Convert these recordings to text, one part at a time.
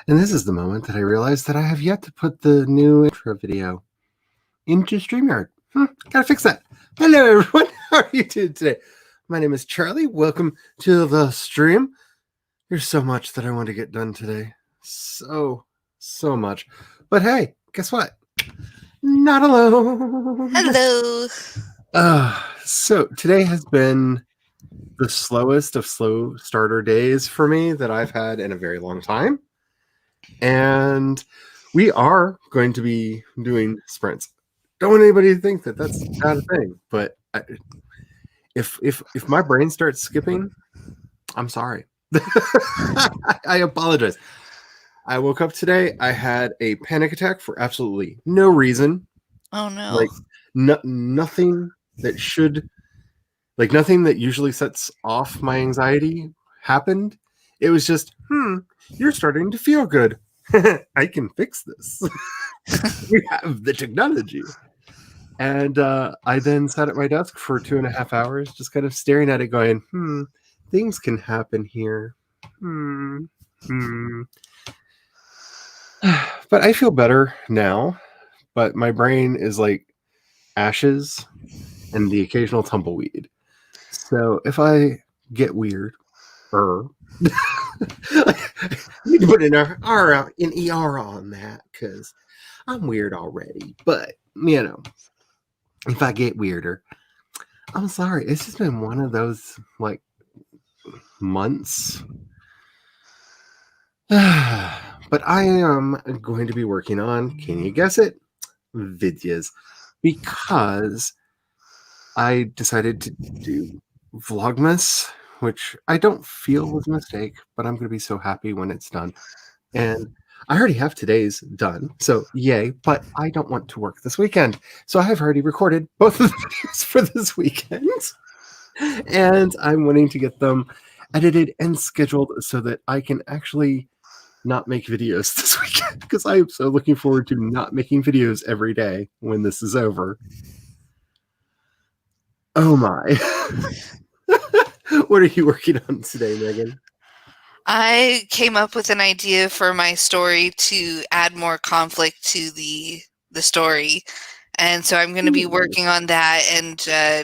And this is the moment that I realized that I have yet to put the new intro video into StreamYard. Gotta fix that. Hello, everyone. How are you doing today? My name is Charlie. Welcome to the stream. There's so much that I want to get done today. So much. But hey, guess what? Not alone. Hello. So today has been the slowest of slow starter days for me that I've had in a very long time. And we are going to be doing sprints. Don't want anybody to think that that's not a thing, but if my brain starts skipping, I'm sorry. I apologize. I woke up today. I had a panic attack for absolutely no reason. Oh no. Like nothing that should, like nothing that usually sets off my anxiety happened. It was just, you're starting to feel good. I can fix this. We have the technology. And I then sat at my desk for 2.5 hours, just kind of staring at it, going, things can happen here. But I feel better now, but my brain is like ashes and the occasional tumbleweed. So if I get weird, you need to put an ER on that because I'm weird already. But, if I get weirder, I'm sorry. It's just been one of those, like, months. But I am going to be working on, can you guess it? Videos. Because I decided to do Vlogmas, which I don't feel was a mistake, but I'm going to be so happy when it's done. And I already have today's done, so yay, but I don't want to work this weekend. So I have already recorded both of the videos for this weekend. And I'm wanting to get them edited and scheduled so that I can actually not make videos this weekend, because I am so looking forward to not making videos every day when this is over. Oh my. What are you working on today, Megan? I came up with an idea for my story to add more conflict to the story. And so I'm going to be working on that and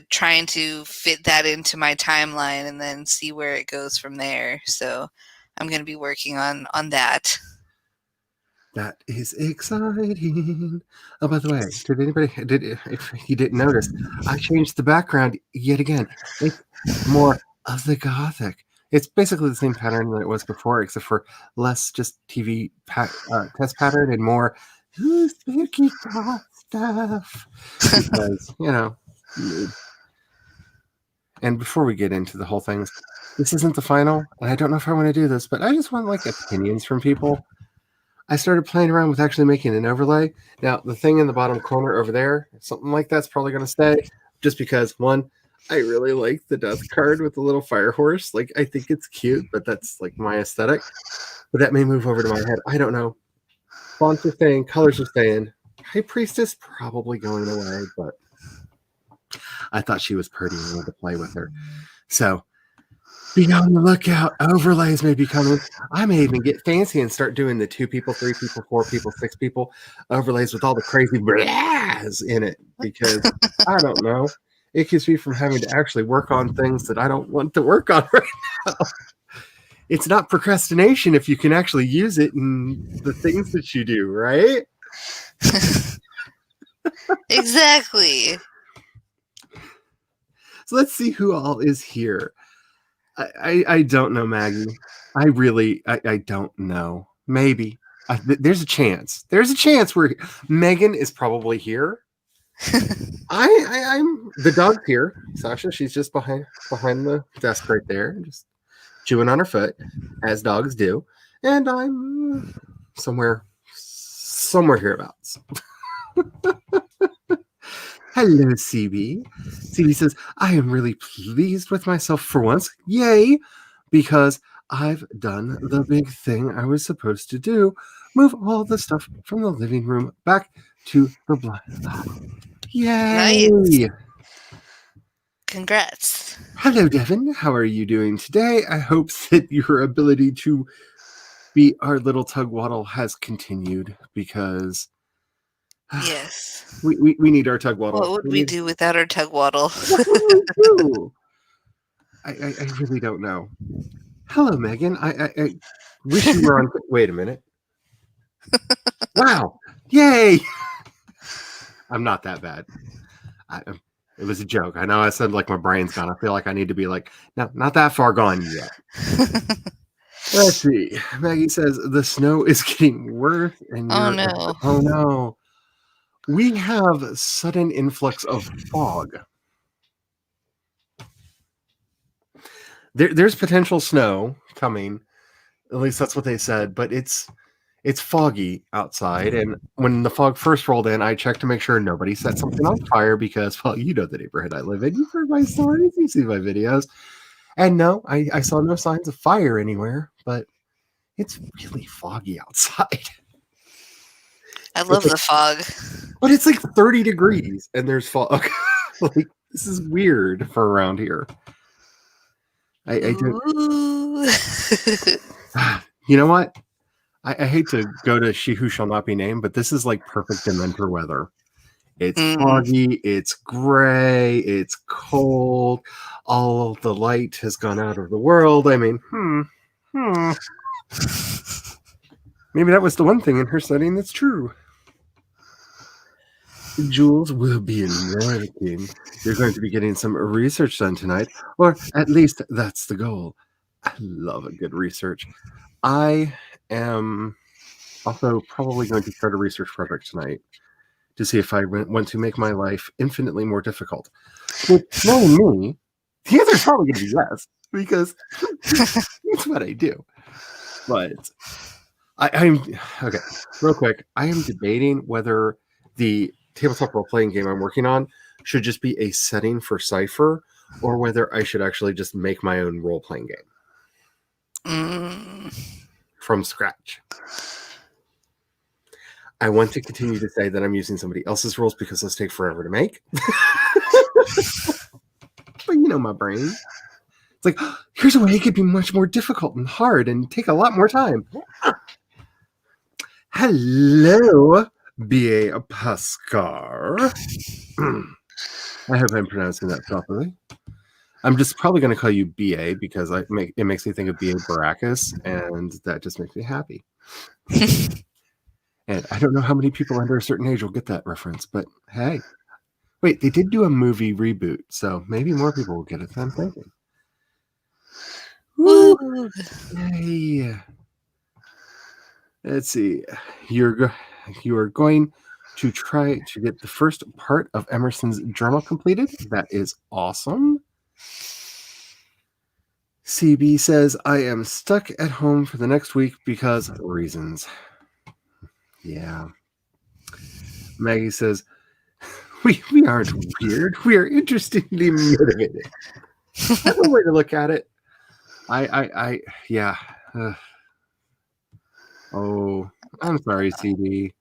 trying to fit that into my timeline and then see where it goes from there. So I'm going to be working on that. That is exciting. Oh, by the way, if you didn't notice, I changed the background yet again. It's more of the gothic. It's basically the same pattern that it was before, except for less just TV test pattern and more spooky goth stuff. Because, and before we get into the whole things, this isn't the final, and I don't know if I want to do this, but I just want like opinions from people. I started playing around with actually making an overlay. Now, the thing in the bottom corner over there, something like that's probably going to stay, just because, one, I really like the death card with the little fire horse. Like, I think it's cute, but that's like my aesthetic. But that may move over to my head. I don't know. Fonts are staying, colors are staying. High Priestess probably going away, but I thought she was pretty and wanted to play with her. So, be on the lookout. Overlays may be coming. I may even get fancy and start doing the 2 people, 3 people, 4 people, 6 people overlays with all the crazy blahs in it, because I don't know. It keeps me from having to actually work on things that I don't want to work on right now. It's not procrastination if you can actually use it in the things that you do, right? Exactly. So let's see who all is here. I don't know, Maggie. I don't know. Maybe. There's a chance. There's a chance where Megan is probably here. I'm the dog's here. Sasha, she's just behind the desk right there, just chewing on her foot, as dogs do. And I'm somewhere hereabouts. Hello, CB. CB says, I am really pleased with myself for once. Yay! Because I've done the big thing I was supposed to do. Move all the stuff from the living room back to the blind. Yay! Nice. Congrats. Hello, Devin. How are you doing today? I hope that your ability to our little tug waddle has continued because Yes. we need our tug waddle. What would we do without our tug waddle? What would we do? I really don't know. Hello, Megan. I wish you were on. Wait a minute. Wow! Yay! I'm not that bad. It was a joke. I know I said like my brain's gone. I feel like I need to be like, no, not that far gone yet. Let's see. Maggie says the snow is getting worse, and Oh no! Oh no! We have sudden influx of fog. There's potential snow coming. At least that's what they said. But it's foggy outside, and when the fog first rolled in, I checked to make sure nobody set something on fire because, well, you know the neighborhood I live in. You've heard my stories. You see my videos. And no, I saw no signs of fire anywhere, but it's really foggy outside. I love the fog. But it's like 30 degrees and there's fog. Like, this is weird for around here. I do. You know what? I hate to go to She Who Shall Not Be Named, but this is like perfect Dementor weather. It's foggy, it's gray, it's cold, all the light has gone out of the world. I mean, maybe that was the one thing in her setting that's true. Jules will be working. You're going to be getting some research done tonight, or at least that's the goal. I love a good research. I am also probably going to start a research project tonight to see if I want to make my life infinitely more difficult. With knowing me, the answer's probably going to be yes, because that's what I do. But I'm okay. Real quick, I am debating whether the tabletop role-playing game I'm working on should just be a setting for Cypher, or whether I should actually just make my own role-playing game from scratch. I want to continue to say that I'm using somebody else's rules because those take forever to make. But you know my brain. It's like, here's a way it could be much more difficult and hard and take a lot more time. Hello, B.A. Pascar. I hope I'm pronouncing that properly. I'm just probably going to call you B.A. because it makes me think of B.A. Baracus, and that just makes me happy. And I don't know how many people under a certain age will get that reference, but hey. Wait, they did do a movie reboot, so maybe more people will get it than I'm thinking. Woo! Yay. Let's see. You are going to try to get the first part of Emerson's journal completed. That is awesome. CB says, I am stuck at home for the next week because of reasons. Yeah. Maggie says, we aren't weird. We are interestingly motivated. That's a way to look at it. Yeah. Oh, I'm sorry, CD.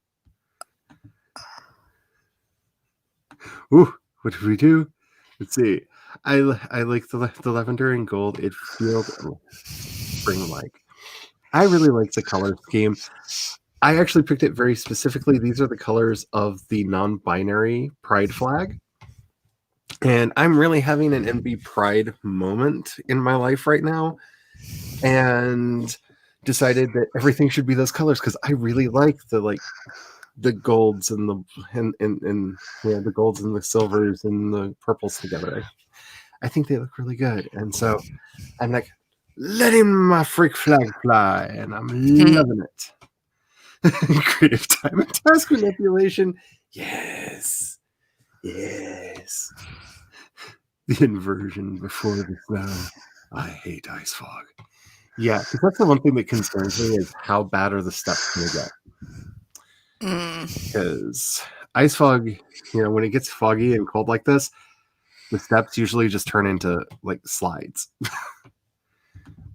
Ooh, what did we do? Let's see. I like the lavender and gold. It feels spring-like. I really like the color scheme. I actually picked it very specifically. These are the colors of the non-binary pride flag. And I'm really having an NB Pride moment in my life right now. And decided that everything should be those colors because I really like the golds and the golds and the silvers and the purples together. I think they look really good. And so I'm like, letting my freak flag fly, and I'm loving it. Creative time and task manipulation. Yes. Yes. The inversion before the snow. I hate ice fog. Yeah, because that's the one thing that concerns me is how bad are the steps going to get. Because ice fog, when it gets foggy and cold like this, the steps usually just turn into like slides.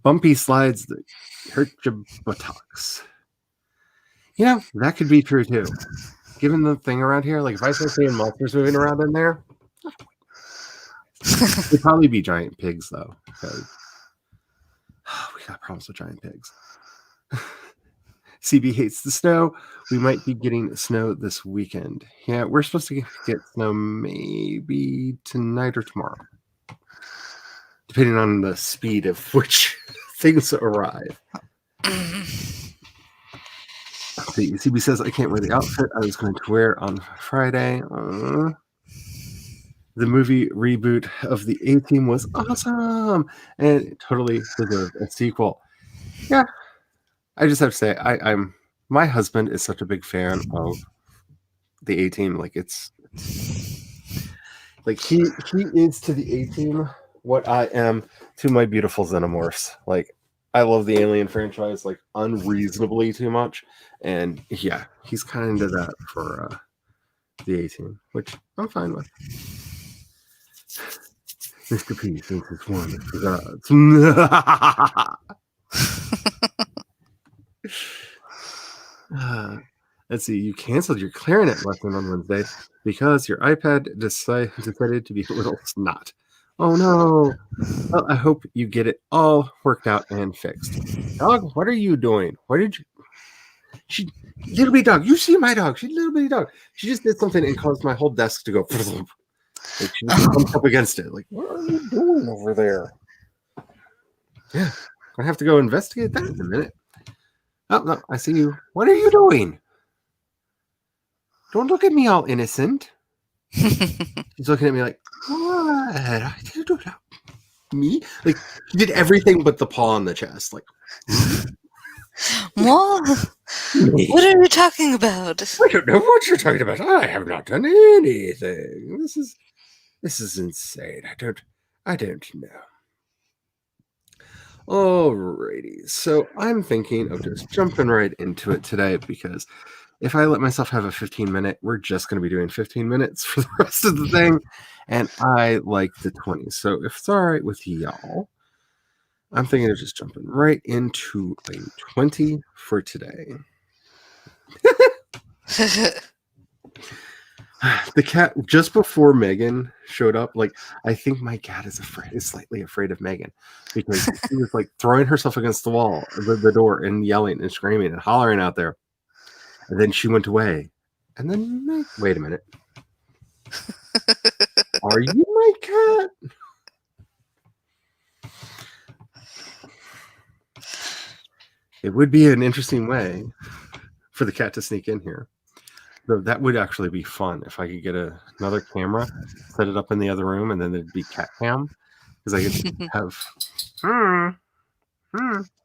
Bumpy slides that hurt your buttocks. That could be true too. Given the thing around here, like if I start seeing monsters moving around in there, it'd probably be giant pigs though. Because we got problems with giant pigs. CB hates the snow. We might be getting snow this weekend. Yeah, we're supposed to get snow maybe tonight or tomorrow, depending on the speed of which things arrive. The CB says, I can't wear the outfit I was going to wear on Friday. The movie reboot of the A-Team was awesome and it totally deserved a sequel. Yeah, I just have to say, my husband is such a big fan of the A-Team. Like it's like he is to the A-Team what I am to my beautiful Xenomorphs. Like I love the Alien franchise like unreasonably too much, and yeah, he's kind of that for the A-Team, which I'm fine with. Mr. P thinks it's one of the gods. Let's see. You canceled your clarinet lesson on Wednesday because your iPad decided to be a little snot. Oh no. Well, I hope you get it all worked out and fixed. Dog, what are you doing? What did you? She, little bitty dog. You see my dog? She's little bitty dog. She just did something and caused my whole desk to go. Like she just bumped up against it. Like, what are you doing over there? Yeah, I have to go investigate that in a minute. Oh no, I see you. What are you doing? Don't look at me all innocent. She's looking at me like, what? I didn't do that. Me? Like, she did everything but the paw on the chest. Like, What? me. What are you talking about? I don't know what you're talking about. I have not done anything. This is insane. I don't know. Alrighty. So I'm thinking of just jumping right into it today because if I let myself have a 15-minute, we're just going to be doing 15 minutes for the rest of the thing. And I like the 20. So if it's all right with y'all, I'm thinking of just jumping right into a 20 for today. The cat, just before Megan showed up, like I think my cat is slightly afraid of Megan because she was like throwing herself against the wall, the door, and yelling and screaming and hollering out there. And then she went away. And then, wait a minute. Are you my cat? It would be an interesting way for the cat to sneak in here. So that would actually be fun if I could get another camera, set it up in the other room, and then there'd be cat cam. Because I could have...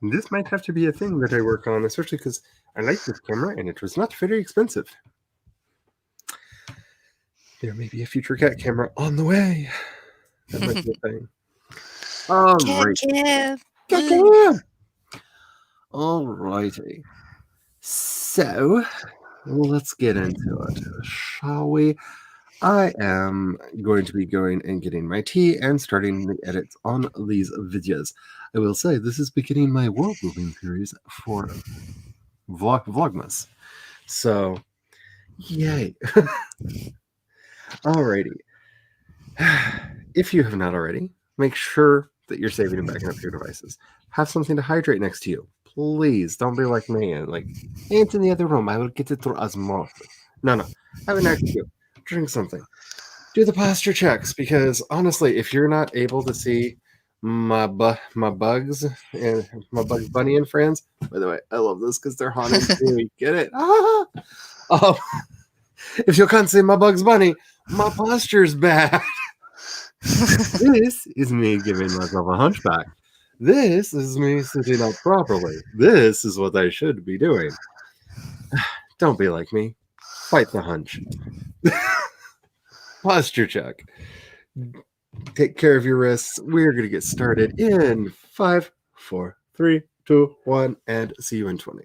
This might have to be a thing that I work on, especially because I like this camera and it was not very expensive. There may be a future cat camera on the way. That might be a thing. All right. Cat cam. All righty. So let's get into it, shall we? I am going to be going and getting my tea and starting the edits on these videos. I will say this is beginning my world building series for Vlogmas. So, yay. Alrighty. If you have not already, make sure that you're saving and backing up your devices. Have something to hydrate next to you. Please don't be like me and like, hey, it's in the other room. I will get it through osmosis. No. Have it next to you. Drink something. Do the posture checks because honestly, if you're not able to see my bugs and my Bugs Bunny and friends, by the way, I love this because they're haunted too. Get it? If you can't see my Bugs Bunny, my posture's bad. This is me giving myself a hunchback. This is me sitting up properly. This is what I should be doing. Don't be like me. Fight the hunch. Posture check. Take care of your wrists. We're going to get started in 5, 4, 3, 2, 1, and see you in 20.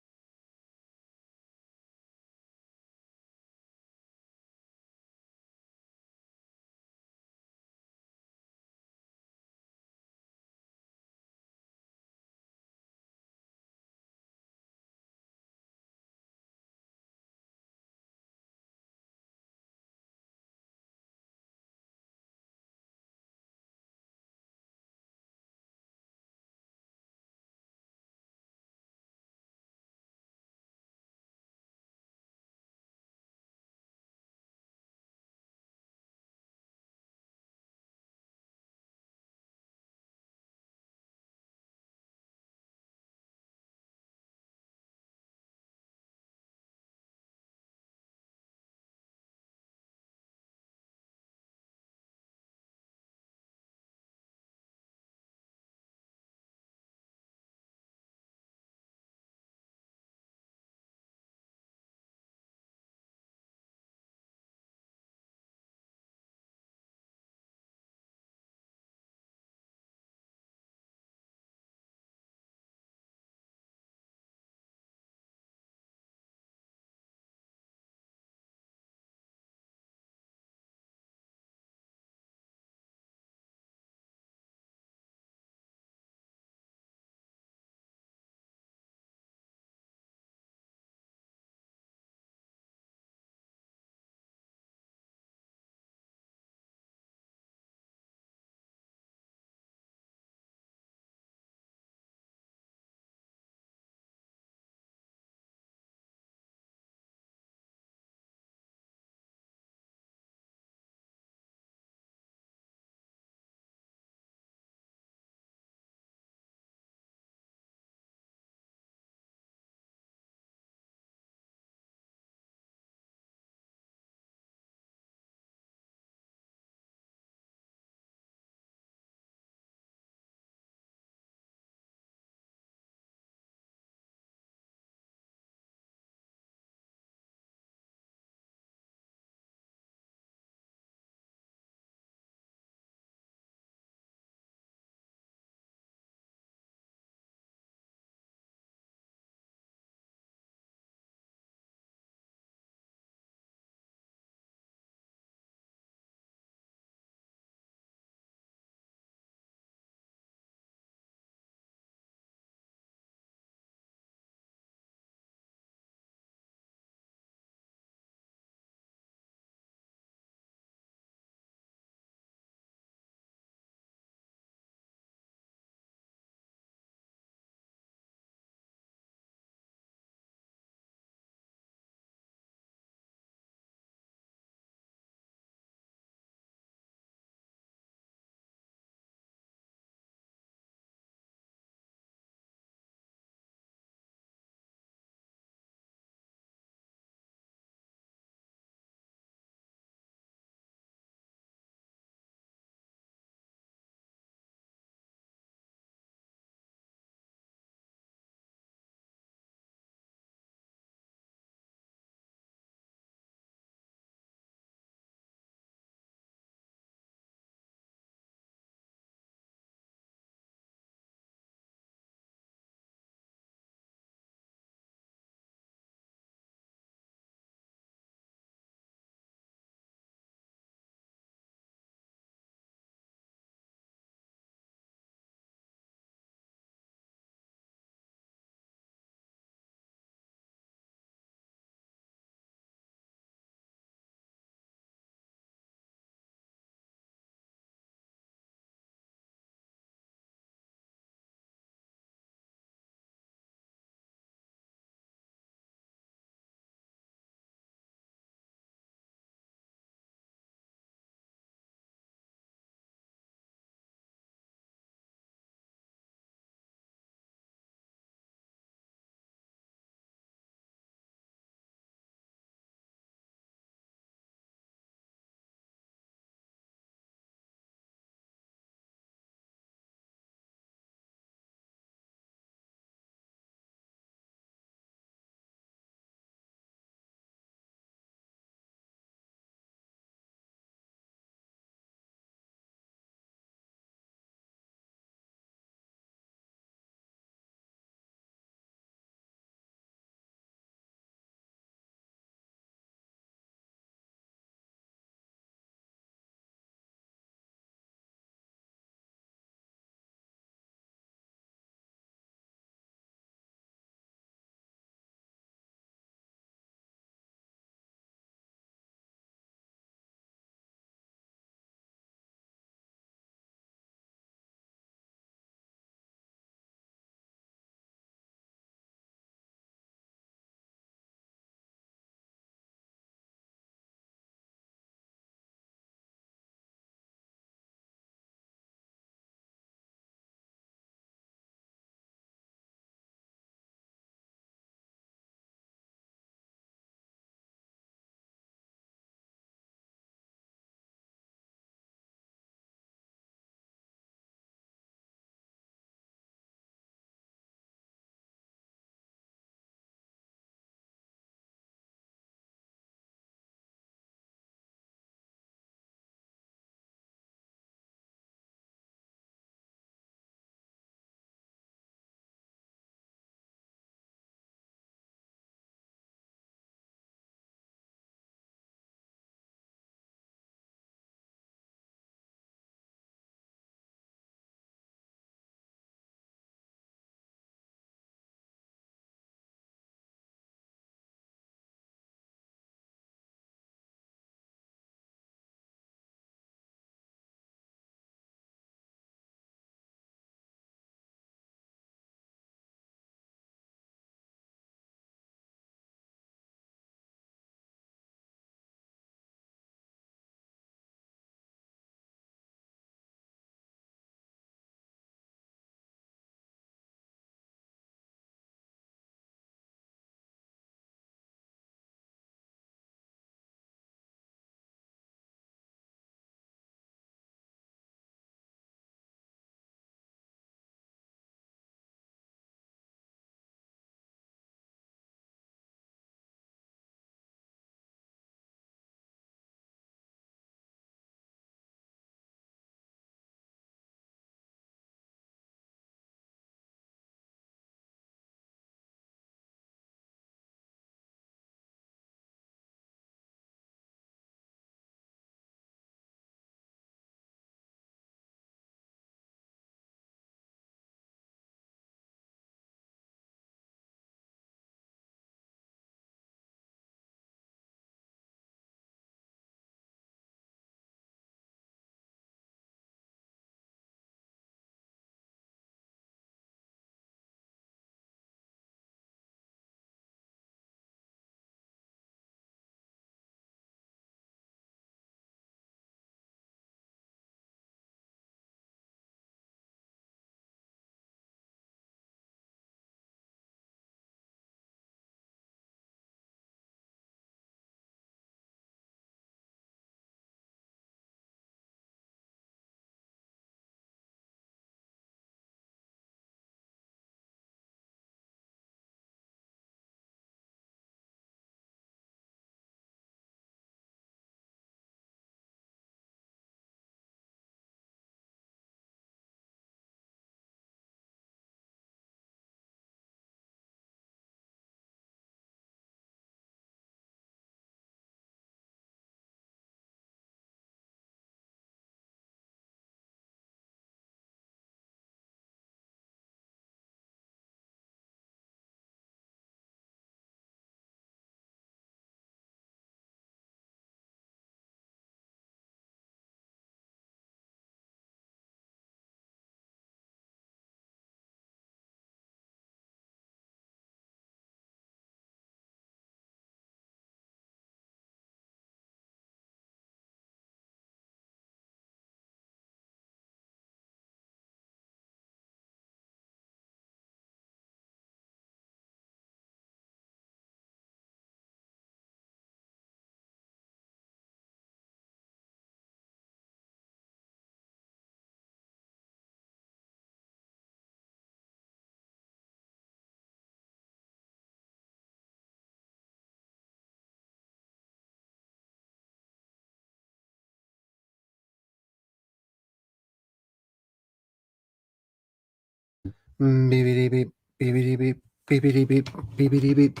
Beep, beep, beep, beep, beep, beep, beep, beep, beep, beep, beep.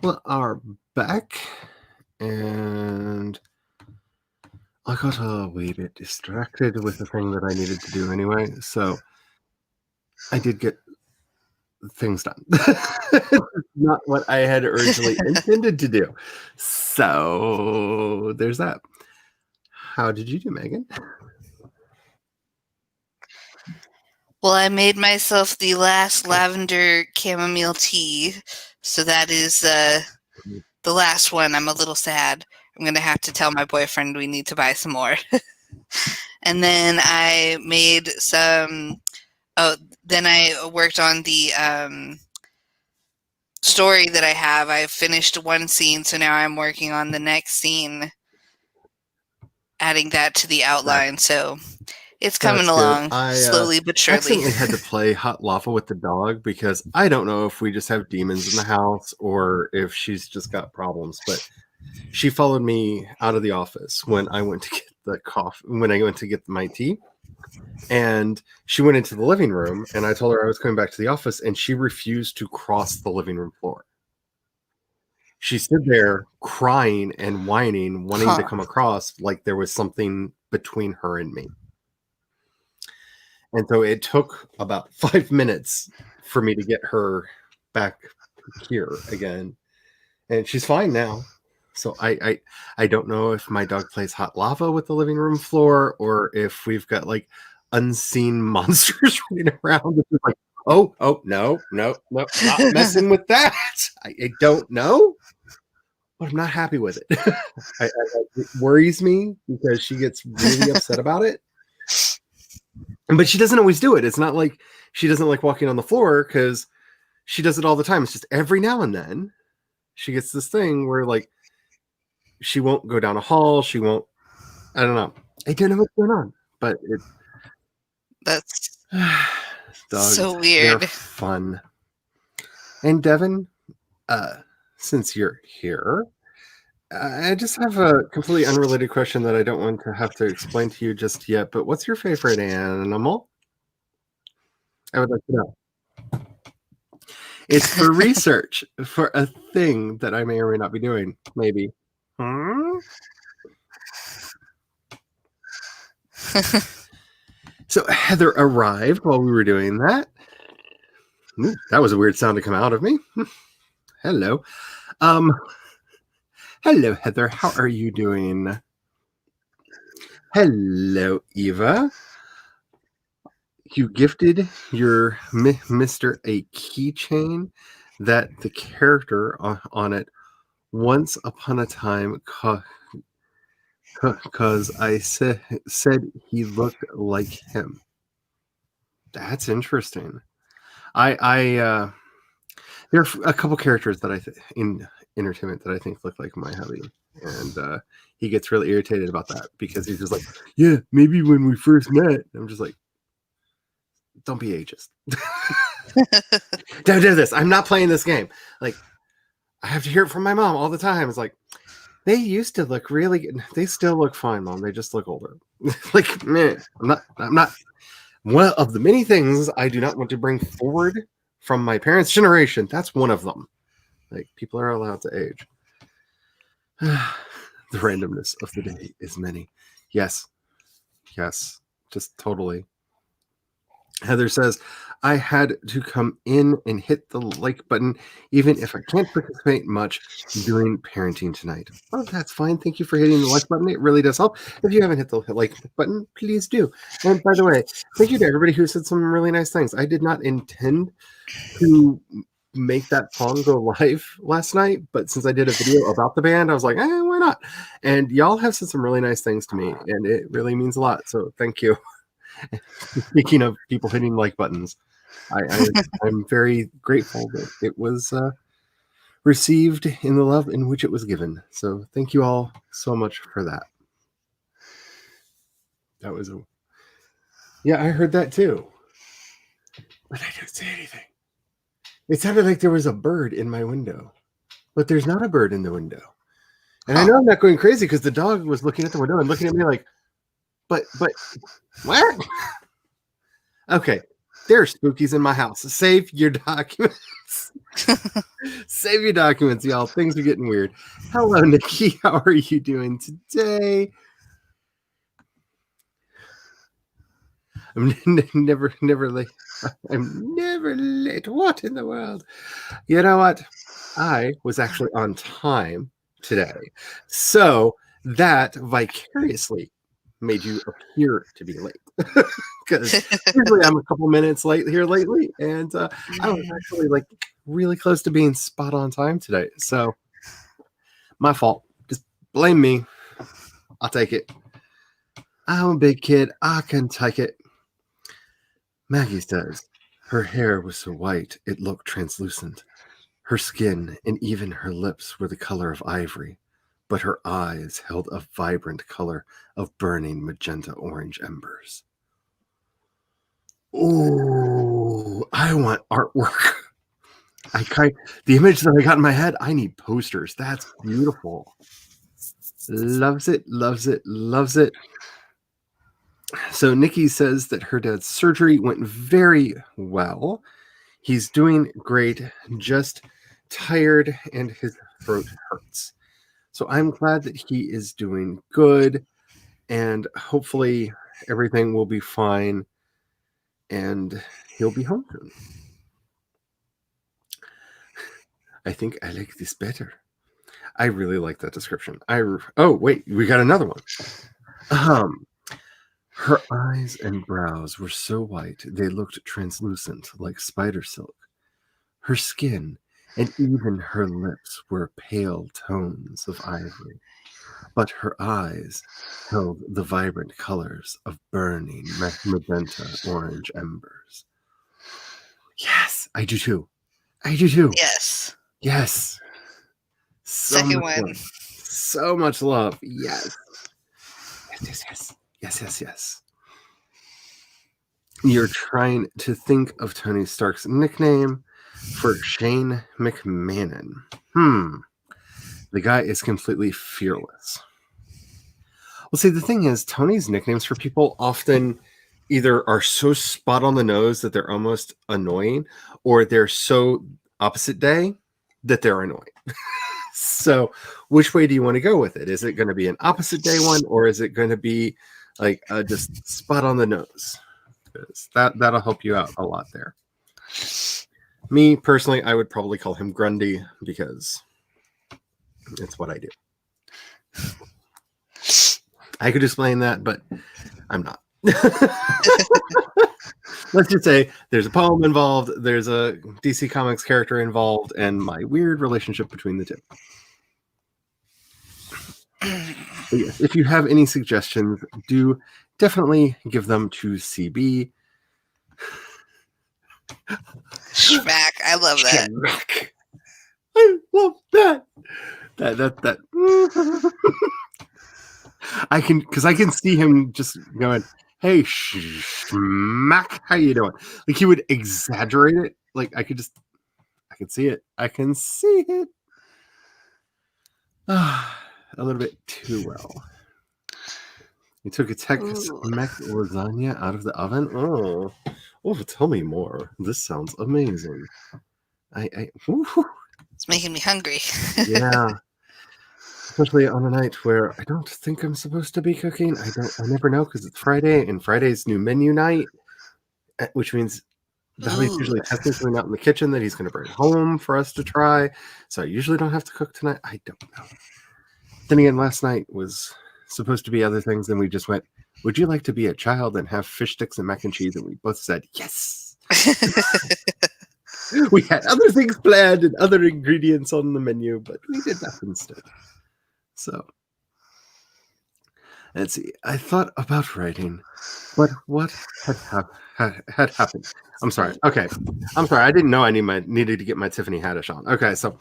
We are back, and I got a wee bit distracted with the thing that I needed to do anyway, so I did get things done. Not what I had originally intended to do. So there's that. How did you do, Megan? Well, I made myself the last lavender chamomile tea, so that is the last one. I'm a little sad. I'm going to have to tell my boyfriend we need to buy some more. And then I made some... Oh, then I worked on the story that I have. I finished one scene, so now I'm working on the next scene, adding that to the outline. So it's coming along slowly but surely. I accidentally had to play hot lava with the dog because I don't know if we just have demons in the house or if she's just got problems. But she followed me out of the office when I went to get the coffee, when I went to get my tea. And she went into the living room, and I told her I was coming back to the office, and she refused to cross the living room floor. She stood there crying and whining, wanting to come across like there was something between her and me. And so it took about 5 minutes for me to get her back here again. And she's fine now. So I don't know if my dog plays hot lava with the living room floor or if we've got like unseen monsters running around. It's like, oh, no, not messing with that. I don't know, but I'm not happy with it. It worries me because she gets really upset about it. But she doesn't always do it. It's not like she doesn't like walking on the floor because she does it all the time. It's just every now and then she gets this thing where like she won't go down a hall. She won't. I don't know. I don't know what's going on, but that's dogs, so weird. They're fun. And Devin, since you're here, I just have a completely unrelated question that I don't want to have to explain to you just yet. But what's your favorite animal? I would like to know. It's for research for a thing that I may or may not be doing. Maybe. So Heather arrived while we were doing that. Ooh, that was a weird sound to come out of me. Hello. Hello, Heather. How are you doing? Hello, Eva. You gifted your Mr. a keychain that the character on it once upon a time because I said he looked like him. That's interesting. There are a couple characters that in entertainment that I think look like my hubby, and he gets really irritated about that because he's just like, yeah, maybe when we first met. I'm just like, don't be ageist. Don't do this. I'm not playing this game. Like, I have to hear it from my mom all the time. It's like, they used to look really good. They still look fine, Mom. They just look older. Like, man, I'm not. One of the many things I do not want to bring forward from my parents' generation. That's one of them. Like, people are allowed to age. The randomness of the day is many. Yes, just totally. Heather says, I had to come in and hit the like button, even if I can't participate much during parenting tonight. Oh, that's fine. Thank you for hitting the like button. It really does help. If you haven't hit the like button, please do. And by the way, thank you to everybody who said some really nice things. I did not intend to make that song go live last night, but since I did a video about the band, I was like, why not? And y'all have said some really nice things to me, and it really means a lot. So thank you. Speaking of people hitting like buttons, I'm very grateful that it was received in the love in which it was given. So thank you all so much for that. That was yeah, I heard that too, but I didn't say anything. It sounded like there was a bird in my window, but there's not a bird in the window. And I know I'm not going crazy because the dog was looking at the window and looking at me like, but what? Okay. There are spookies in my house. Save your documents. Save your documents, y'all. Things are getting weird. Hello, Nikki. How are you doing today? I'm never late. I'm never late. What in the world? You know what? I was actually on time today. So that vicariously made you appear to be late. Because usually I'm a couple minutes late here lately. And I was actually like really close to being spot on time today. So my fault. Just blame me. I'll take it. I'm a big kid. I can take it. Maggie says her hair was so white it looked translucent. Her skin and even her lips were the color of ivory, but her eyes held a vibrant color of burning magenta orange embers. Oh, I want artwork. The image that I got in my head, I need posters. That's beautiful. Loves it, loves it, loves it. So Nikki says that her dad's surgery went very well. He's doing great, just tired and his throat hurts. So I'm glad that he is doing good and hopefully everything will be fine and he'll be home soon. I think I like this better. I really like that description. Oh, wait, we got another one. Her eyes and brows were so white they looked translucent like spider silk. Her skin and even her lips were pale tones of ivory, but her eyes held the vibrant colors of burning magenta orange embers. Yes, I do too. I do too. Yes. Yes. Second one. Love. So much love. Yes. Yes. Yes. You're trying to think of Tony Stark's nickname for Shane McMahon. The guy is completely fearless. Well, see, the thing is, Tony's nicknames for people often either are so spot on the nose that they're almost annoying, or they're so opposite day that they're annoying. So which way do you want to go with it? Is it going to be an opposite day one, or is it going to be like just spot on the nose? Because that'll help you out a lot there. Me personally, I would probably call him Grundy because it's what I do. I could explain that, but I'm not. Let's just say there's a poem involved, there's a DC Comics character involved, and my weird relationship between the two. But yes, if you have any suggestions, do definitely give them to CB. Schmack. I love that. Schmack. I love that. That. I can see him just going, "Hey, Schmack, how you doing?" Like he would exaggerate it. Like I could see it. I can see it. A little bit too well. You took a Tex-Mex lasagna out of the oven. Oh, tell me more. This sounds amazing. It's making me hungry. Yeah. Especially on a night where I don't think I'm supposed to be cooking. I never know because it's Friday and Friday's new menu night, which means Valley's usually testing something out in the kitchen that he's going to bring home for us to try. So I usually don't have to cook tonight. I don't know. Then again, last night was supposed to be other things, and we just went, "Would you like to be a child and have fish sticks and mac and cheese?" And we both said yes. We had other things planned and other ingredients on the menu, but we did that instead. So let's see. I thought about writing, but what had happened? I'm sorry. Okay. I'm sorry. I didn't know I needed to get my Tiffany Haddish on. Okay. So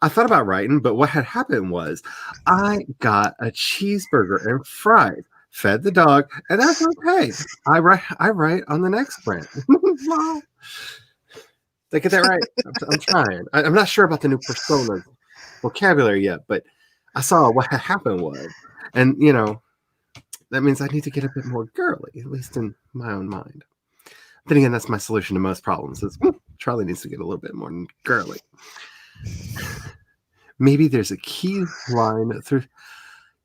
I thought about writing, but what had happened was I got a cheeseburger and fries, fed the dog, and that's okay. I write on the next print. Wow. Did I get that right? I'm trying. I'm not sure about the new persona vocabulary yet, but I saw what had happened was, and that means I need to get a bit more girly, at least in my own mind. Then again, that's my solution to most problems is Charlie needs to get a little bit more girly. Maybe there's a key line through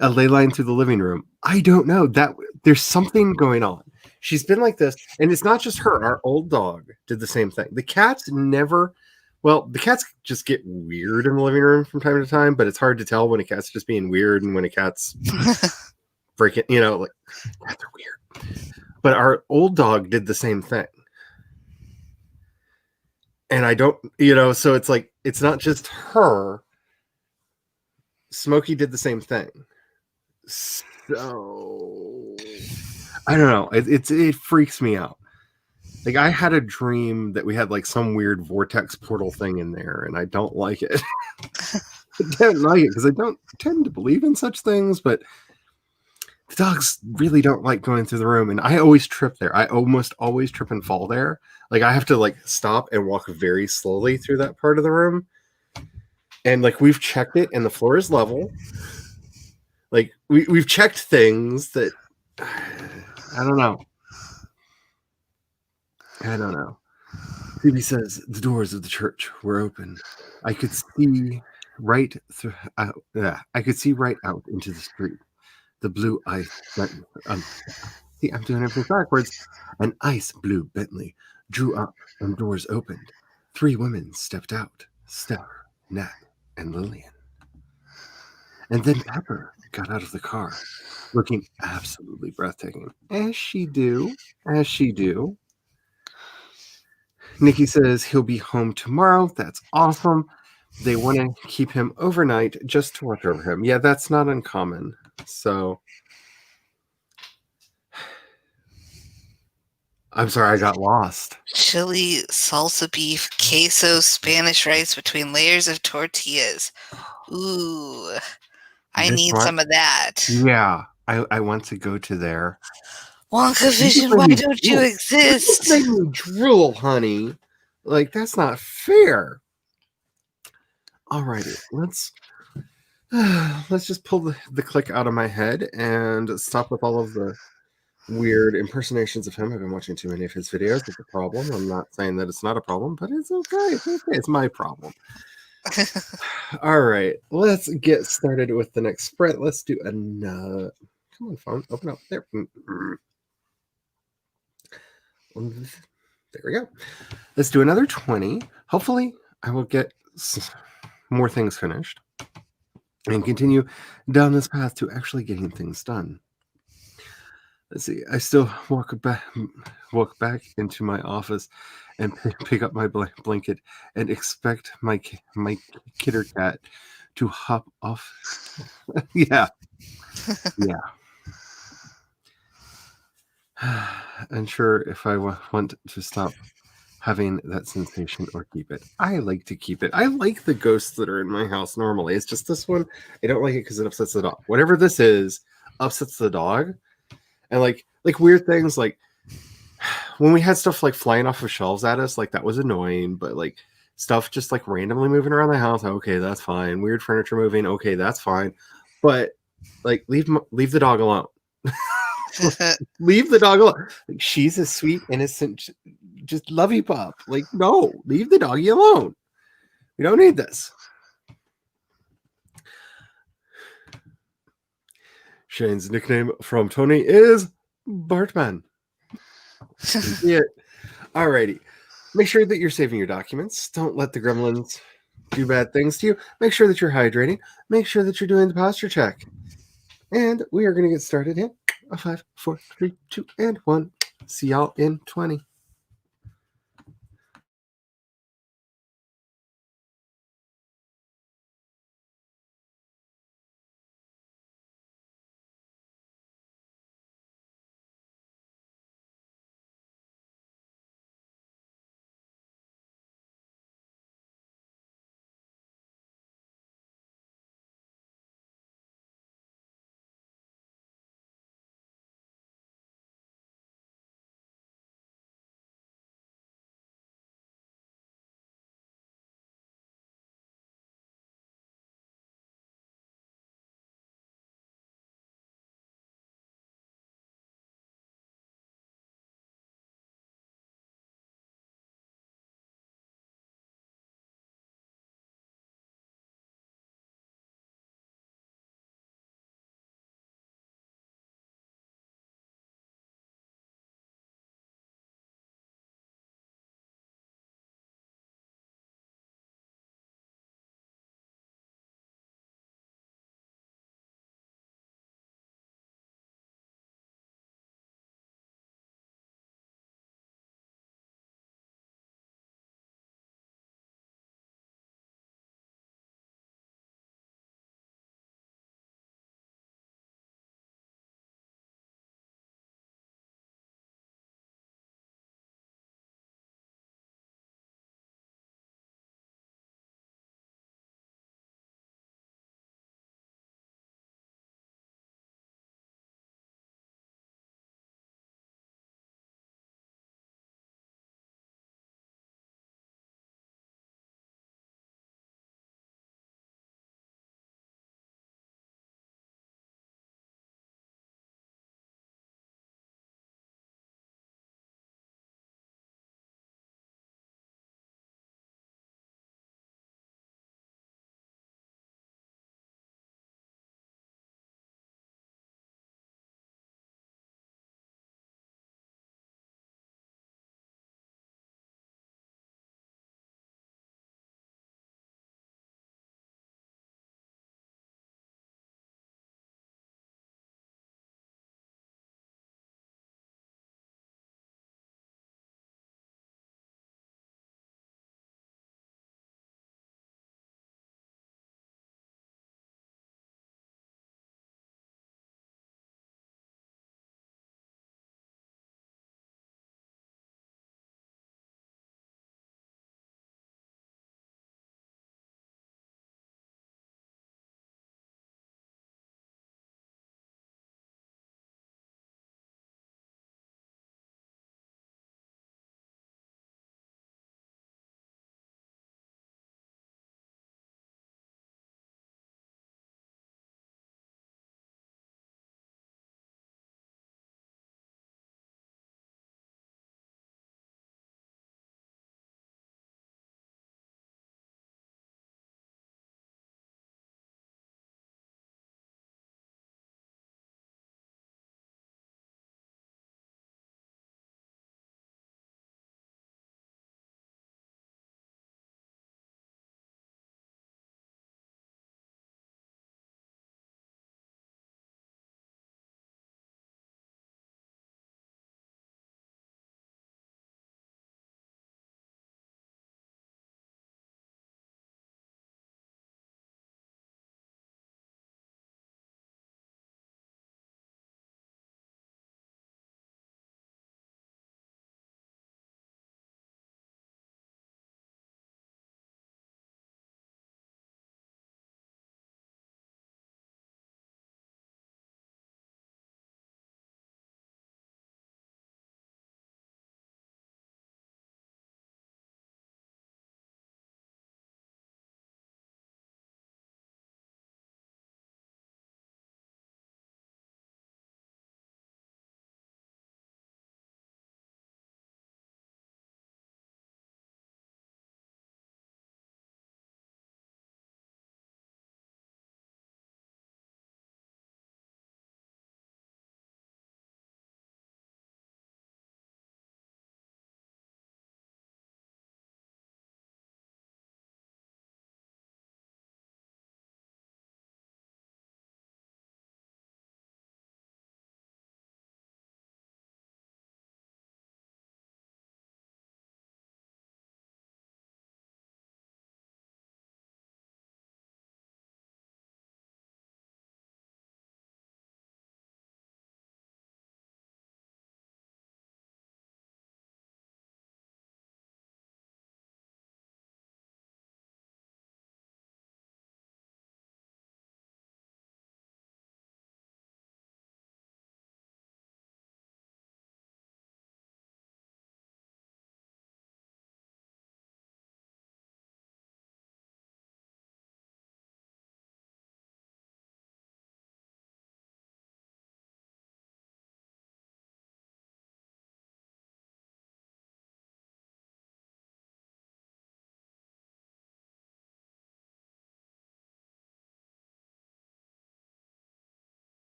a ley line through the living room. I don't know. That there's something going on. She's been like this, and it's not just her. Our old dog did the same thing. The cats never. Well, the cats just get weird in the living room from time to time, but it's hard to tell when a cat's just being weird and when a cat's freaking, like cats are weird. But our old dog did the same thing. And I don't, so it's like, it's not just her. Smokey did the same thing. So I don't know. It freaks me out. Like I had a dream that we had like some weird vortex portal thing in there, and I don't like it. I don't like it because I don't tend to believe in such things, but the dogs really don't like going through the room, and I always trip there. I almost always trip and fall there. Like I have to like stop and walk very slowly through that part of the room. And like we've checked it, and the floor is level. Like we've checked things that I don't know. Phoebe says the doors of the church were open. I could see right through. I could see right out into the street. The blue ice. See, I'm doing everything backwards. An ice blue Bentley drew up and doors opened. 3 women stepped out: Steph, Nat, and Lillian. And then Pepper got out of the car, looking absolutely breathtaking. As she do. Nikki says he'll be home tomorrow. That's awesome. They want to keep him overnight just to watch over him. Yeah, that's not uncommon. So I'm sorry, I got lost. Chili, salsa beef, queso, Spanish rice between layers of tortillas. Ooh, I need some of that. Yeah, I want to go to there. Wonka Vision, why don't you exist? Make me drool, honey. Like, that's not fair. Alrighty, let's just pull the click out of my head and stop with all of the weird impersonations of him. I've been watching too many of his videos. It's a problem. I'm not saying that it's not a problem, but it's okay. It's my problem. All right, let's get started with the next spread. Let's do another. Come on, phone, open up there. There we go. Let's do another 20. Hopefully, I will get more things finished and continue down this path to actually getting things done. Let's see. I still walk back into my office and pick up my blanket and expect my kitter cat to hop off. Yeah. Unsure if I want to stop having that sensation or keep it. I like to keep it. I like the ghosts that are in my house normally. It's just this one. I don't like it because it upsets the dog. Whatever this is upsets the dog. And like weird things, like when we had stuff like flying off of shelves at us, like that was annoying. But like stuff just like randomly moving around the house, okay, that's fine. Weird furniture moving, okay, that's fine. But like leave the dog alone. Leave the dog alone. Like, she's a sweet, innocent, just lovey pup. Like, no, leave the doggy alone. We don't need this. Shane's nickname from Tony is Bartman. Yeah. Alrighty. Make sure that you're saving your documents. Don't let the gremlins do bad things to you. Make sure that you're hydrating. Make sure that you're doing the posture check. And we are going to get started in 5, 4, 3, 2, and 1. See y'all in 20.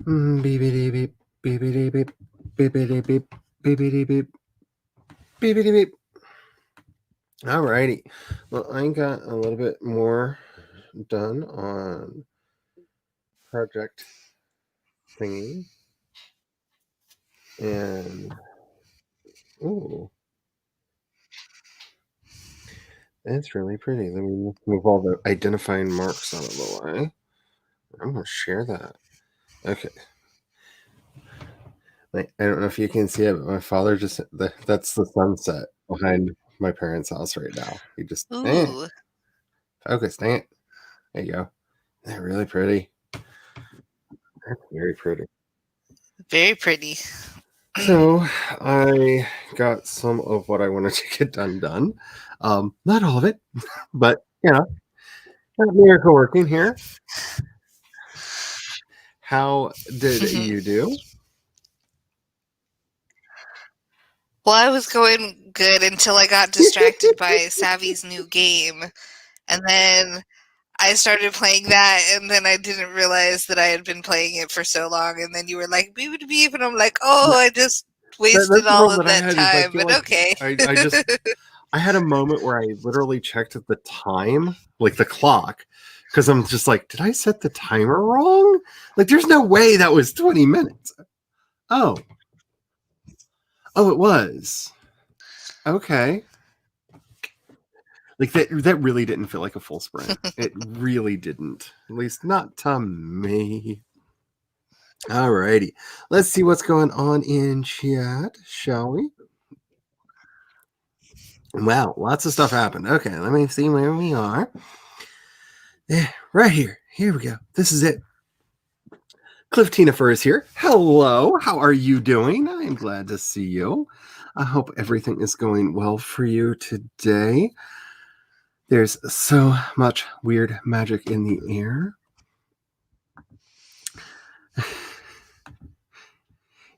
Beepity beep, beepity beep, beepity beep, beepity beep, beepity beep. Alrighty. Well, I got a little bit more done on project thingy. And ooh, that's really pretty. Let me move all the identifying marks out of the way. I'm gonna share that. Okay. Like, I don't know if you can see it, but my father that's the sunset behind my parents' house right now. He just Ooh, focus, dang it. There you go. They're really pretty. That's very pretty. very pretty. So I got some of what I wanted to get done. Not all of it, but got miracle working here. How did you do? Well, I was going good until I got distracted by Savvy's new game. And then I started playing that, and then I didn't realize that I had been playing it for so long. And then you were like, beep, beep, beep, and I'm like, oh, I just wasted That's the all problem of that I that had. Is I time, feel but like okay. I had a moment where I literally checked the time, like the clock, because I'm just like, did I set the timer wrong? Like, there's no way that was 20 minutes. Oh, it was. Okay. Like that really didn't feel like a full sprint. It really didn't. At least not to me. Alrighty. Let's see what's going on in chat, shall we? Wow, lots of stuff happened. Okay, let me see where we are. Yeah, right here. Here we go. This is it. Cliff Tinifer is here. Hello. How are you doing? I am glad to see you. I hope everything is going well for you today. There's so much weird magic in the air.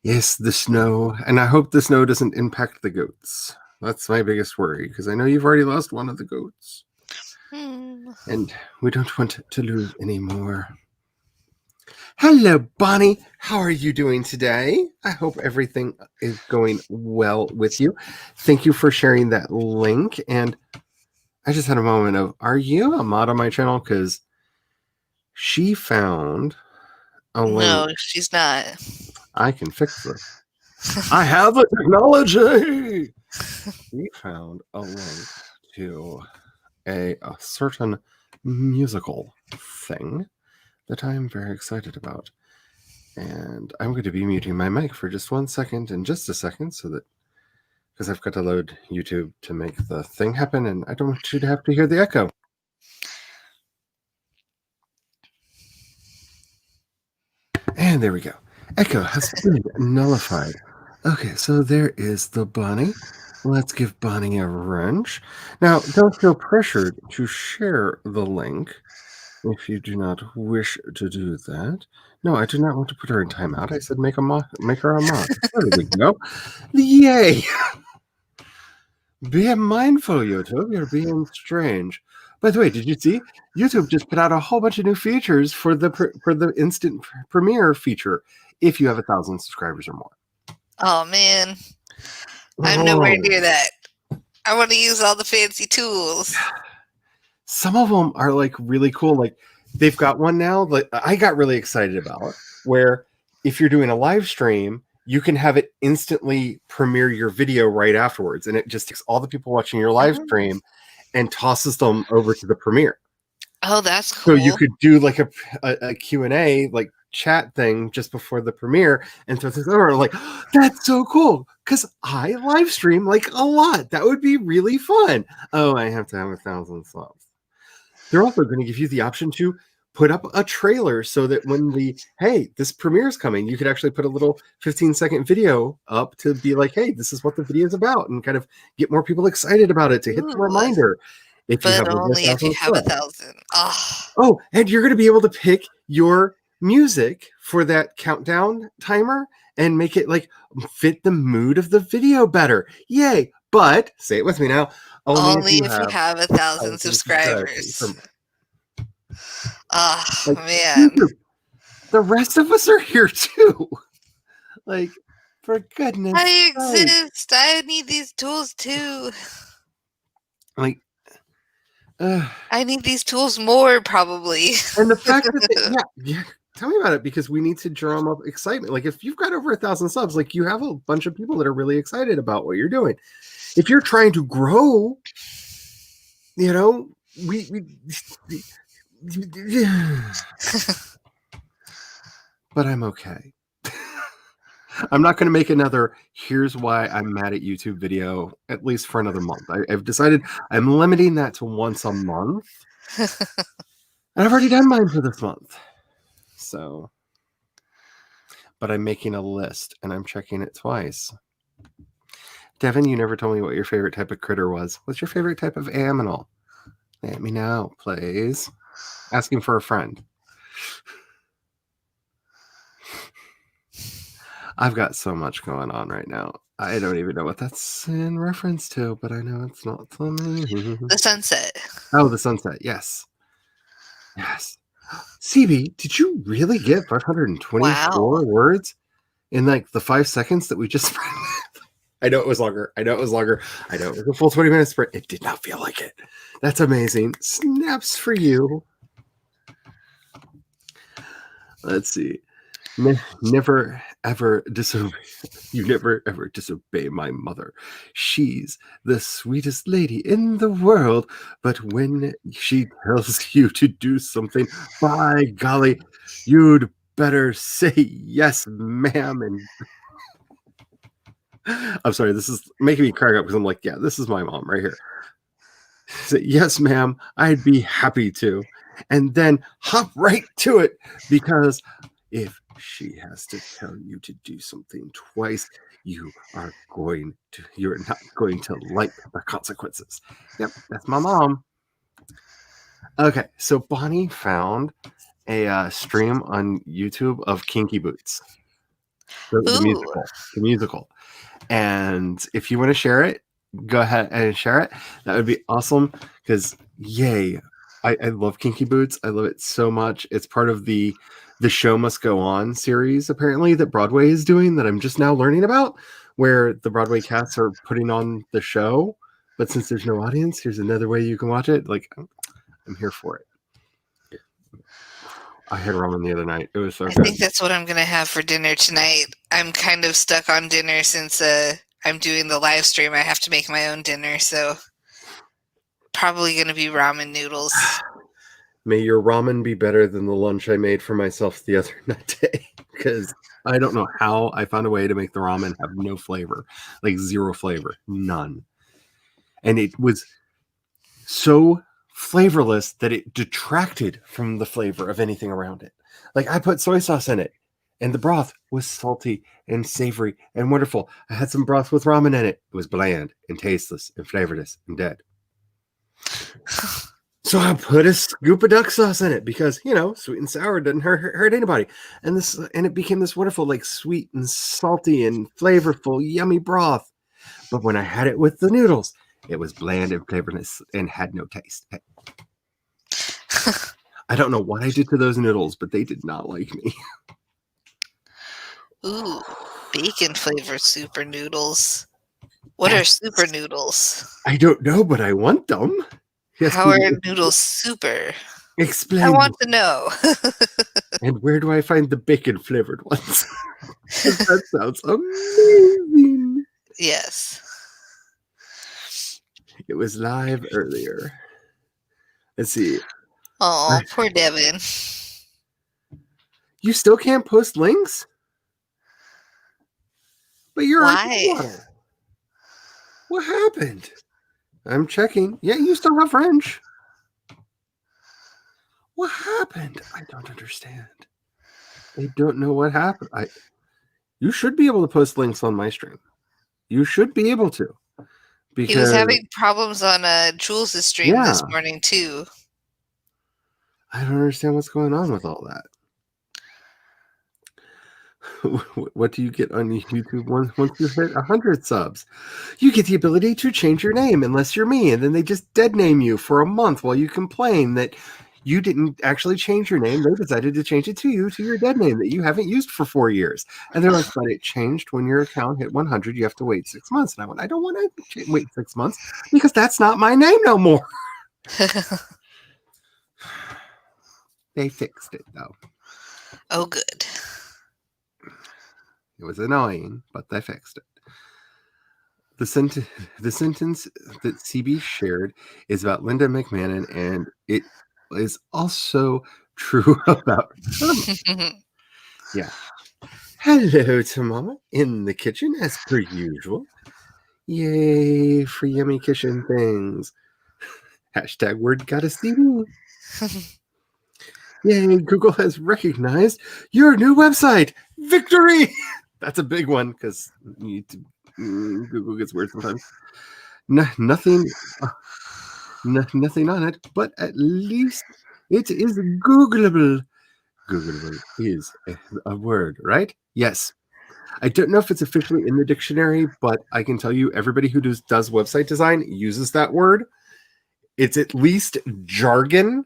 Yes, the snow. And I hope the snow doesn't impact the goats. That's my biggest worry, because I know you've already lost one of the goats. And we don't want to lose any more. Hello, Bonnie. How are you doing today? I hope everything is going well with you. Thank you for sharing that link. And I just had a moment of, are you a mod on my channel? Because she found a link. No, she's not. I can fix this. I have the technology. We found a link to a certain musical thing that I'm very excited about. And I'm going to be muting my mic for just 1 second in just a second, so that, because I've got to load YouTube to make the thing happen, and I don't want you to have to hear the echo. And there we go. Echo has been nullified. Okay, so there is the Bonnie. Let's give Bonnie a wrench. Now, don't feel pressured to share the link if you do not wish to do that. No, I do not want to put her in timeout. I said make her a mod. There we go. Yay! Be mindful, YouTube. You're being strange. By the way, did you see YouTube just put out a whole bunch of new features for the instant premiere feature if you have 1,000 subscribers or more? Oh man, I'm nowhere near that. I want to use all the fancy tools. Some of them are like really cool. Like they've got one now that I got really excited about, where if you're doing a live stream, you can have it instantly premiere your video right afterwards, and it just takes all the people watching your live stream and tosses them over to the premiere. Oh, that's cool. So you could do like a Q&A, like chat thing just before the premiere, and throw things over. Like, that's so cool, because I live stream like a lot. That would be really fun. Oh, I have to have 1,000 subs. They're also going to give you the option to put up a trailer, so that when this premiere is coming, you could actually put a little 15-second video up to be like, hey, this is what the video is about, and kind of get more people excited about it, to hit the reminder. But only if you have 1,000. Oh, and you're going to be able to pick your music for that countdown timer and make it like fit the mood of the video better. Yay! But say it with me now. Only if you have 1,000 subscribers. Oh, man. The rest of us are here too. Like, for goodness I sake. exist. I need these tools too. Like, I need these tools more, probably. and the fact that yeah, tell me about it, because we need to drum up excitement. Like, if you've got over 1,000 subs, like, you have a bunch of people that are really excited about what you're doing. If you're trying to grow, you know, we but I'm okay. I'm not going to make another "here's why I'm mad at YouTube" video, at least for another month. I've decided I'm limiting that to once a month. And I've already done mine for this month. So, but I'm making a list and I'm checking it twice. Devin, you never told me what your favorite type of critter was. What's your favorite type of aminal? Let me know, please. Asking for a friend. I've got so much going on right now. I don't even know what that's in reference to, but I know it's not funny. The sunset. Oh, the sunset. Yes. Yes. CB, did you really get 524 words in like the 5 seconds that we just I know it was longer. I know it was a full 20 minutes, but it did not feel like it. That's amazing. Snaps for you. Let's see. Never ever disobey. You never ever disobey my mother. She's the sweetest lady in the world. But when she tells you to do something, by golly, you'd better say yes, ma'am. And I'm sorry, this is making me crack up because I'm like, yeah, this is my mom right here. Say, yes, ma'am, I'd be happy to. And then hop right to it, because if she has to tell you to do something twice, you're not going to like the consequences. Yep, that's my mom. Okay, so Bonnie found a stream on YouTube of Kinky Boots, the musical. And if you want to share it, go ahead and share it. That would be awesome, because yay, I love Kinky Boots. I love it so much. It's part of the Show Must Go On series, apparently, that Broadway is doing, that I'm just now learning about, where the Broadway cats are putting on the show, but since there's no audience, here's another way you can watch it. Like, I'm here for it. I had ramen the other night. It was so good. I think that's what I'm going to have for dinner tonight. I'm kind of stuck on dinner since I'm doing the live stream. I have to make my own dinner, so probably going to be ramen noodles. May your ramen be better than the lunch I made for myself the other day, because I don't know how I found a way to make the ramen have no flavor, like zero flavor, none. And it was so flavorless that it detracted from the flavor of anything around it. Like, I put soy sauce in it, and the broth was salty and savory and wonderful. I had some broth with ramen in it. It was bland and tasteless and flavorless and dead. So I put a scoop of duck sauce in it, because, you know, sweet and sour doesn't hurt anybody. And it became this wonderful, like, sweet and salty and flavorful, yummy broth. But when I had it with the noodles, it was bland and flavorless and had no taste. I don't know what I did to those noodles, but they did not like me. Ooh, bacon flavored super noodles. What are super noodles? I don't know, but I want them. Yes, how are noodles super? Explain. I want to know. And where do I find the bacon flavored ones? That sounds amazing. Yes. It was live earlier. Let's see. Oh, poor Devin. You still can't post links? But you're why? What happened? I'm checking. Yeah, you still have French. What happened? I don't understand. I don't know what happened. You should be able to post links on my stream. You should be able to. Because he was having problems on Jules' stream this morning too. I don't understand what's going on with all that. What do you get on YouTube once you hit 100 subs? You get the ability to change your name unless you're me, and then they just dead name you for a month while you complain that You didn't actually change your name. They decided to change it to your dead name that you haven't used for 4 years. And they're like, but it changed when your account hit 100. You have to wait 6 months. And I went, I don't want to wait 6 months because that's not my name no more. They fixed it, though. Oh, good. It was annoying, but they fixed it. The sentence that CB shared is about Linda McMahon, and it is also true about her. Yeah. Hello to Mama in the kitchen, as per usual. Yay for yummy kitchen things. Hashtag word gotta see me. Yay, Google has recognized your new website. Victory! That's a big one because Google gets weird sometimes. Nothing on it, but at least it is Googleable. Googleable is a word, right? Yes. I don't know if it's officially in the dictionary, but I can tell you everybody who does website design uses that word. It's at least jargon,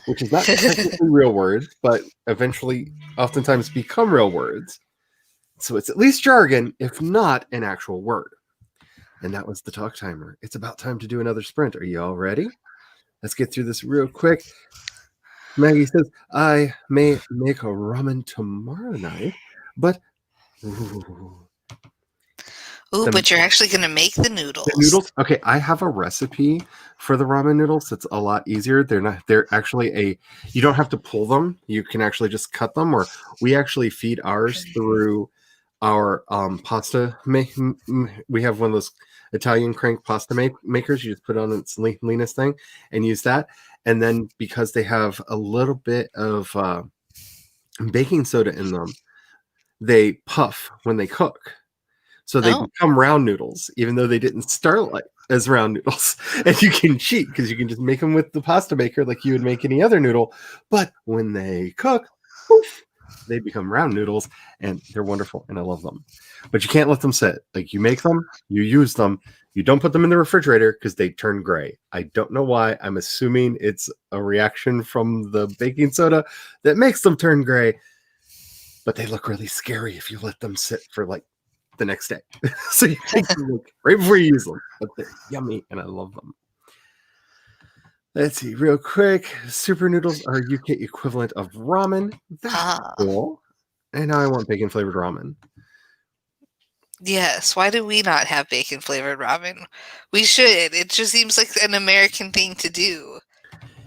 which is not technically real words, but eventually oftentimes become real words. So it's at least jargon, if not an actual word. And that was the talk timer. It's about time to do another sprint. Are you all ready? Let's get through this real quick. Maggie says, I may make a ramen tomorrow night, but... But you're actually going to make the noodles. The noodles? Okay, I have a recipe for the ramen noodles that's a lot easier. They're actually you don't have to pull them. You can actually just cut them, or we actually feed ours through our pasta. We have one of those Italian crank pasta makers. You just put on its leanest thing and use that. And then because they have a little bit of baking soda in them, they puff when they cook. So they become round noodles, even though they didn't start as round noodles. And you can cheat because you can just make them with the pasta maker like you would make any other noodle. But when they cook, poof, they become round noodles, and they're wonderful, and I love them. But you can't let them sit. Like, you make them, you use them, you don't put them in the refrigerator because they turn gray. I don't know why. I'm assuming it's a reaction from the baking soda that makes them turn gray. But they look really scary if you let them sit for like the next day. So you take them right before you use them. But they're yummy, and I love them. Let's see, real quick. Super noodles are UK equivalent of ramen. That's cool. And now I want bacon flavored ramen. Yes. Why do we not have bacon flavored ramen? We should. It just seems like an American thing to do,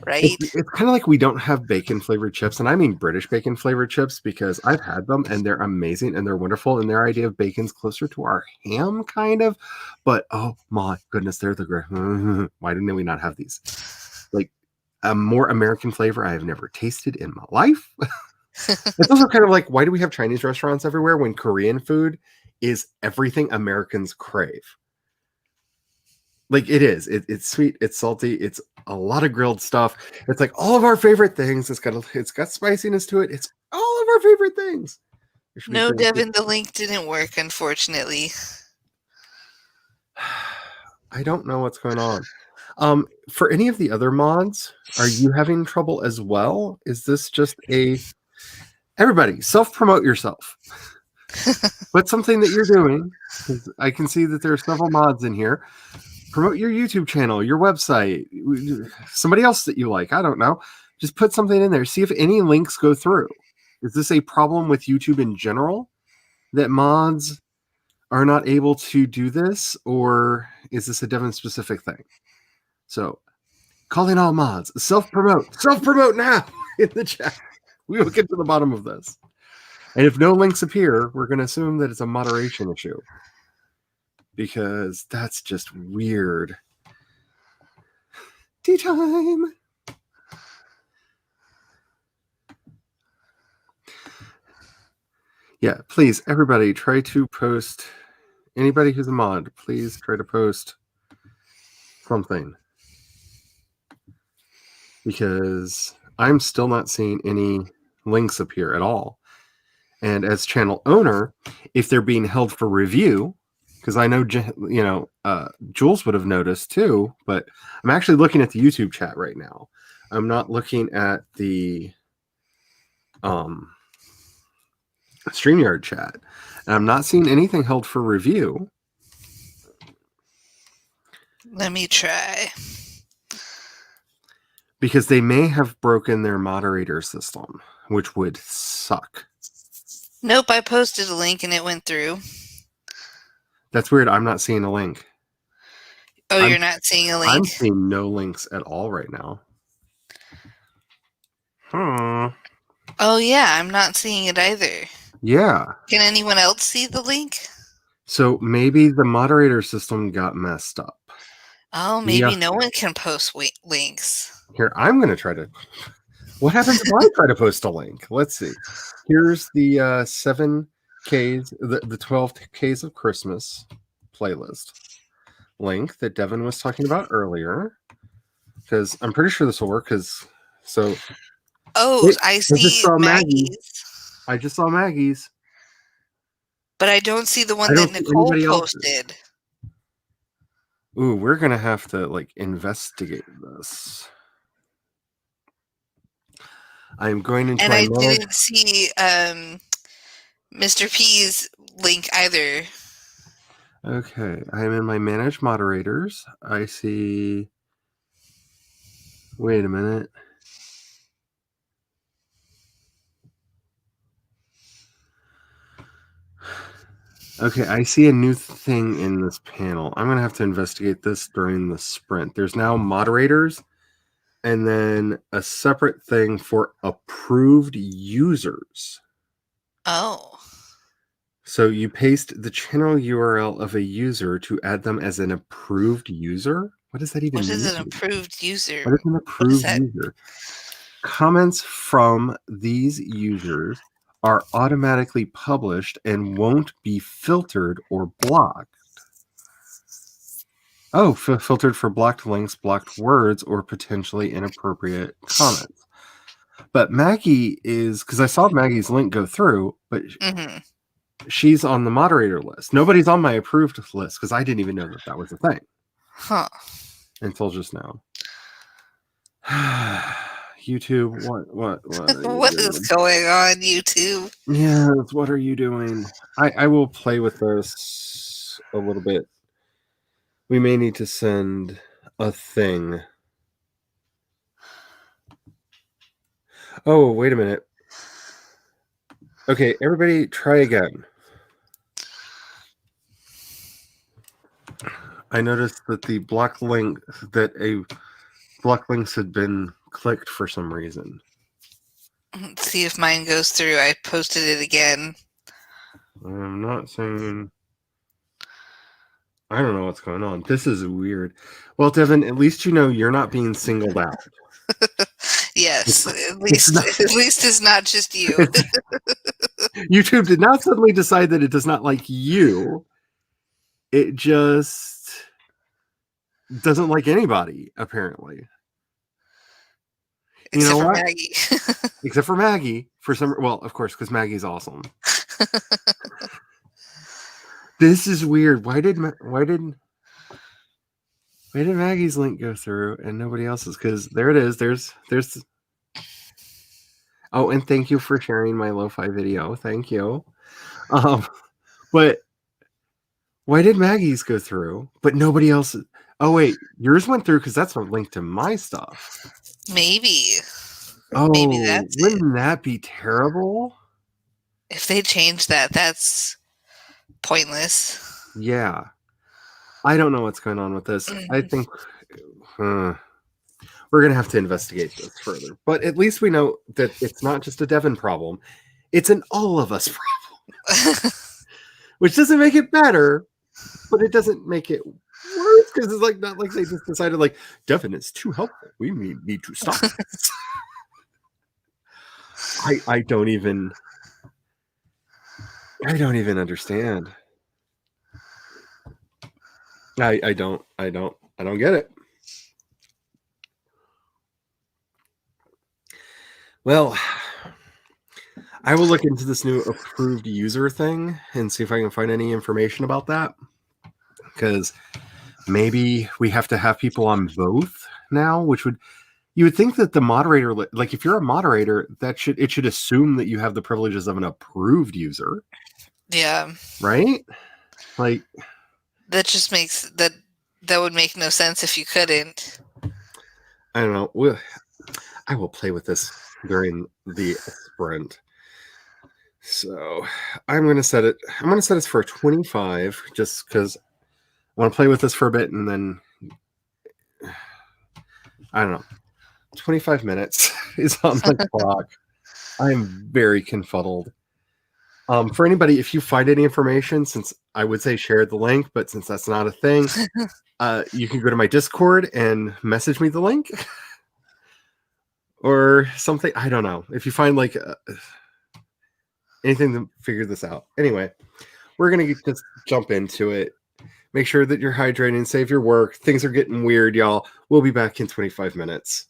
right? It's kind of like we don't have bacon flavored chips, and I mean British bacon flavored chips, because I've had them and they're amazing and they're wonderful, and their idea of bacon's closer to our ham, kind of. But oh my goodness, they're the great. Why didn't we not have these? Like a more American flavor I have never tasted in my life. It's also kind of like, why do we have Chinese restaurants everywhere when Korean food is everything Americans crave? Like, it is. It's sweet. It's salty. It's a lot of grilled stuff. It's like all of our favorite things. It's got spiciness to it. It's all of our favorite things. No, Devin, the link didn't work, unfortunately. I don't know what's going on. For any of the other mods, are you having trouble as well? Is this just everybody self-promote yourself? Put something that you're doing. I can see that there are several mods in here. Promote your YouTube channel, your website, somebody else that you like. I don't know. Just put something in there. See if any links go through. Is this a problem with YouTube in general, that mods are not able to do this, or is this a Devin specific thing? So, calling all mods, self-promote now in the chat. We will get to the bottom of this. And if no links appear, we're going to assume that it's a moderation issue, because that's just weird. Tea time. Yeah, please, everybody, try to post. Anybody who's a mod, please try to post something, because I'm still not seeing any links appear at all. And as channel owner, if they're being held for review, because I know, Jules would have noticed too, but I'm actually looking at the YouTube chat right now. I'm not looking at the StreamYard chat. And I'm not seeing anything held for review. Let me try. Because they may have broken their moderator system, which would suck. Nope, I posted a link and it went through. That's weird. I'm not seeing a link. Oh, you're not seeing a link? I'm seeing no links at all right now. Oh, yeah, I'm not seeing it either. Yeah. Can anyone else see the link? So maybe the moderator system got messed up. Oh, maybe no one can post links. Here, I'm going to try to... What happens if I try to post a link? Let's see. Here's the 7Ks, the 12Ks of Christmas playlist link that Devin was talking about earlier. Because I'm pretty sure this will work. Oh, I see Maggie's. I just saw Maggie's. But I don't see the one that Nicole posted. Ooh, we're going to have to, investigate this. I'm going into and I didn't see Mr. P's link either. Okay, I'm in my manage moderators. I see. Wait a minute. Okay, I see a new thing in this panel. I'm going to have to investigate this during the sprint. There's now moderators and then a separate thing for approved users. Oh. So you paste the channel URL of a user to add them as an approved user? What does that even mean? What is an approved user? What is an approved user? Comments from these users are automatically published and won't be filtered or blocked. Oh, filtered for blocked links, blocked words, or potentially inappropriate comments. But Maggie is, because I saw Maggie's link go through, but she's on the moderator list. Nobody's on my approved list because I didn't even know that was a thing. Huh. Until just now. YouTube, what what is going on, YouTube? Yes, what are you doing? I will play with this a little bit. We may need to send a thing. Oh, wait a minute. Okay, everybody try again. I noticed that a block links had been clicked for some reason. Let's see if mine goes through. I posted it again. I'm not saying... I don't know what's going on. This is weird. Well, Devin, at least you know you're not being singled out. Yes, at least it's not just you. YouTube did not suddenly decide that it does not like you. It just doesn't like anybody, apparently. Except for Maggie. Except for Maggie. Well, of course, because Maggie's awesome. This is weird. Why did Maggie's link go through and nobody else's? Because there it is. There's. Oh, and thank you for sharing my lo-fi video. Thank you. But why did Maggie's go through, but nobody else? Oh wait, yours went through because that's a link to my stuff. Maybe. Oh, maybe that's wouldn't that be terrible? If they change that, that's pointless. Yeah. I don't know what's going on with this. I think we're going to have to investigate this further. But at least we know that it's not just a Devin problem. It's an all of us problem. Which doesn't make it better, but it doesn't make it worse because it's not like they just decided Devin is too helpful. We need to stop this. I don't even understand. I don't get it. Well, I will look into this new approved user thing and see if I can find any information about that. Because maybe we have to have people on both now, which would... You would think that the moderator, like if you're a moderator, it should assume that you have the privileges of an approved user, Yeah. right? Like, That just makes that would make no sense if you couldn't. I don't know. I will play with this during the sprint. So I'm going to set it. I'm going to set it for 25, just because I want to play with this for a bit, and then I don't know. 25 minutes is on the clock. I'm very confuddled. For anybody, if you find any information, since I would say share the link, but since that's not a thing, you can go to my Discord and message me the link or something. I don't know. If you find like anything to figure this out. Anyway, we're going to just jump into it. Make sure that you're hydrating, save your work. Things are getting weird, y'all. We'll be back in 25 minutes.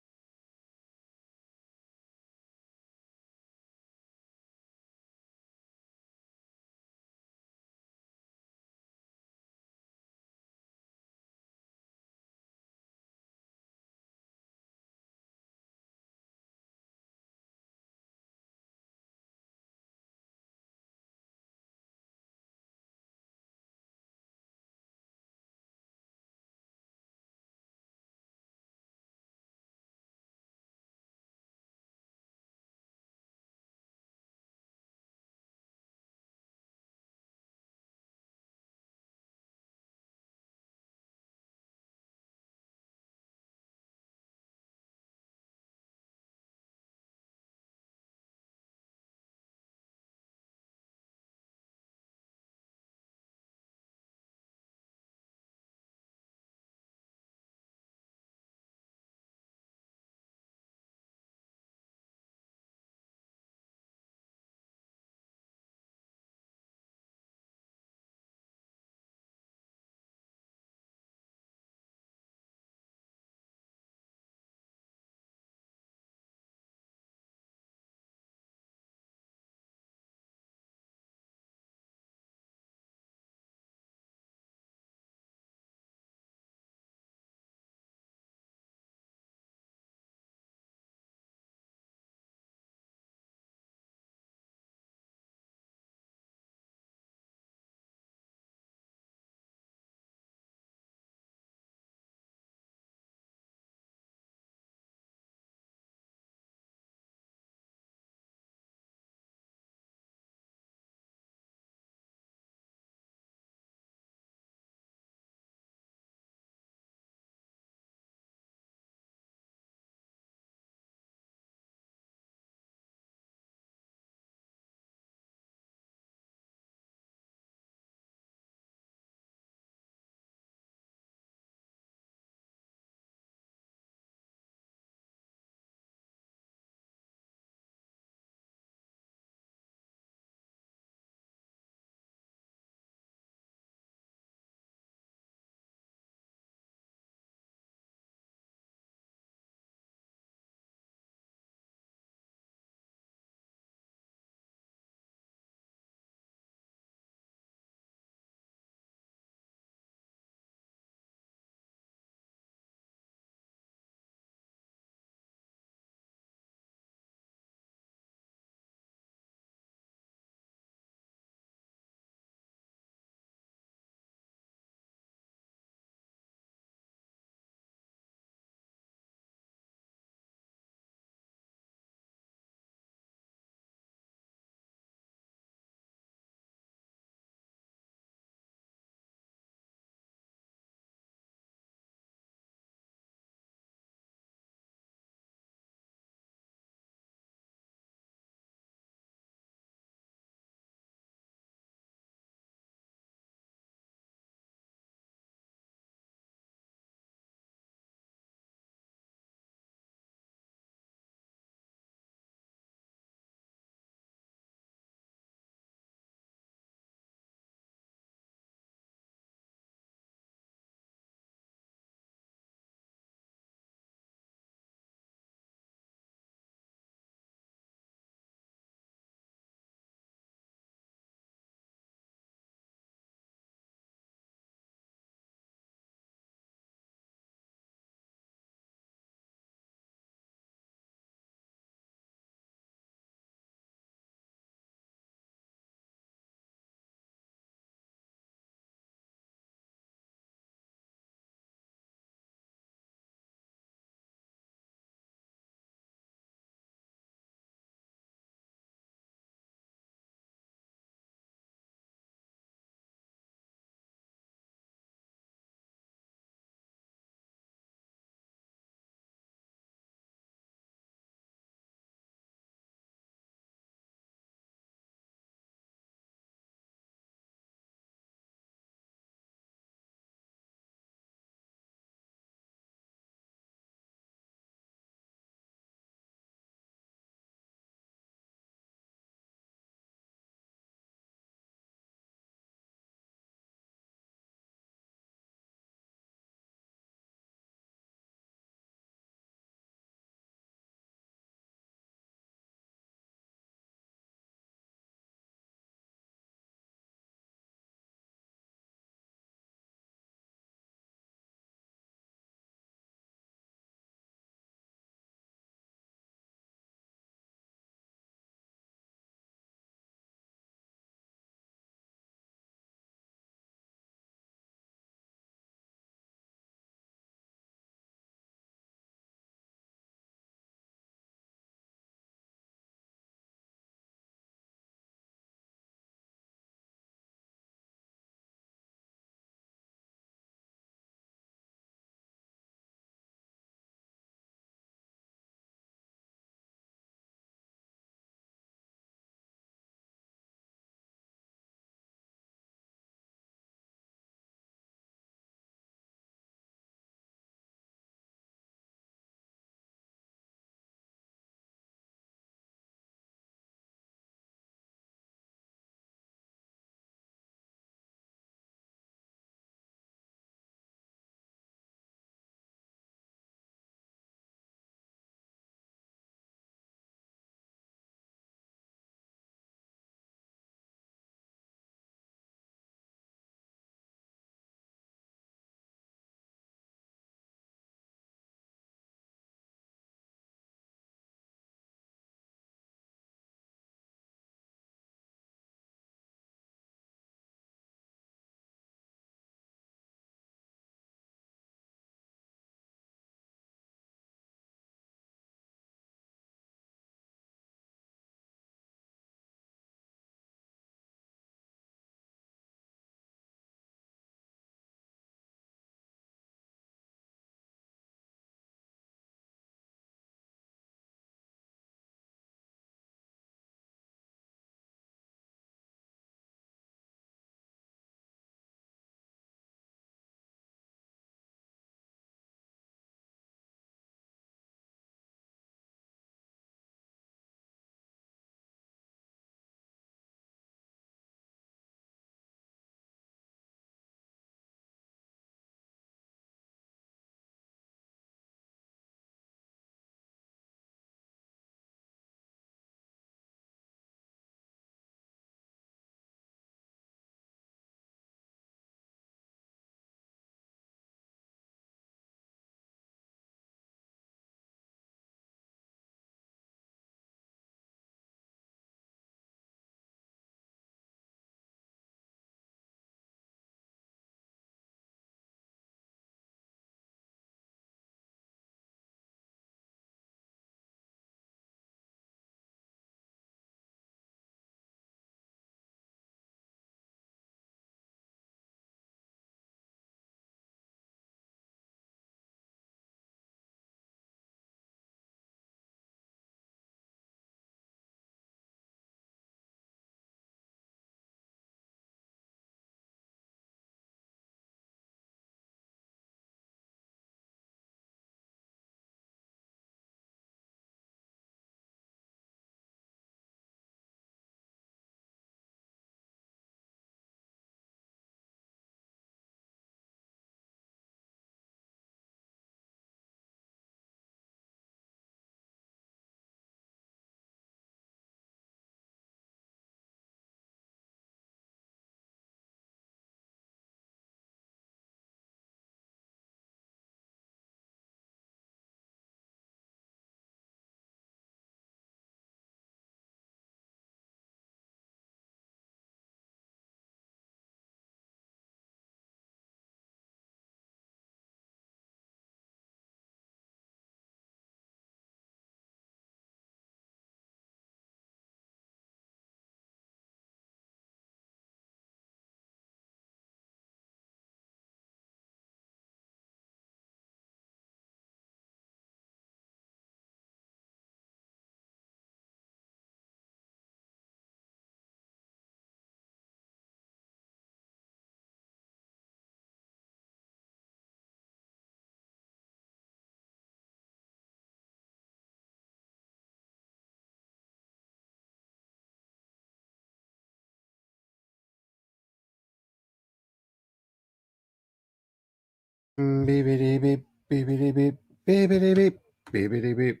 Beep, beep, beep, beep, beep, beep, beep, beep, beep, beep, beep.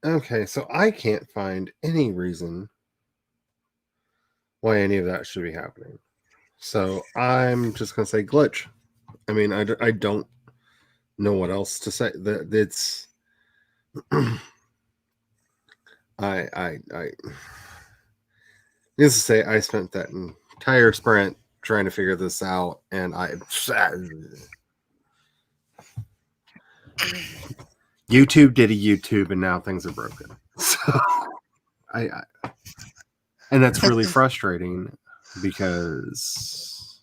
Okay, so I can't find any reason why any of that should be happening. So I'm just gonna say glitch. I mean, I don't know what else to say. That it's I needless to say, I spent that entire sprint trying to figure this out, and YouTube did a YouTube, and now things are broken. So I and that's really frustrating because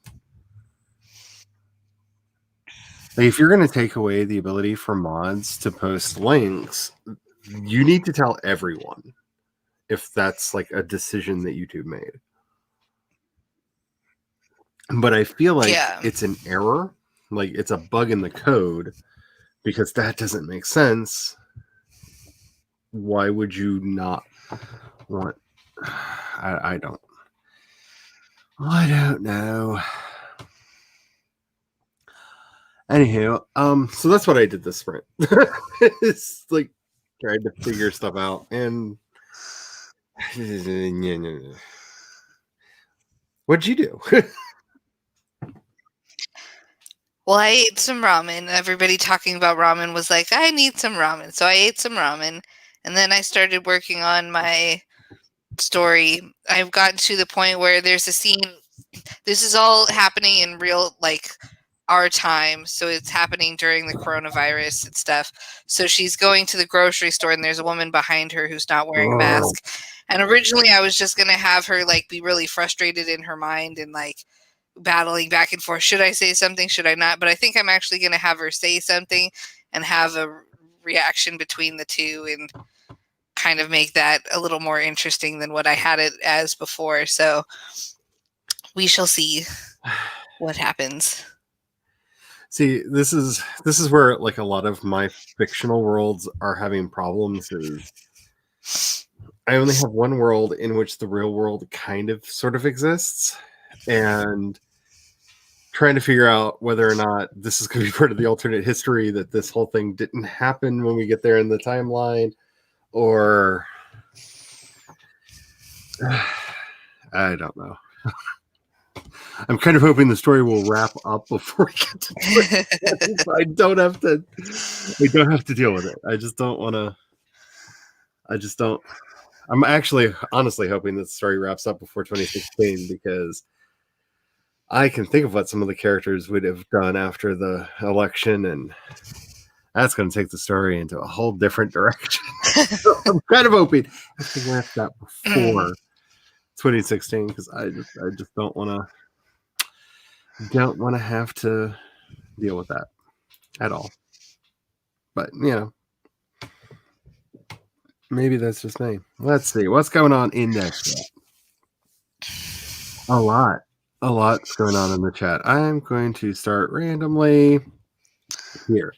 like, if you're going to take away the ability for mods to post links, you need to tell everyone if that's like a decision that YouTube made. But I feel like it's an error, like it's a bug in the code, because that doesn't make sense. Why would you not want? I don't know. Anywho, so that's what I did this sprint. It's like trying to figure stuff out, and what'd you do? Well, I ate some ramen. Everybody talking about ramen was like, I need some ramen. So I ate some ramen. And then I started working on my story. I've gotten to the point where there's a scene. This is all happening in real, like, our time. So it's happening during the coronavirus and stuff. So she's going to the grocery store and there's a woman behind her who's not wearing a mask. And originally I was just going to have her, like, be really frustrated in her mind and, like, battling back and forth. Should I say something? Should I not? But I think I'm actually going to have her say something and have a reaction between the two and kind of make that a little more interesting than what I had it as before. So we shall see what happens. See, this is where like a lot of my fictional worlds are having problems. Is I only have one world in which the real world kind of sort of exists, and trying to figure out whether or not this is going to be part of the alternate history, that this whole thing didn't happen when we get there in the timeline, or I don't know. I'm kind of hoping the story will wrap up before we get to it. So I don't have to deal with it. I just don't want to. I'm actually honestly hoping that the story wraps up before 2016, because I can think of what some of the characters would have done after the election, and that's going to take the story into a whole different direction. So I'm kind of hoping I can wrap that before 2016, because I just don't want to have to deal with that at all. But maybe that's just me. Let's see what's going on in that chat. A lot's going on in the chat. I'm going to start randomly here.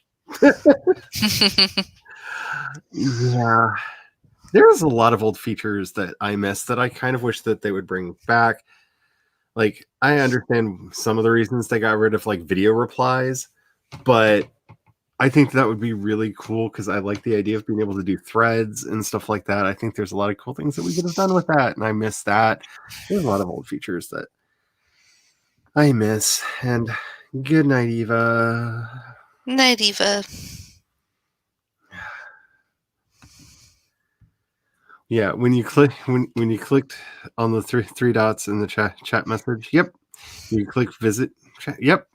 Yeah, there's a lot of old features that I missed that I kind of wish that they would bring back. Like, I understand some of the reasons they got rid of like video replies, but I think that would be really cool, because I like the idea of being able to do threads and stuff like that. I think there's a lot of cool things that we could have done with that, and I miss that. There's a lot of old features that I miss. And good night, Eva. Night, Eva. Yeah, when you clicked on the three dots in the chat message, yep, you click visit chat, yep,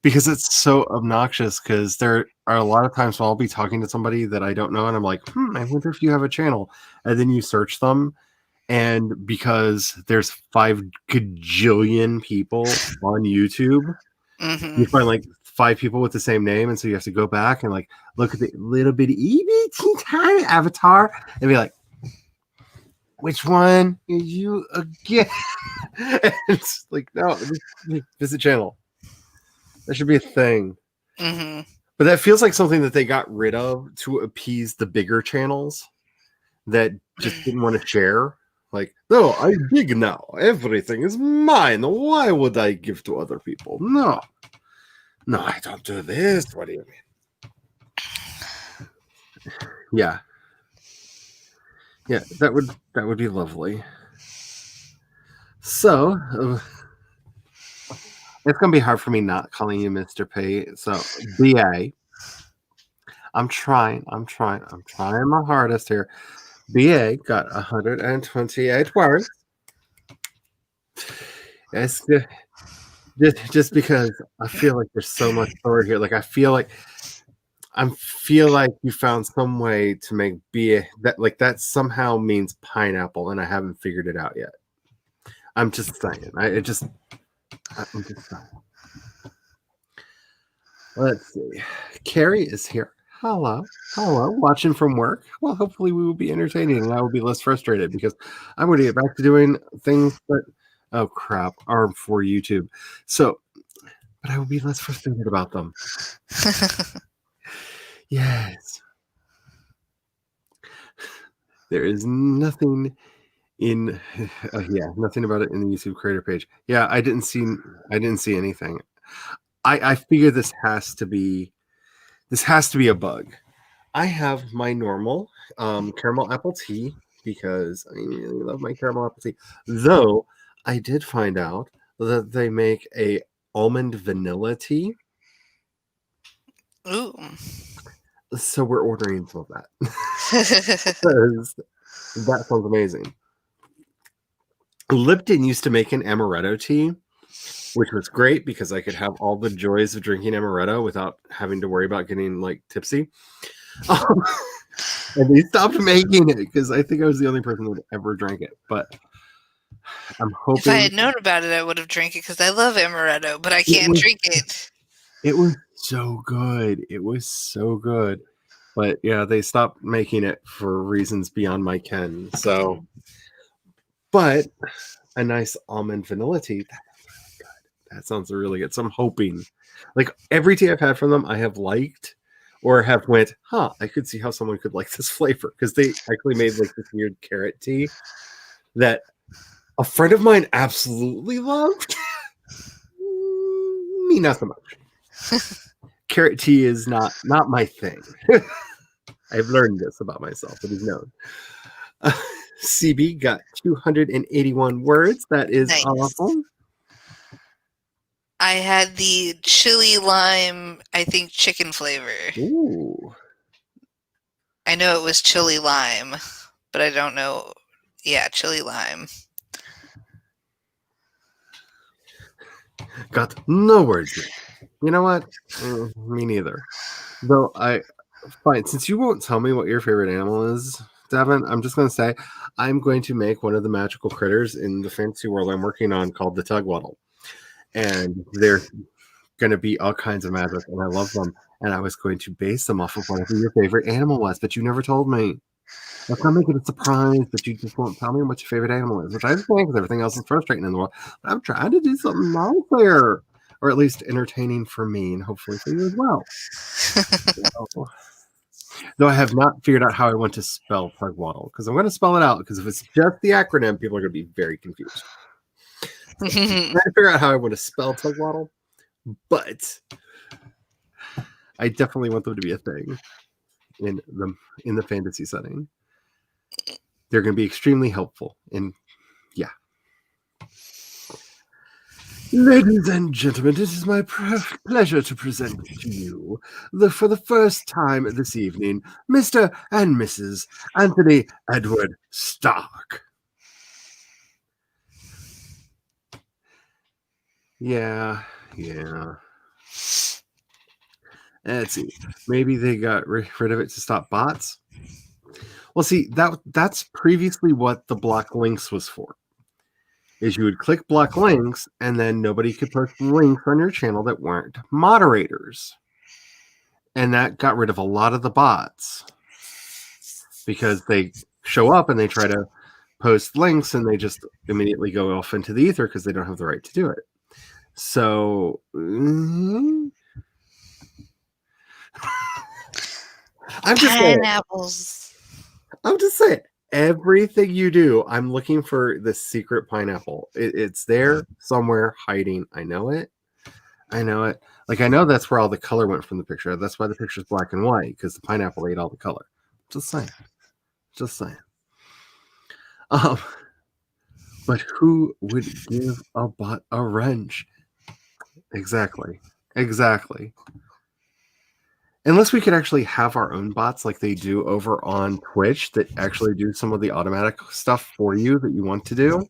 because it's so obnoxious. Because there are a lot of times when I'll be talking to somebody that I don't know, and I'm like, I wonder if you have a channel, and then you search them, and because there's 5 gajillion people on YouTube, you find like 5 people with the same name, and so you have to go back and like look at the little bitty tiny avatar and be like, which one are you again? It's like, no, visit channel. That should be a thing. But that feels like something that they got rid of to appease the bigger channels that just didn't want to share. Like, no, I'm big now. Everything is mine. Why would I give to other people? No. No, I don't do this. What do you mean? Yeah. Yeah, that would be lovely. So, it's gonna be hard for me not calling you Mr. P. So, BA. I'm trying my hardest here. BA got 128 words. It's just because I feel like there's so much story here. Like I feel like you found some way to make BA that somehow means pineapple, and I haven't figured it out yet. I'm just saying. I'm just saying. Let's see. Carrie is here. Hello. Watching from work. Well, hopefully we will be entertaining and I will be less frustrated because I'm going to get back to doing things that, oh crap, are for YouTube. So, but I will be less frustrated about them. Yes. There is nothing in, nothing about it in the YouTube creator page. Yeah, I didn't see anything. I figure this has to be a bug. I have my normal caramel apple tea because I really love my caramel apple tea. Though I did find out that they make a almond vanilla tea. Ooh. So we're ordering some of that. Because that sounds amazing. Lipton used to make an amaretto tea, which was great because I could have all the joys of drinking amaretto without having to worry about getting like tipsy. And they stopped making it because I think I was the only person that ever drank it. But I'm hoping if I had known about it, I would have drank it because I love amaretto, but I can't drink it. It was so good. It was so good. But yeah, they stopped making it for reasons beyond my ken. So, but a nice almond vanilla tea, that sounds really good. So I'm hoping, like every tea I've had from them, I have liked or have went, I could see how someone could like this flavor because they actually made like this weird carrot tea that a friend of mine absolutely loved. Me, not so much. Carrot tea is not my thing. I've learned this about myself. It is known. CB got 281 words. That is nice. awesome. I had the chili lime, I think, chicken flavor. Ooh. I know it was chili lime, but I don't know. Yeah, chili lime. Got no words yet. You know what? Me neither. Though fine. Since you won't tell me what your favorite animal is, Devin, I'm just going to say I'm going to make one of the magical critters in the fantasy world I'm working on called the Tugwaddle. And they're going to be all kinds of magic, and I love them. And I was going to base them off of whatever your favorite animal was, but you never told me. Let's not make it a surprise that you just won't tell me what your favorite animal is, which I understand because everything else is frustrating in the world. But I'm trying to do something nice there, or at least entertaining for me and hopefully for you as well. Though I have not figured out how I want to spell Tugwaddle because I'm going to spell it out because if it's just the acronym, people are going to be very confused. So I'm trying to figure out how I want to spell Tugwaddle, but I definitely want them to be a thing in the fantasy setting. They're going to be extremely helpful. And yeah. Ladies and gentlemen, it is my pleasure to present to you, for the first time this evening, Mr. and Mrs. Anthony Edward Stark. Yeah. Let's see. Maybe they got rid of it to stop bots. Well, see, that's previously what the block links was for. Is you would click block links, and then nobody could post links on your channel that weren't moderators. And that got rid of a lot of the bots. Because they show up and they try to post links, and they just immediately go off into the ether because they don't have the right to do it. So... I'm just pineapples. I'm just saying, everything you do, I'm looking for the secret pineapple. It's there somewhere hiding. I know it. I know it. Like, I know that's where all the color went from the picture. That's why the picture's black and white, because the pineapple ate all the color. Just saying. Just saying. Um, but who would give a bot a wrench? Exactly. Exactly. Unless we could actually have our own bots like they do over on Twitch that actually do some of the automatic stuff for you that you want to do.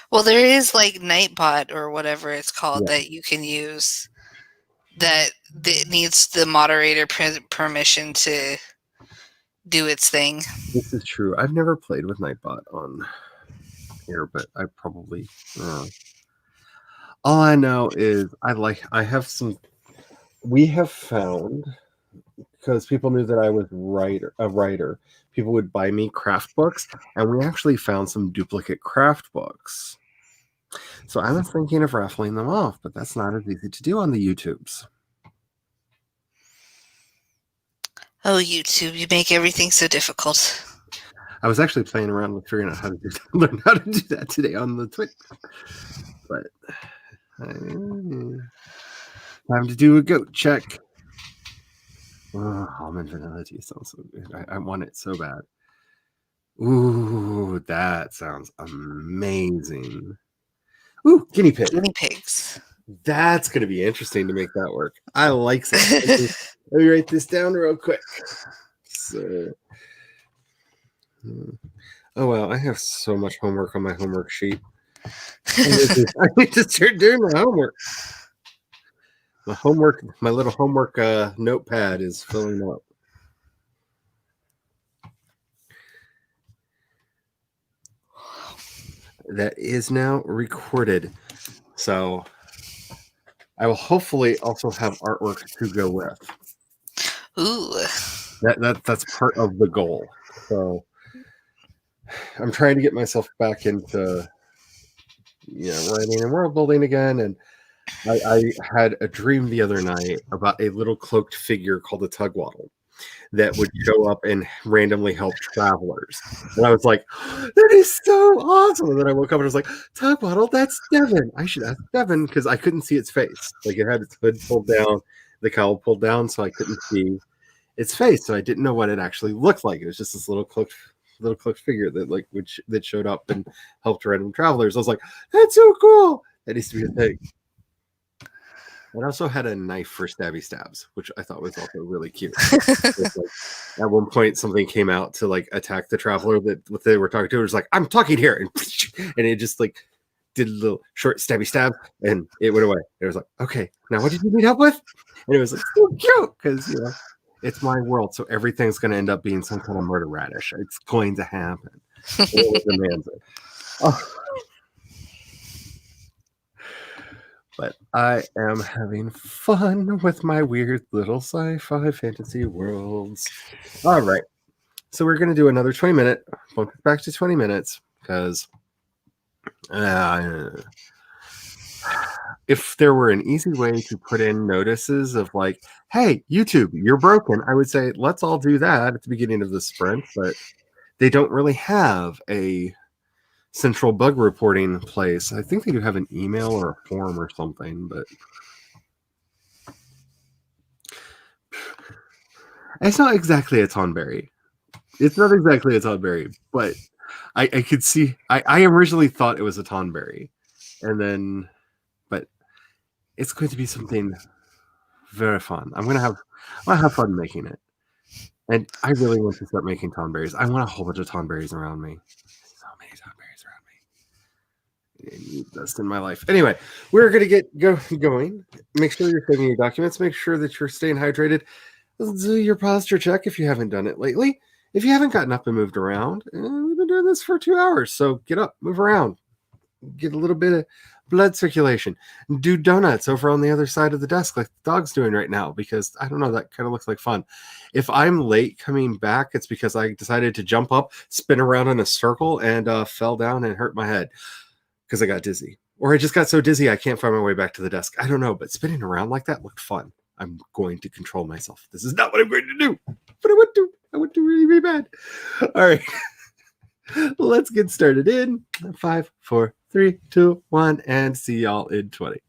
Well, there is like Nightbot or whatever it's called Yeah. that you can use that needs the moderator permission to do its thing. This is true. I've never played with Nightbot on here, but I probably. All I know is I have some. We have found, because people knew that I was a writer, people would buy me craft books, and we actually found some duplicate craft books. So I was thinking of raffling them off, but that's not as easy to do on the YouTubes. Oh, YouTube, you make everything so difficult. I was actually playing around with figuring out how to learn how to do that today on the Twitch. But time to do a goat check. Oh, almond vanilla tea sounds so good. I want it so bad. Ooh, that sounds amazing. Ooh, guinea pig. Guinea pigs. That's going to be interesting to make that work. I like that. Let me write this down real quick. So, oh wow, I have so much homework on my homework sheet. I need to start doing my homework. My little homework notepad is filling up. That is now recorded. So I will hopefully also have artwork to go with. Ooh. That's part of the goal. So I'm trying to get myself back into writing and world building again. And I had a dream the other night about a little cloaked figure called a Tugwaddle that would show up and randomly help travelers. And I was like, that is so awesome. And then I woke up and I was like, Tugwaddle, that's Devin. I should ask Devin, because I couldn't see its face. Like, it had its hood pulled down, the cowl pulled down, so I couldn't see its face. So I didn't know what it actually looked like. It was just this little cloaked figure that showed up and helped random travelers. I was like, that's so cool. That needs to be a thing. It also had a knife for stabby stabs, which I thought was also really cute. At one point, something came out to attack the traveler that what they were talking to. It was like, I'm talking here, and it just did a little short stabby stab, and it went away. It was like, okay, now what did you need help with? And it was so cute because it's my world, so everything's going to end up being some kind of murder radish. It's going to happen. It demands it. Oh. But I am having fun with my weird little sci-fi fantasy worlds. All right. So we're going to do another 20-minute. Bump it back to 20 minutes because if there were an easy way to put in notices of hey, YouTube, you're broken, I would say let's all do that at the beginning of the sprint. But they don't really have a central bug reporting place. I think they do have an email or a form or something, but it's not exactly a Tonberry. It's not exactly a Tonberry, but I could see. I originally thought it was a Tonberry, and then, but it's going to be something very fun. I'm gonna have fun making it, and I really want to start making Tonberries. I want a whole bunch of Tonberries around me. So many Tonberries around me. I need dust in my life. Anyway, we're gonna get going. Make sure you're saving your documents. Make sure that you're staying hydrated. Do your posture check if you haven't done it lately. If you haven't gotten up and moved around, we've been doing this for 2 hours. So get up, move around, get a little bit of blood circulation. Do donuts over on the other side of the desk like the dog's doing right now, because I don't know, that kind of looks like fun. If I'm late coming back, it's because I decided to jump up, spin around in a circle, and fell down and hurt my head because I got dizzy. Or I just got so dizzy I can't find my way back to the desk. I don't know, but spinning around like that looked fun. I'm going to control myself. This is not what I'm going to do, but I would do really, really bad. All right. Let's get started in 5, 4, 3, 2, 1, and see y'all in 20.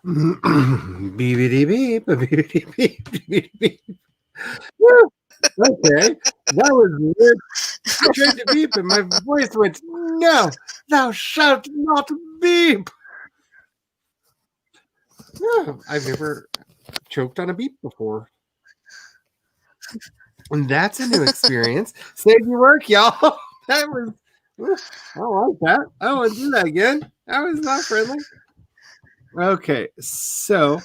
Beepity beep, beepity beep, beepity beep. Woo! Okay, that was weird. I tried to beep and my voice went, "No, thou shalt not beep." No, I've never choked on a beep before. And that's a new experience. Save your work, y'all. That was, I like that. I want to do that again. That was not friendly. Okay, so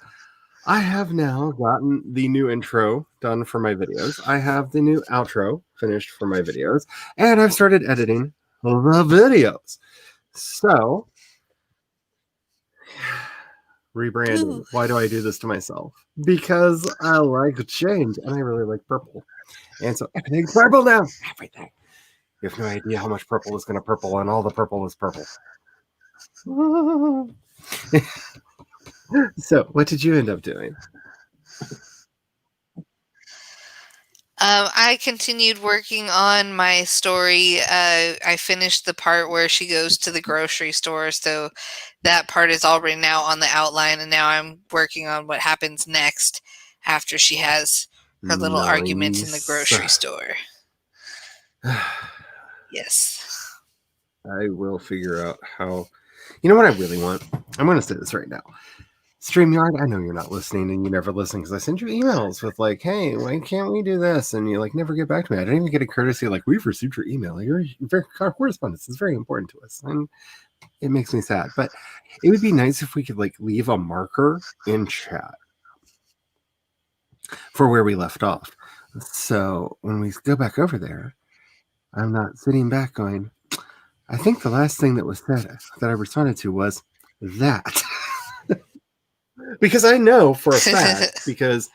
I have now gotten the new intro done for my videos. I have the new outro finished for my videos, and I've started editing the videos. So, rebranding. Why do I do this to myself? Because I like change, and I really like purple. And so everything's purple now. Everything. You have no idea how much purple is going to purple, and all the purple is purple. So, what did you end up doing? I continued working on my story. I finished the part where she goes to the grocery store, so that part is already now on the outline, and now I'm working on what happens next after she has her little argument in the grocery store. Yes. I will figure out how. You know what I really want? I'm going to say this right now. StreamYard, I know you're not listening and you never listen because I send you emails with like, hey, why can't we do this? And you like never get back to me. I didn't even get a courtesy like, we've received your email. Your correspondence is very important to us. And it makes me sad. But it would be nice if we could like leave a marker in chat for where we left off. So when we go back over there, I'm not sitting back going, I think the last thing that was said that I responded to was that. Because I know for a fact, because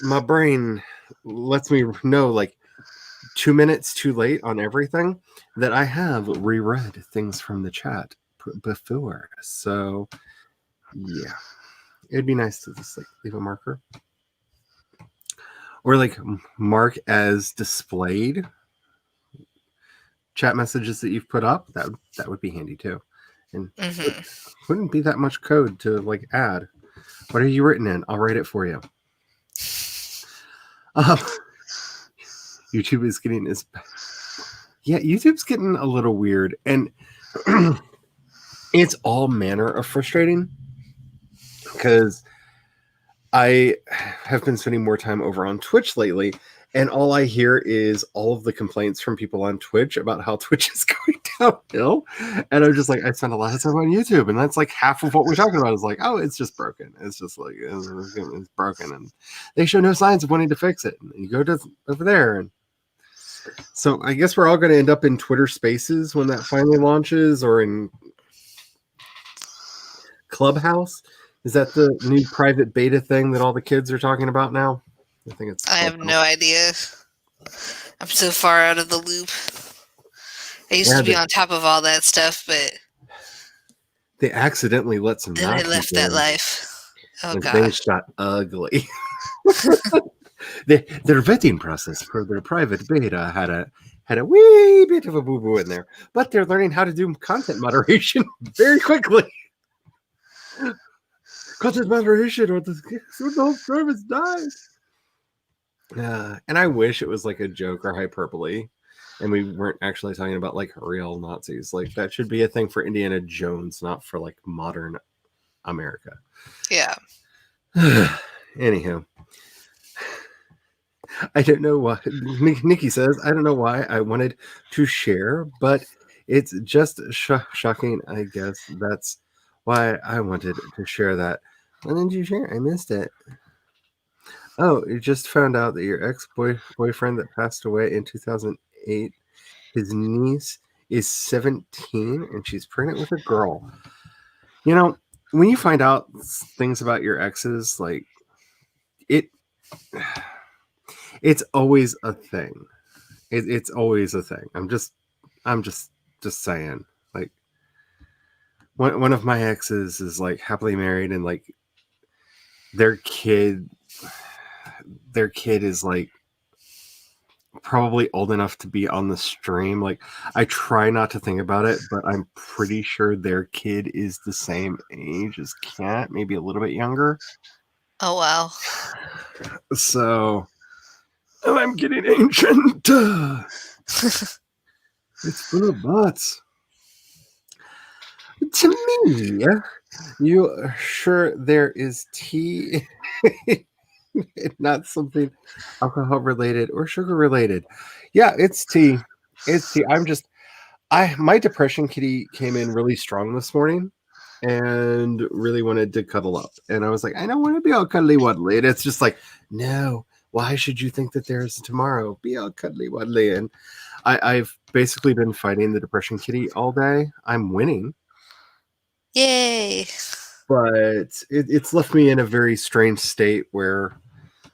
my brain lets me know like 2 minutes too late on everything, that I have reread things from the chat before. So, yeah. It'd be nice to just like leave a marker. Or like mark as displayed chat messages that you've put up. That would be handy too. And it wouldn't be that much code to like add. What are you written in? I'll write it for you. YouTube is getting YouTube's getting a little weird, and it's all manner of frustrating because I have been spending more time over on Twitch lately, and all I hear is all of the complaints from people on Twitch about how Twitch is going downhill. And I'm just like, I spend a lot of time on YouTube, and that's like half of what we're talking about is like, oh, it's just broken. It's just like, it's broken. And they show no signs of wanting to fix it. And you go to over there. And so I guess we're all going to end up in Twitter Spaces when that finally launches, or in Clubhouse. Is that the new private beta thing that all the kids are talking about now? I think it's. I have no idea. I'm so far out of the loop. I used to be on top of all that stuff, but they accidentally let some. Then I left that life. Oh god, things got ugly. Their vetting process for their private beta had a wee bit of a boo boo in there, but they're learning how to do content moderation very quickly. Content moderation, or the whole service dies. And I wish it was like a joke or hyperbole, and we weren't actually talking about like real Nazis. Like that should be a thing for Indiana Jones, not for like modern America. Yeah. Anywho, I don't know why. Nikki says, I don't know why I wanted to share, but it's just shocking. I guess that's why I wanted to share that. When did you share? I missed it. Oh, you just found out that your ex-boyfriend that passed away in 2008, his niece is 17 and she's pregnant with a girl. You know, when you find out things about your exes, like it's always a thing. It's always a thing. I'm just saying. Like one of my exes is like happily married, and like their kid is like probably old enough to be on the stream. Like, I try not to think about it, but I'm pretty sure their kid is the same age as Cat, maybe a little bit younger. Oh, wow. So, I'm getting ancient. It's full of butts. To me, you are sure there is tea, not something alcohol related or sugar related. Yeah, it's tea. It's tea. My depression kitty came in really strong this morning and really wanted to cuddle up. And I was like, I don't want to be all cuddly wuddly. And it's just like, no, why should you think that there's tomorrow? Be all cuddly wuddly. And I've basically been fighting the depression kitty all day. I'm winning. Yay. But it's left me in a very strange state where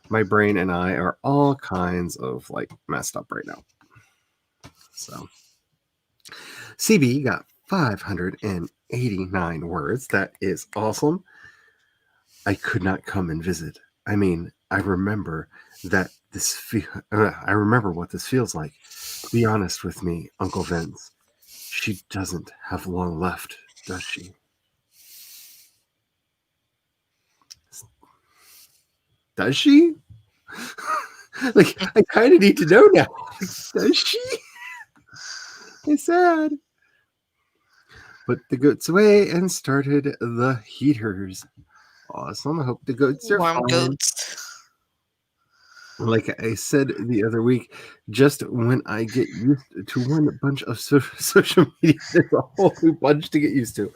my brain and I are all kinds of like messed up right now. So CB got 589 words. That is awesome. I could not come and visit. I mean, I remember that I remember what this feels like. Be honest with me, Uncle Vince. She doesn't have long left, does she? Does she? Like, I kind of need to know now. Does she? It's sad. Put the goats away and started the heaters. Awesome. I hope the goats are Warm fine. goats. Like I said the other week, just when I get used to one bunch of social media, there's a whole new bunch to get used to.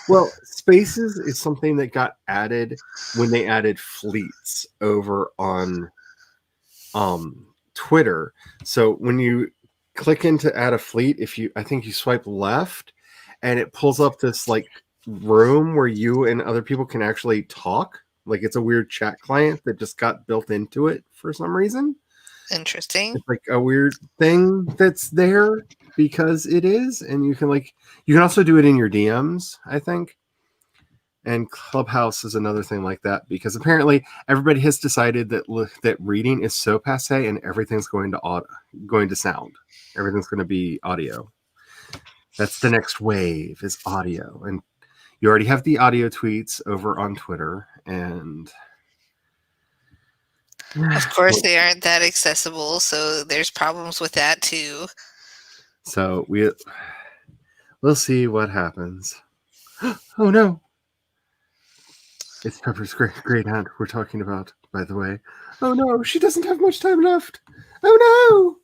Well, Spaces is something that got added when they added fleets over on Twitter. So when you click into add a fleet, I think you swipe left, and it pulls up this like room where you and other people can actually talk. Like, it's a weird chat client that just got built into it for some reason. Interesting. It's like a weird thing that's there because it is, and you can also do it in your DMs, I think. And Clubhouse is another thing like that, because apparently everybody has decided that reading is so passe and everything's going to sound. Everything's going to be audio. That's the next wave, is audio. And you already have the audio tweets over on Twitter, and Of course, they aren't that accessible, so there's problems with that too. So we'll see what happens. Oh no! It's Pepper's great aunt we're talking about, by the way. Oh no, she doesn't have much time left. Oh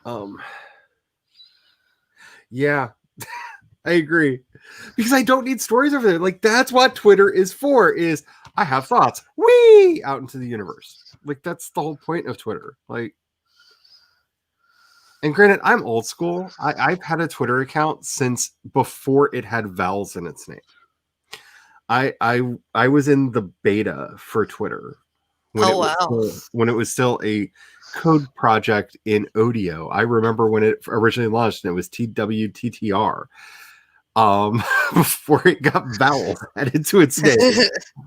no! Yeah, I agree. Because I don't need stories over there. Like, that's what Twitter is for, is I have thoughts. Whee! Out into the universe. Like, that's the whole point of Twitter. Like, and granted, I'm old school. I've had a Twitter account since before it had vowels in its name. I was in the beta for Twitter when it was still a code project in Odeo. I remember when it originally launched, and it was TWTTR. Before it got vowels added to its name.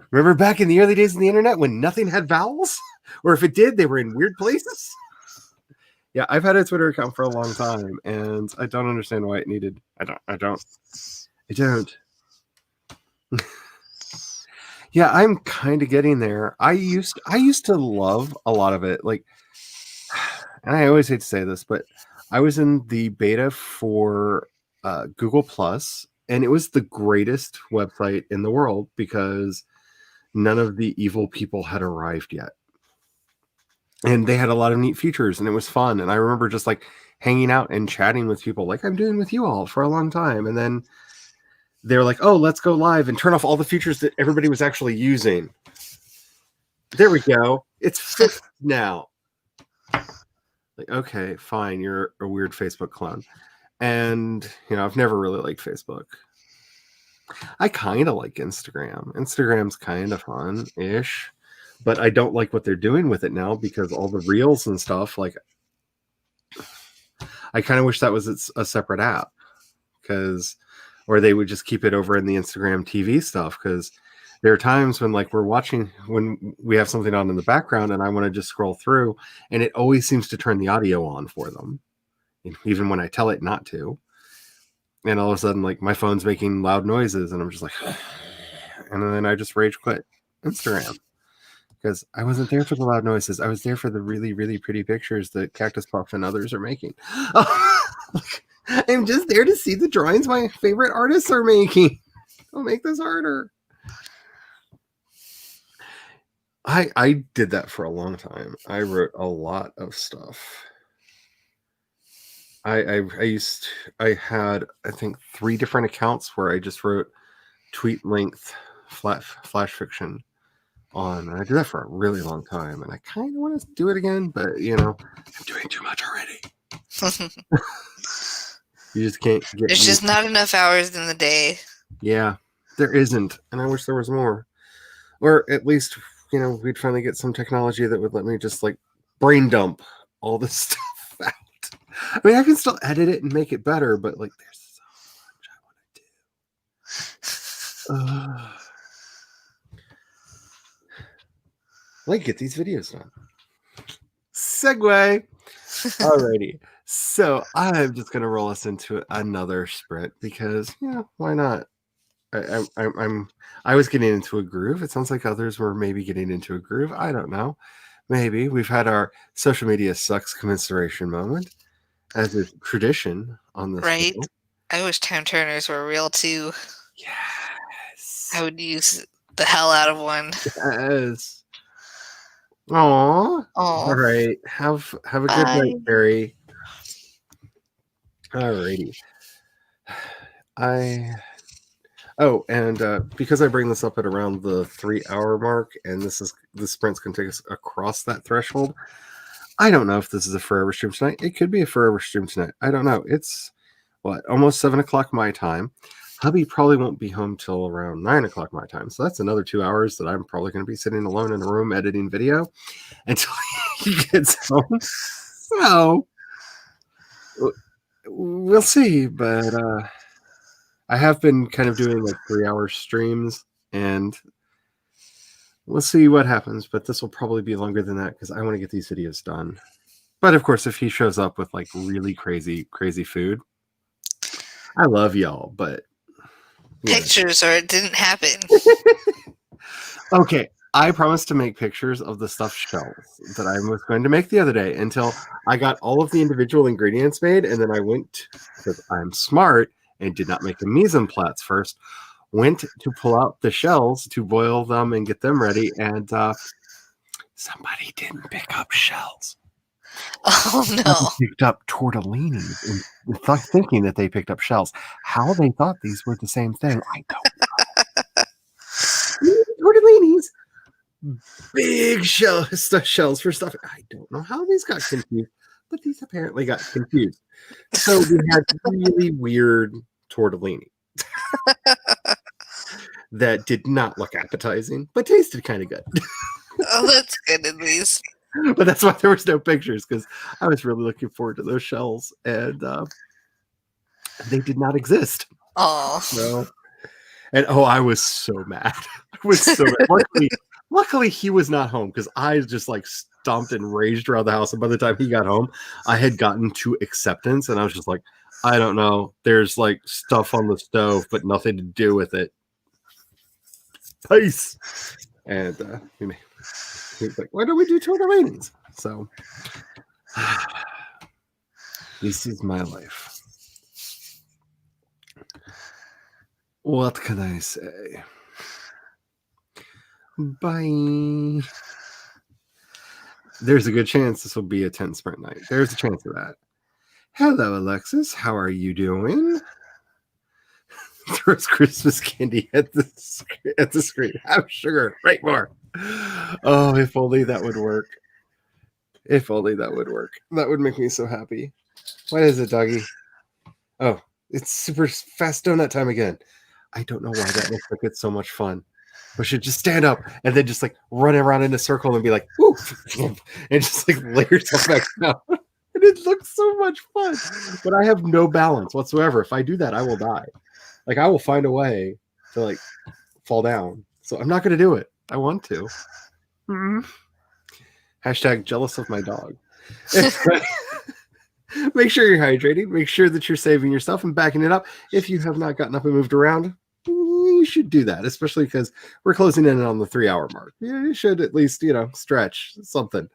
Remember back in the early days of the internet when nothing had vowels? Or if it did, they were in weird places? Yeah, I've had a Twitter account for a long time, and I don't understand why it needed. I don't. Yeah, I'm kind of getting there. I used to love a lot of it. Like, and I always hate to say this, but I was in the beta for Google Plus, and it was the greatest website in the world because none of the evil people had arrived yet. And they had a lot of neat features, and it was fun. And I remember just like hanging out and chatting with people like I'm doing with you all for a long time. And then they're like, oh, let's go live and turn off all the features that everybody was actually using. There we go. It's fixed now. Like, okay, fine. You're a weird Facebook clone. And, I've never really liked Facebook. I kind of like Instagram. Instagram's kind of fun-ish. But I don't like what they're doing with it now because all the reels and stuff, like, I kind of wish that was a separate app. Or they would just keep it over in the Instagram TV stuff, because There are times when like we're watching when we have something on in the background and I want to just scroll through, and it always seems to turn the audio on for them, even when I tell it not to. And all of a sudden, like my phone's making loud noises, and I'm just like, and then I just rage quit Instagram because I wasn't there for the loud noises. I was there for the really, really pretty pictures that Cactus Puff and others are making. I'm just there to see the drawings my favorite artists are making. I'll make this harder. I did that for a long time. I wrote a lot of stuff. I had I think 3 different accounts where I just wrote tweet length flash fiction on. And I did that for a really long time, and I kind of want to do it again, but I'm doing too much already. You just can't get. There's just not enough hours in the day. Yeah, there isn't, and I wish there was more, or at least we'd finally get some technology that would let me just like brain dump all this stuff out. I mean, I can still edit it and make it better, but like, there's so much I want to do. Like, get these videos done. Segue. Alrighty. So I'm just gonna roll us into another sprint because why not? I was getting into a groove. It sounds like others were maybe getting into a groove. I don't know. Maybe we've had our social media sucks commiseration moment as a tradition on this. Right. Show. I wish time turners were real too. Yes. I would use the hell out of one. Yes. Aww. All right. Have a good night, Carrie. Alrighty. Because I bring this up at around the 3-hour mark, and the sprints can take us across that threshold. I don't know if this is a forever stream tonight. It could be a forever stream tonight. I don't know. It's almost 7 o'clock my time. Hubby probably won't be home till around 9 o'clock my time. So that's another 2 hours that I'm probably going to be sitting alone in a room editing video until he gets home. So we'll see. But I have been kind of doing like 3-hour streams, and we'll see what happens. But this will probably be longer than that because I want to get these videos done. But of course, if he shows up with like really crazy food, I love y'all, but pictures or it didn't happen. Okay, I promised to make pictures of the stuffed shells that I was going to make the other day until I got all of the individual ingredients made, and then I went, because I'm smart and did not make the mise en place first, went to pull out the shells to boil them and get them ready, and somebody didn't pick up shells. Oh no! Picked up tortellinis and thinking that they picked up shells. How they thought these were the same thing, I don't know. Tortellinis, big shells for stuff. I don't know how these got confused, but these apparently got confused. So we had really weird tortellini that did not look appetizing, but tasted kind of good. Oh, that's good at least. But that's why there was no pictures, because I was really looking forward to those shells, and they did not exist. Oh. No. And I was so mad. I was so mad. Luckily, he was not home, because I just like stomped and raged around the house. And by the time he got home, I had gotten to acceptance, and I was just like, I don't know. There's like stuff on the stove, but nothing to do with it. Peace. And he was like, why don't we do tortellinis? So this is my life. What can I say? Bye. There's a good chance this will be a 10 sprint night. There's a chance of that. Hello, Alexis. How are you doing? Throws Christmas candy at the screen. Have sugar. Right more. Oh, if only that would work. If only that would work. That would make me so happy. What is it, doggy? Oh, it's super fast donut time again. I don't know why that looks like it's so much fun. We should just stand up and then just like run around in a circle and be like, woo, and just like lay yourself back down. And it looks so much fun. But I have no balance whatsoever. If I do that, I will die. Like, I will find a way to like fall down. So I'm not going to do it. I want to. Hashtag jealous of my dog. Make sure you're hydrating. Make sure that you're saving yourself and backing it up. If you have not gotten up and moved around, you should do that, especially because we're closing in on the 3-hour mark. You should at least, stretch something.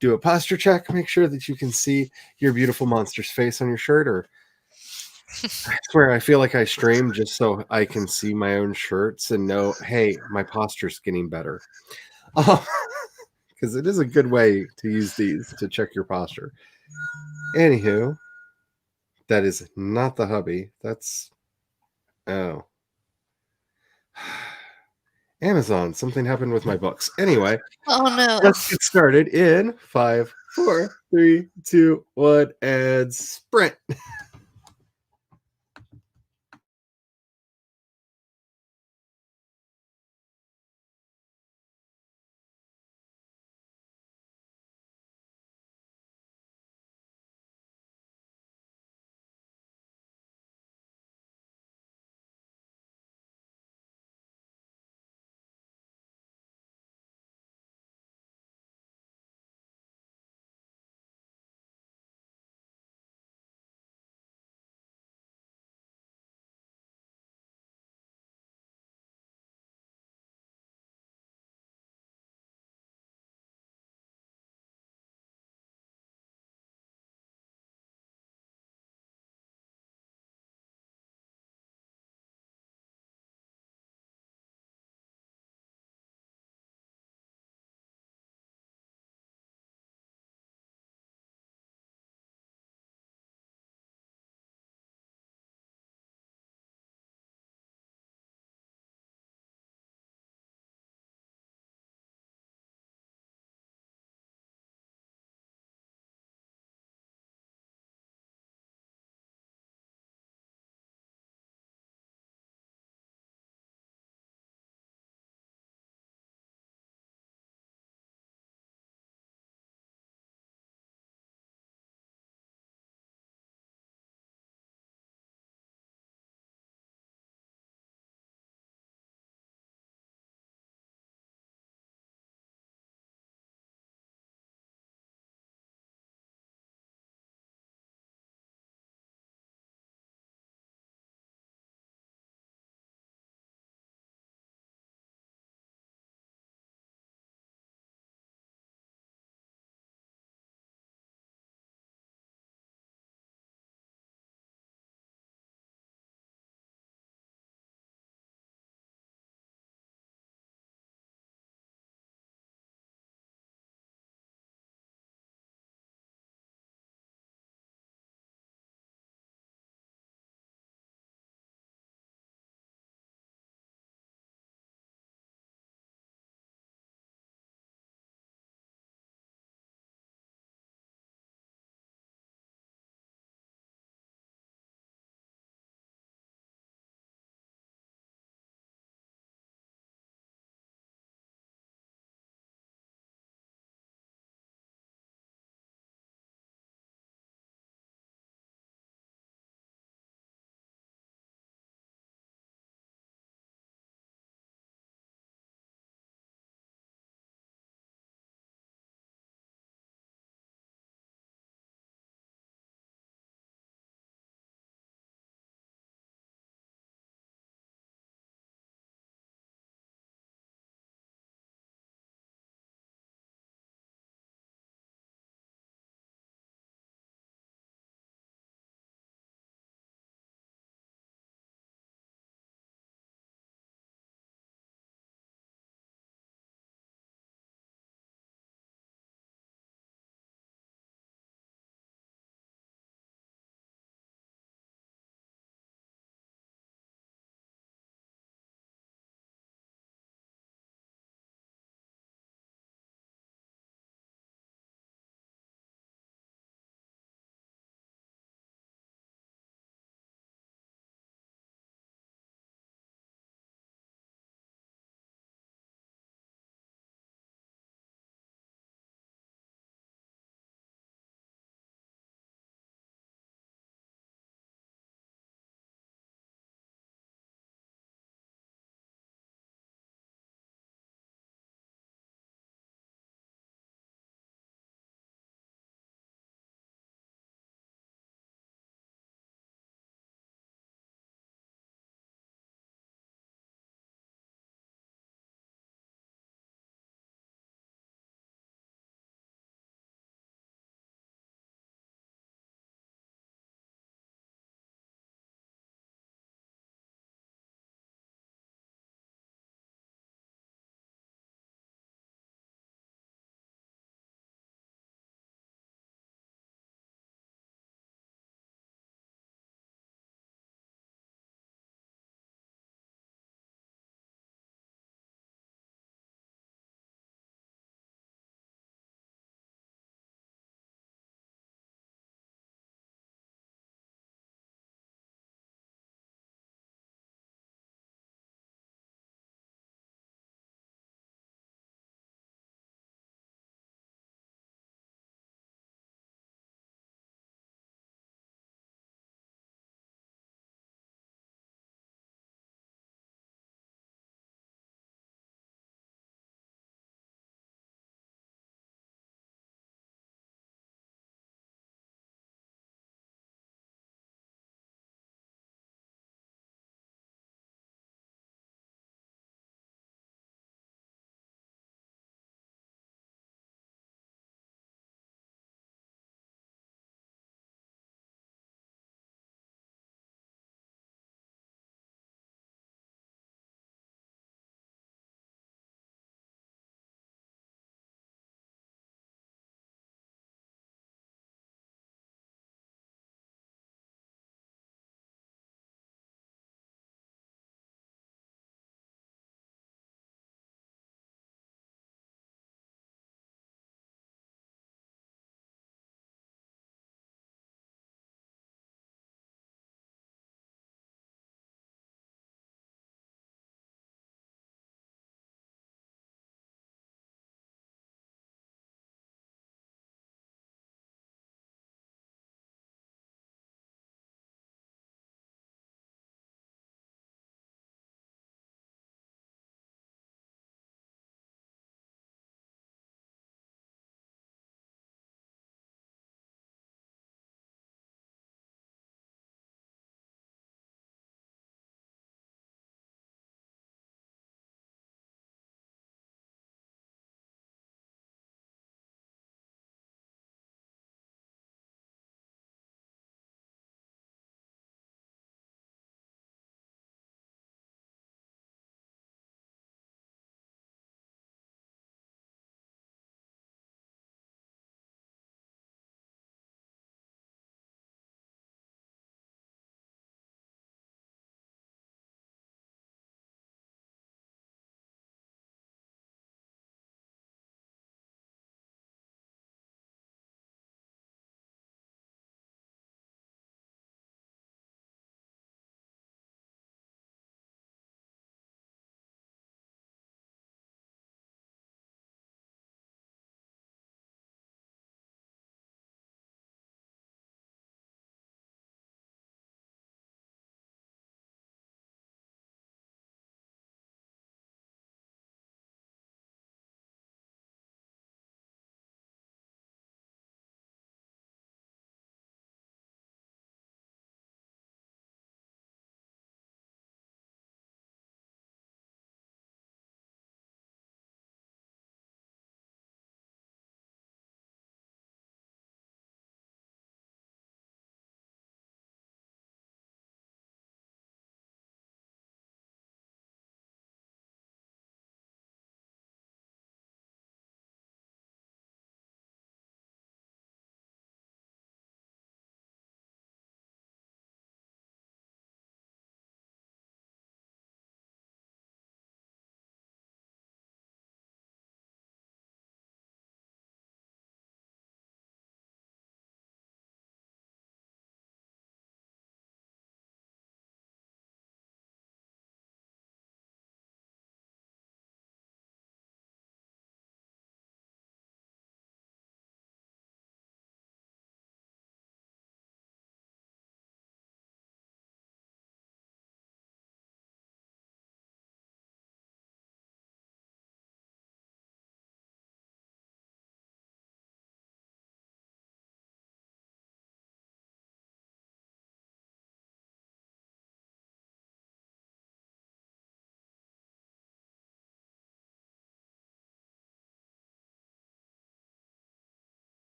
Do a posture check. Make sure that you can see your beautiful monster's face on your shirt. Or I swear, I feel like I stream just so I can see my own shirts and know, hey, my posture's getting better. Because it is a good way to use these to check your posture. Anywho, that is not the hubby. That's Amazon. Something happened with my books. Anyway, Oh no. let's get started in 5, 4, 3, 2, 1, and sprint.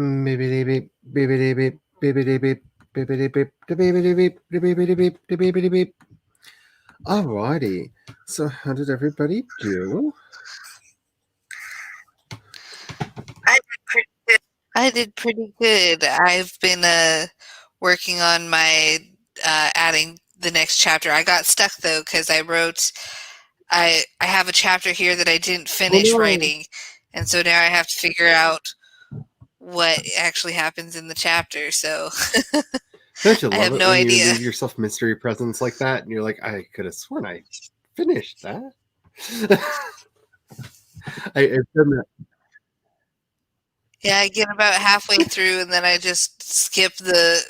Beep, beep, beep, beep, beep, beep, beep, beep, beep, beep, beep, beep, beep, beep, beep, beep. Alrighty. So how did everybody do? I did pretty good. I've been working on my adding the next chapter. I got stuck though because I have a chapter here that I didn't finish writing, and so now I have to figure out what actually happens in the chapter. So Don't you I love have it no when you idea. leave yourself mystery presents like that and you're like, I could have sworn I finished that. I've done that. Yeah, I get about halfway through and then I just skip the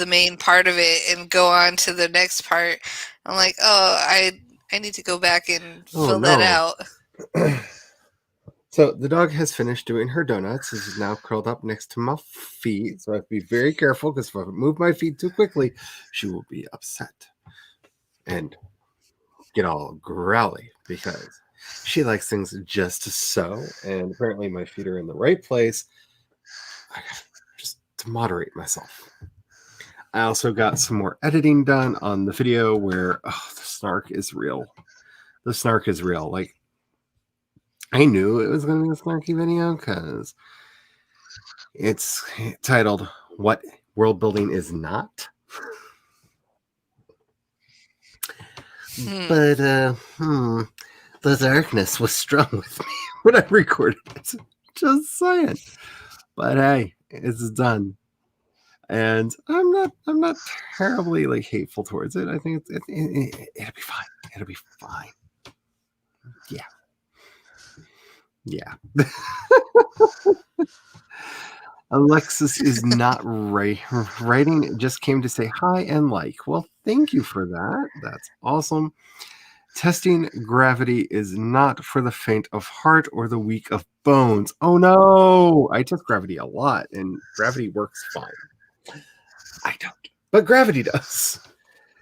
main part of it and go on to the next part. I'm like, oh, I need to go back and fill that out. So the dog has finished doing her donuts. Is now curled up next to my feet. So I have to be very careful because if I move my feet too quickly, she will be upset and get all growly because she likes things just so. And apparently my feet are in the right place. I gotta just to moderate myself. I also got some more editing done on the video where the snark is real. The snark is real. Like, I knew it was going to be a snarky video because it's titled What World Building Is Not. But the darkness was strong with me when I recorded it. Just saying. But hey, it's done. And I'm not terribly like hateful towards it. I think it'll be fine. It'll be fine. Yeah. Yeah. Alexis is not writing. It just came to say hi and like. Well, thank you for that. That's awesome. Testing gravity is not for the faint of heart or the weak of bones. Oh no! I test gravity a lot, and gravity works fine. I don't, but gravity does.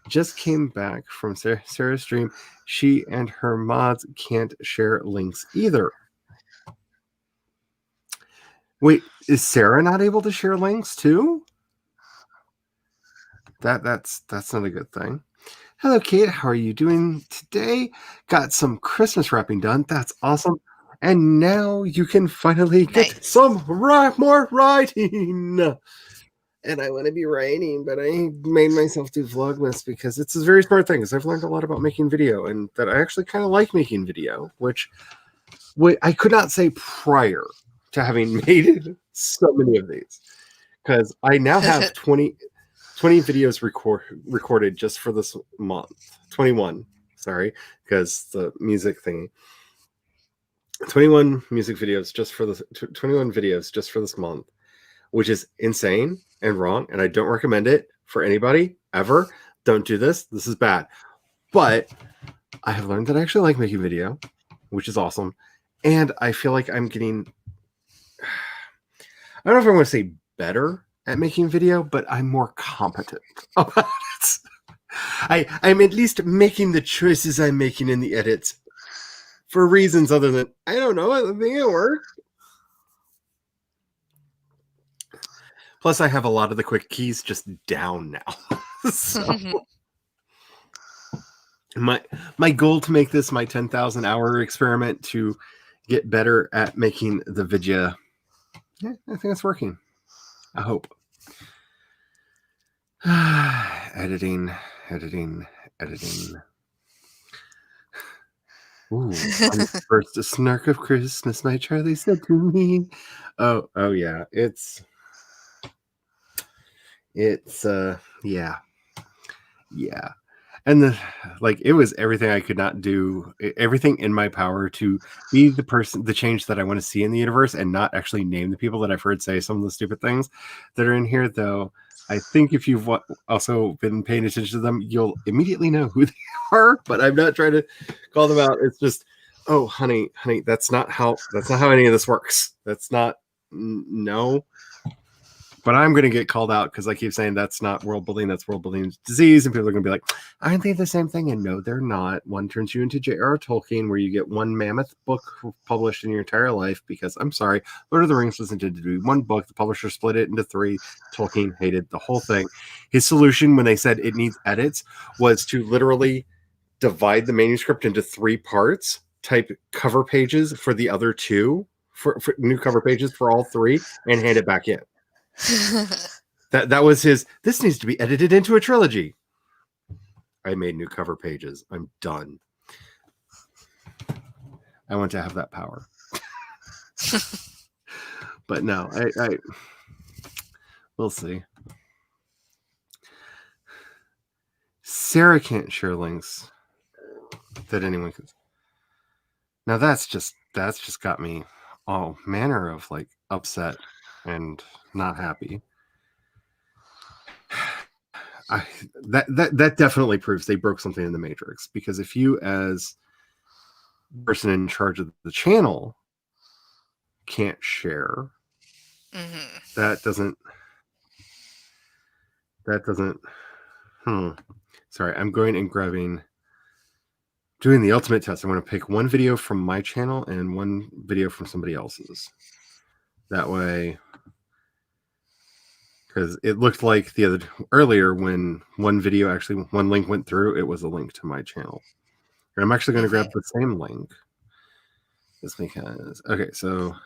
Just came back from Sarah's stream. She and her mods can't share links either. Wait, is Sarah not able to share links too? That's not a good thing. Hello, Kate. How are you doing today? Got some Christmas wrapping done. That's awesome. And now you can finally get some more writing. And I want to be writing, but I made myself do Vlogmas because it's a very smart thing. Because I've learned a lot about making video, and that I actually kind of like making video, which I could not say prior to having made so many of these. Because I now have 20 videos recorded just for this month. 21, sorry, because the music thing. 21 music videos just for this 21 videos just for this month, which is insane and wrong, and I don't recommend it for anybody ever. Don't do this. This is bad. But I have learned that I actually like making video, which is awesome. And I feel like I'm getting, I don't know if I want to say better at making video, but I'm more competent about it. I'm at least making the choices I'm making in the edits for reasons other than, I don't know, I think it worked. Plus, I have a lot of the quick keys just down now. So my goal to make this my 10,000 hour experiment to get better at making the video. Yeah, I think it's working. I hope. Editing. Ooh, first a snark of Christmas, my Charlie said to me. Oh yeah, it's yeah. And it was everything I could not do, everything in my power to be the change that I want to see in the universe, and not actually name the people that I've heard say some of the stupid things that are in here. Though I think if you've also been paying attention to them, you'll immediately know who they are. But I'm not trying to call them out. It's just, oh, honey, that's not how any of this works. That's not, no. But I'm going to get called out because I keep saying that's not world building, that's world building disease. And people are going to be like, aren't they the same thing? And no, they're not. One turns you into J.R.R. Tolkien, where you get one mammoth book published in your entire life because, I'm sorry, Lord of the Rings was intended to be one book. The publisher split it into 3. Tolkien hated the whole thing. His solution when they said it needs edits was to literally divide the manuscript into 3 parts, type cover pages for the other 2, for new cover pages for all 3, and hand it back in. That was his. This needs to be edited into a trilogy. I made new cover pages. I'm done. I want to have that power. But no, I we'll see. Sarah can't share links that anyone can. Now that's just got me all manner of like upset and not happy. That definitely proves they broke something in the Matrix, because if you as person in charge of the channel can't share, that doesn't sorry, I'm going and doing the ultimate test. I want to pick one video from my channel and one video from somebody else's. That way, because it looked like earlier when one link went through, it was a link to my channel. And I'm actually going to grab the same link just because. Okay, so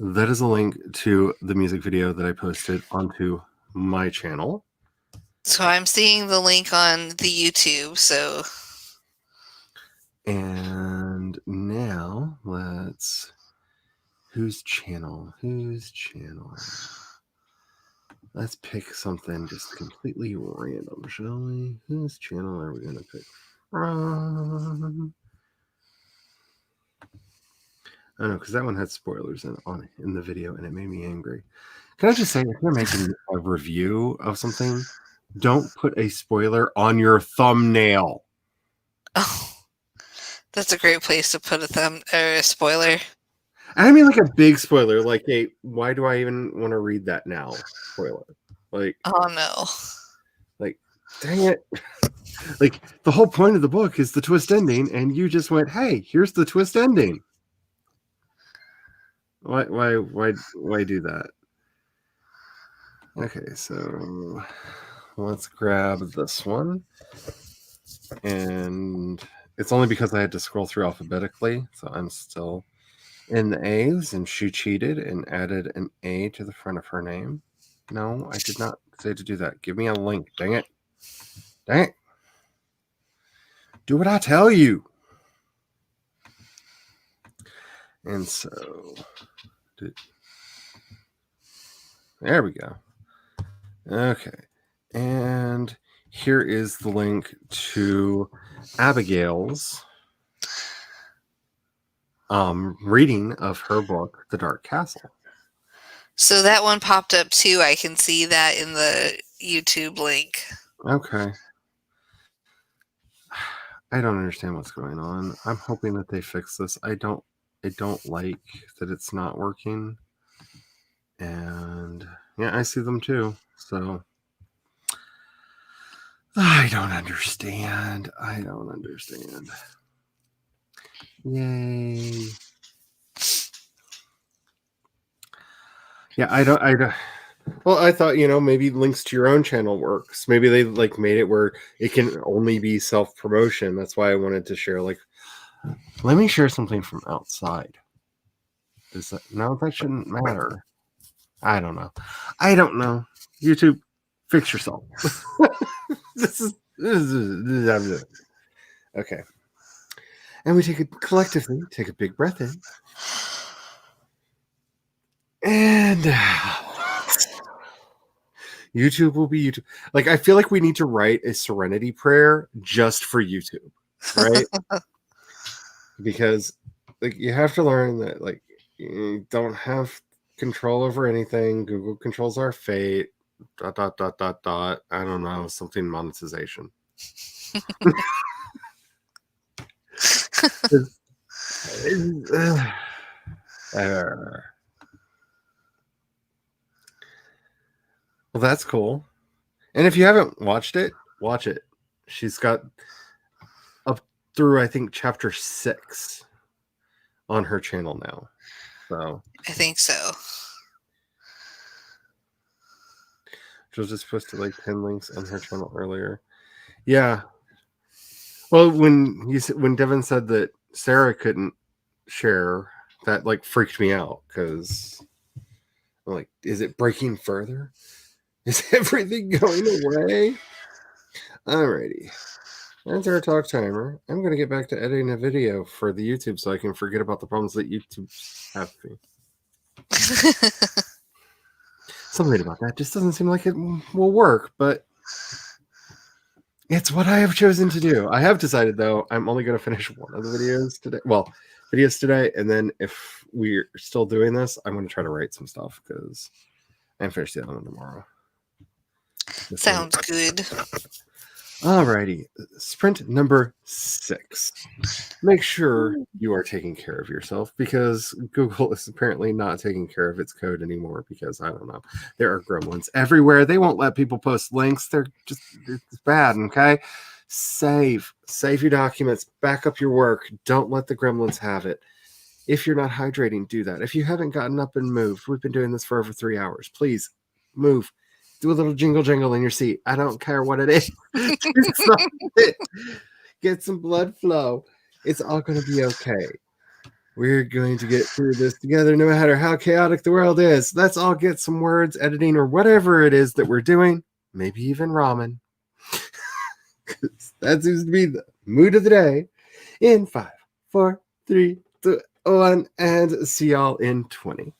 that is a link to the music video that I posted onto my channel. So I'm seeing the link on the YouTube. So, and now whose channel? Let's pick something just completely random, shall we? Whose channel are we going to pick from? I don't know, because that one had spoilers in the video, and it made me angry. Can I just say, if you're making a review of something, don't put a spoiler on your thumbnail. oh, that's a great place to put a spoiler. I mean, like a big spoiler, like a "why do I even want to read that now?" spoiler. Like, oh no, like, dang it! Like, the whole point of the book is the twist ending, and you just went, "Hey, here's the twist ending." Why do that? Okay, so let's grab this one, and it's only because I had to scroll through alphabetically, so I'm still in the A's, and she cheated and added an A to the front of her name. No, I did not say to do that. Give me a link. Dang it. Do what I tell you. And so, there we go. Okay. And here is the link to Abigail's reading of her book, The Dark Castle. So that one popped up too. I can see that in the YouTube link. Okay. I don't understand what's going on. I'm hoping that they fix this. I don't like that it's not working. And yeah, I see them too. So I don't understand. Yay. Yeah, I don't. Well, I thought, maybe links to your own channel works. Maybe they like made it where it can only be self-promotion. That's why I wanted to share, like, let me share something from outside. No, that shouldn't matter. I don't know. YouTube, fix yourself. This is okay. And we collectively take a big breath in. And YouTube will be YouTube. Like, I feel like we need to write a serenity prayer just for YouTube, right? Because, like, you have to learn that, like, you don't have control over anything. Google controls our fate. ... I don't know, something monetization. Well, that's cool. And if you haven't watched it, watch it. She's got up through, I think, chapter 6 on her channel now. So I think so. she was just supposed to like pin links on her channel earlier. Yeah. Well, when Devin said that Sarah couldn't share, that like freaked me out because I'm like, is it breaking further? Is everything going away? Alrighty. That's our talk timer. I'm going to get back to editing a video for the YouTube so I can forget about the problems that YouTube have me. Something about that just doesn't seem like it will work, but it's what I have chosen to do. I have decided, though, I'm only going to finish one of the videos today. Well, videos today, and then if we're still doing this, I'm going to try to write some stuff because I'm finished the other one tomorrow. Sounds good. Alrighty, sprint number 6. Make sure you are taking care of yourself because Google is apparently not taking care of its code anymore because I don't know. There are gremlins everywhere. They won't let people post links. It's bad, okay? Save your documents, back up your work. Don't let the gremlins have it. If you're not hydrating, do that. If you haven't gotten up and moved, we've been doing this for over 3 hours. Please move. Do a little jingle in your seat. I don't care what it is. Get some blood flow. It's all going to be okay. We're going to get through this together no matter how chaotic the world is. Let's all get some words, editing, or whatever it is that we're doing. Maybe even ramen. That seems to be the mood of the day. In 5, 4, 3, 2, 1, and see y'all in 20.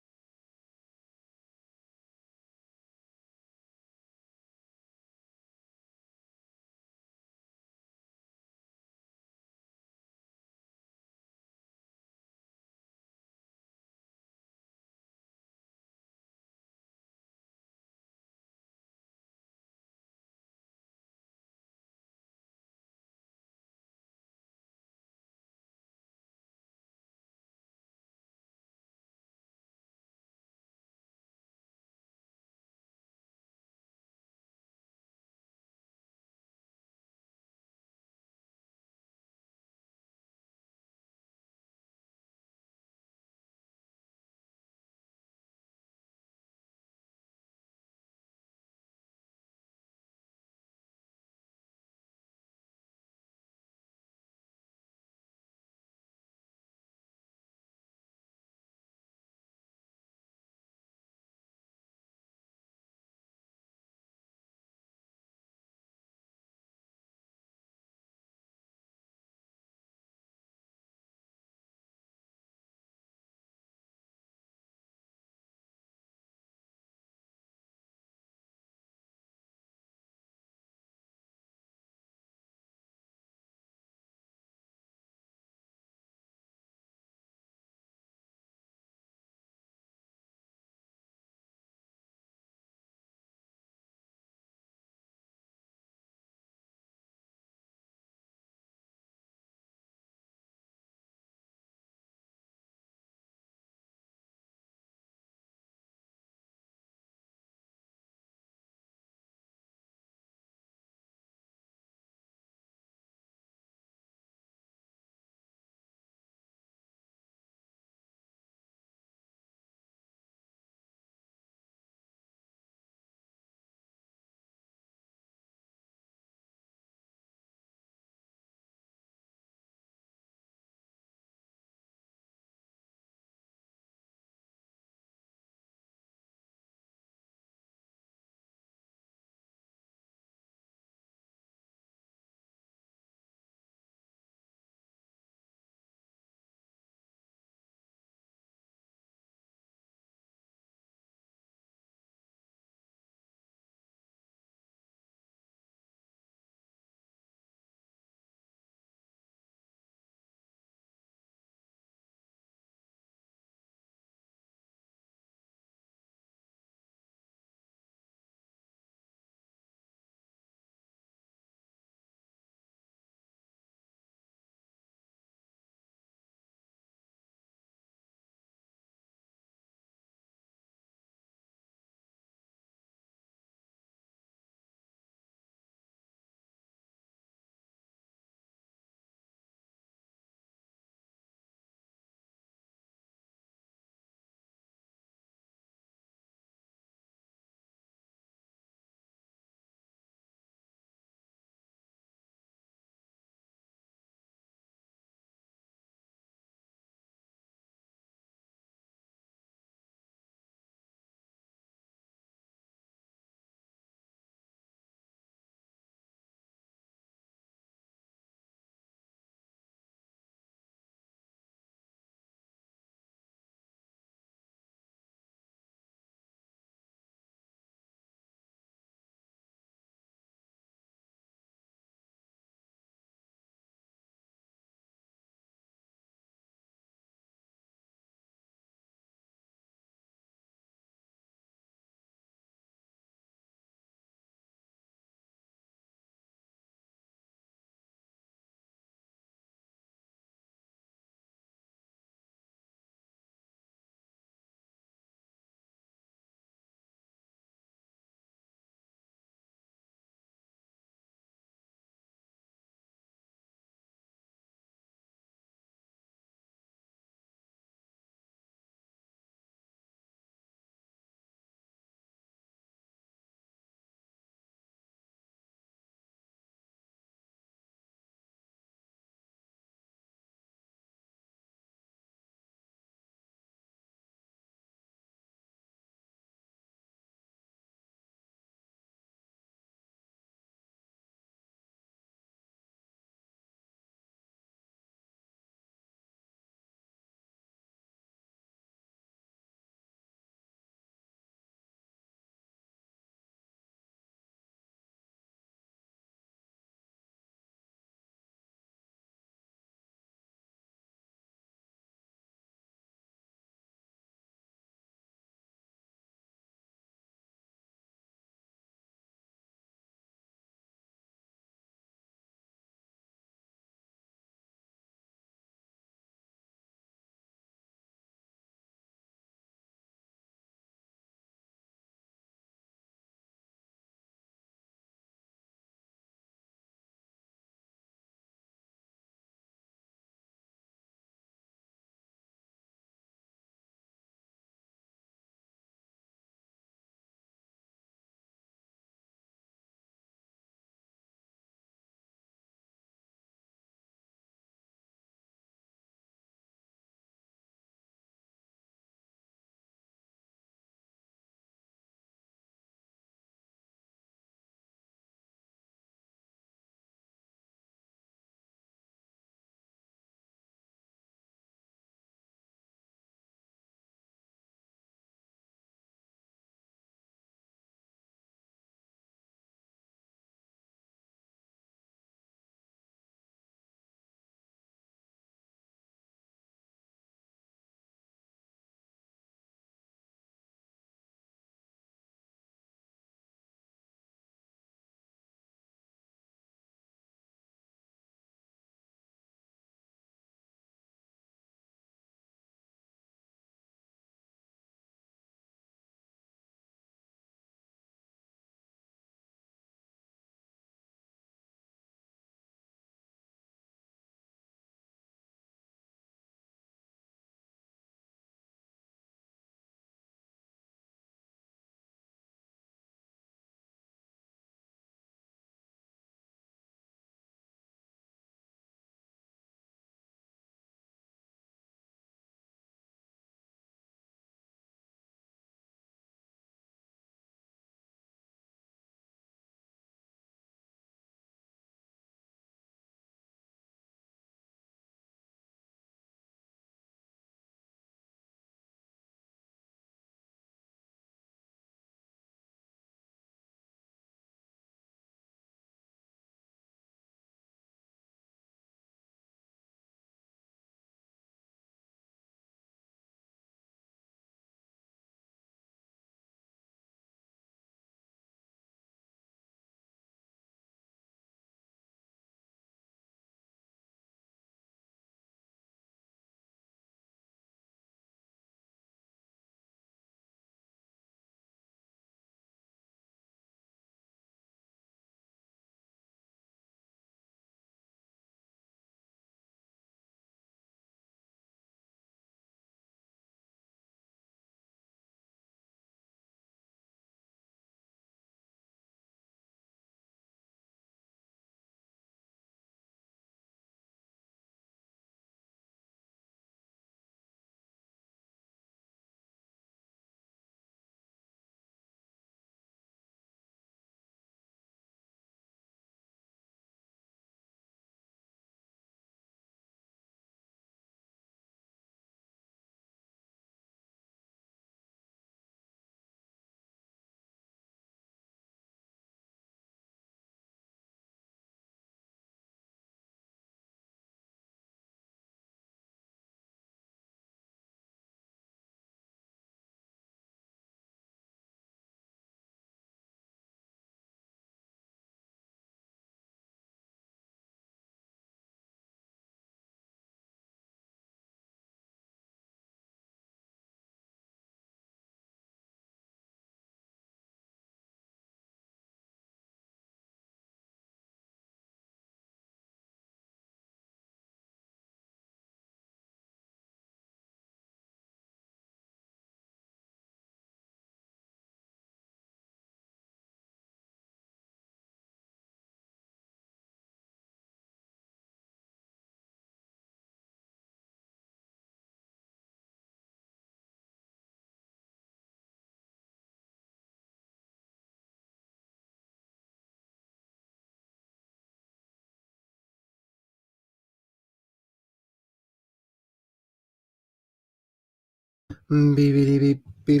Beep, beep, beep, beep,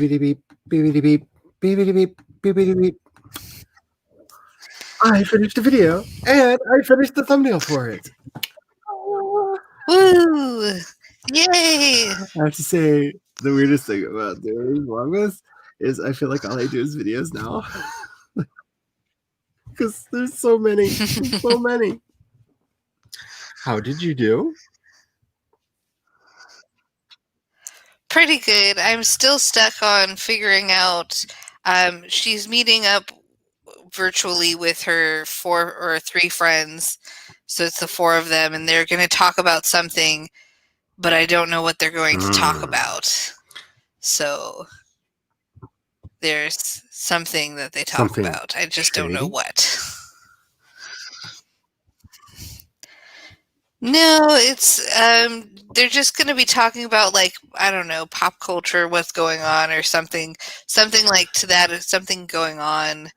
beep, beep, beep, beep, beep, beep, beep. I finished the video and I finished the thumbnail for it. Woo! Yay! I have to say, the weirdest thing about doing Vlogmas is I feel like all I do is videos now. Because there's so many. There's so many. How did you do? Pretty good. I'm still stuck on figuring out. She's meeting up virtually with her 4 or 3 friends. So it's the 4 of them, and they're going to talk about something, but I don't know what they're going to talk about. So there's something that they talk about. I just don't know what. No, it's they're just going to be talking about, like, I don't know, pop culture, what's going on, or something like to that, something going on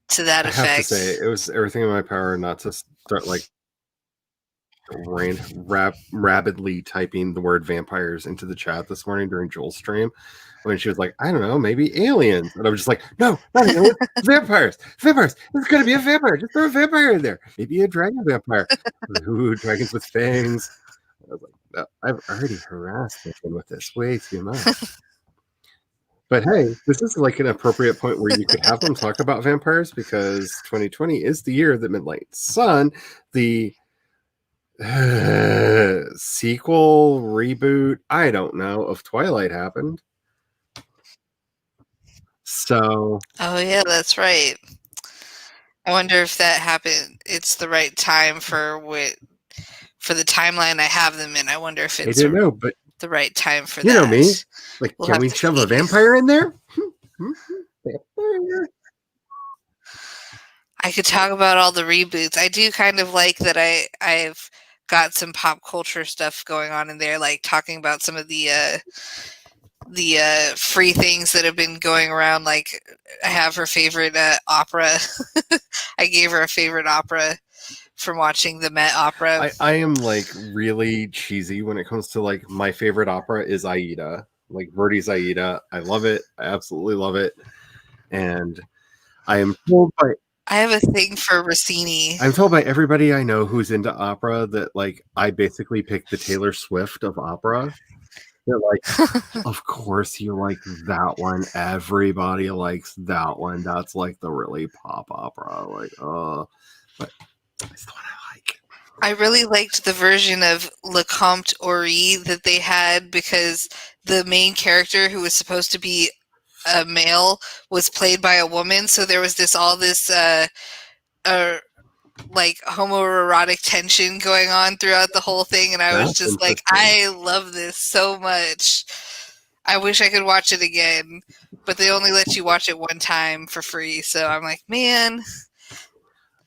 to that effect. I have to say, it was everything in my power not to start like rapidly typing the word vampires into the chat this morning during Joel's stream when she was like, I don't know, maybe aliens. And I was just like, no, not aliens, vampires. It's going to be a vampire. Just throw a vampire in there. Maybe a dragon vampire. Ooh, dragons with fangs. I was like, no, I've already harassed Nathan with this way too much. But hey, this is like an appropriate point where you could have them talk about vampires because 2020 is the year that Midnight Sun, the sequel, reboot, I don't know, of Twilight happened. So. Oh, yeah, that's right. I wonder if that happened. It's the right time for the timeline I have them in. I wonder if it's the right time for that. You know me. Like, can we shove a vampire in there? I could talk about all the reboots. I do kind of like that I've got some pop culture stuff going on in there, like talking about some of the free things that have been going around. Like, I have her favorite opera. I gave her a favorite opera from watching the Met Opera. I am like really cheesy when it comes to like my favorite opera is Aida, like Verdi's Aida. I love it. I absolutely love it. And I am told by I have a thing for Rossini. I'm told by everybody I know who's into opera that like I basically picked the Taylor Swift of opera. They're like, of course you like that one. Everybody likes that one. That's like the really pop opera. Like, but it's the one I like. I really liked the version of Le Comte Ory that they had because the main character, who was supposed to be a male, was played by a woman. So there was all this like homoerotic tension going on throughout the whole thing, and I was just like, I love this so much. I wish I could watch it again, but they only let you watch it one time for free. So I'm like, man,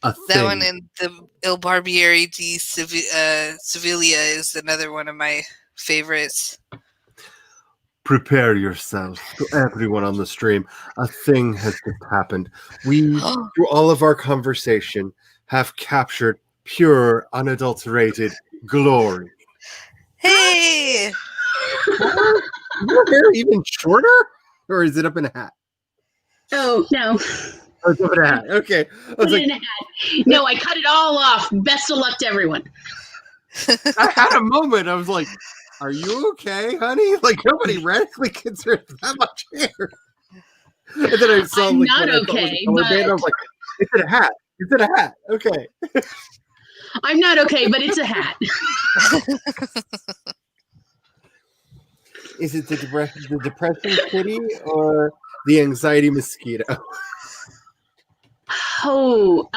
that one in the Il Barbiere di Sevilla is another one of my favorites. Prepare yourself, to everyone on the stream. A thing has just happened. We, through all of our conversation, have captured pure, unadulterated glory. Hey! Is your hair even shorter? Or is it up in a hat? Oh, no. Oh, it's up in a hat. Okay. Put it in a hat. No, I cut it all off. Best of luck to everyone. I had a moment. I was like, are you okay, honey? Like, nobody radically considers that much hair. And then I saw, I'm like, not okay, but I was like, it's in a hat. It's in a hat. Okay. I'm not okay, but it's a hat. Is it the depression kitty or the anxiety mosquito? Oh,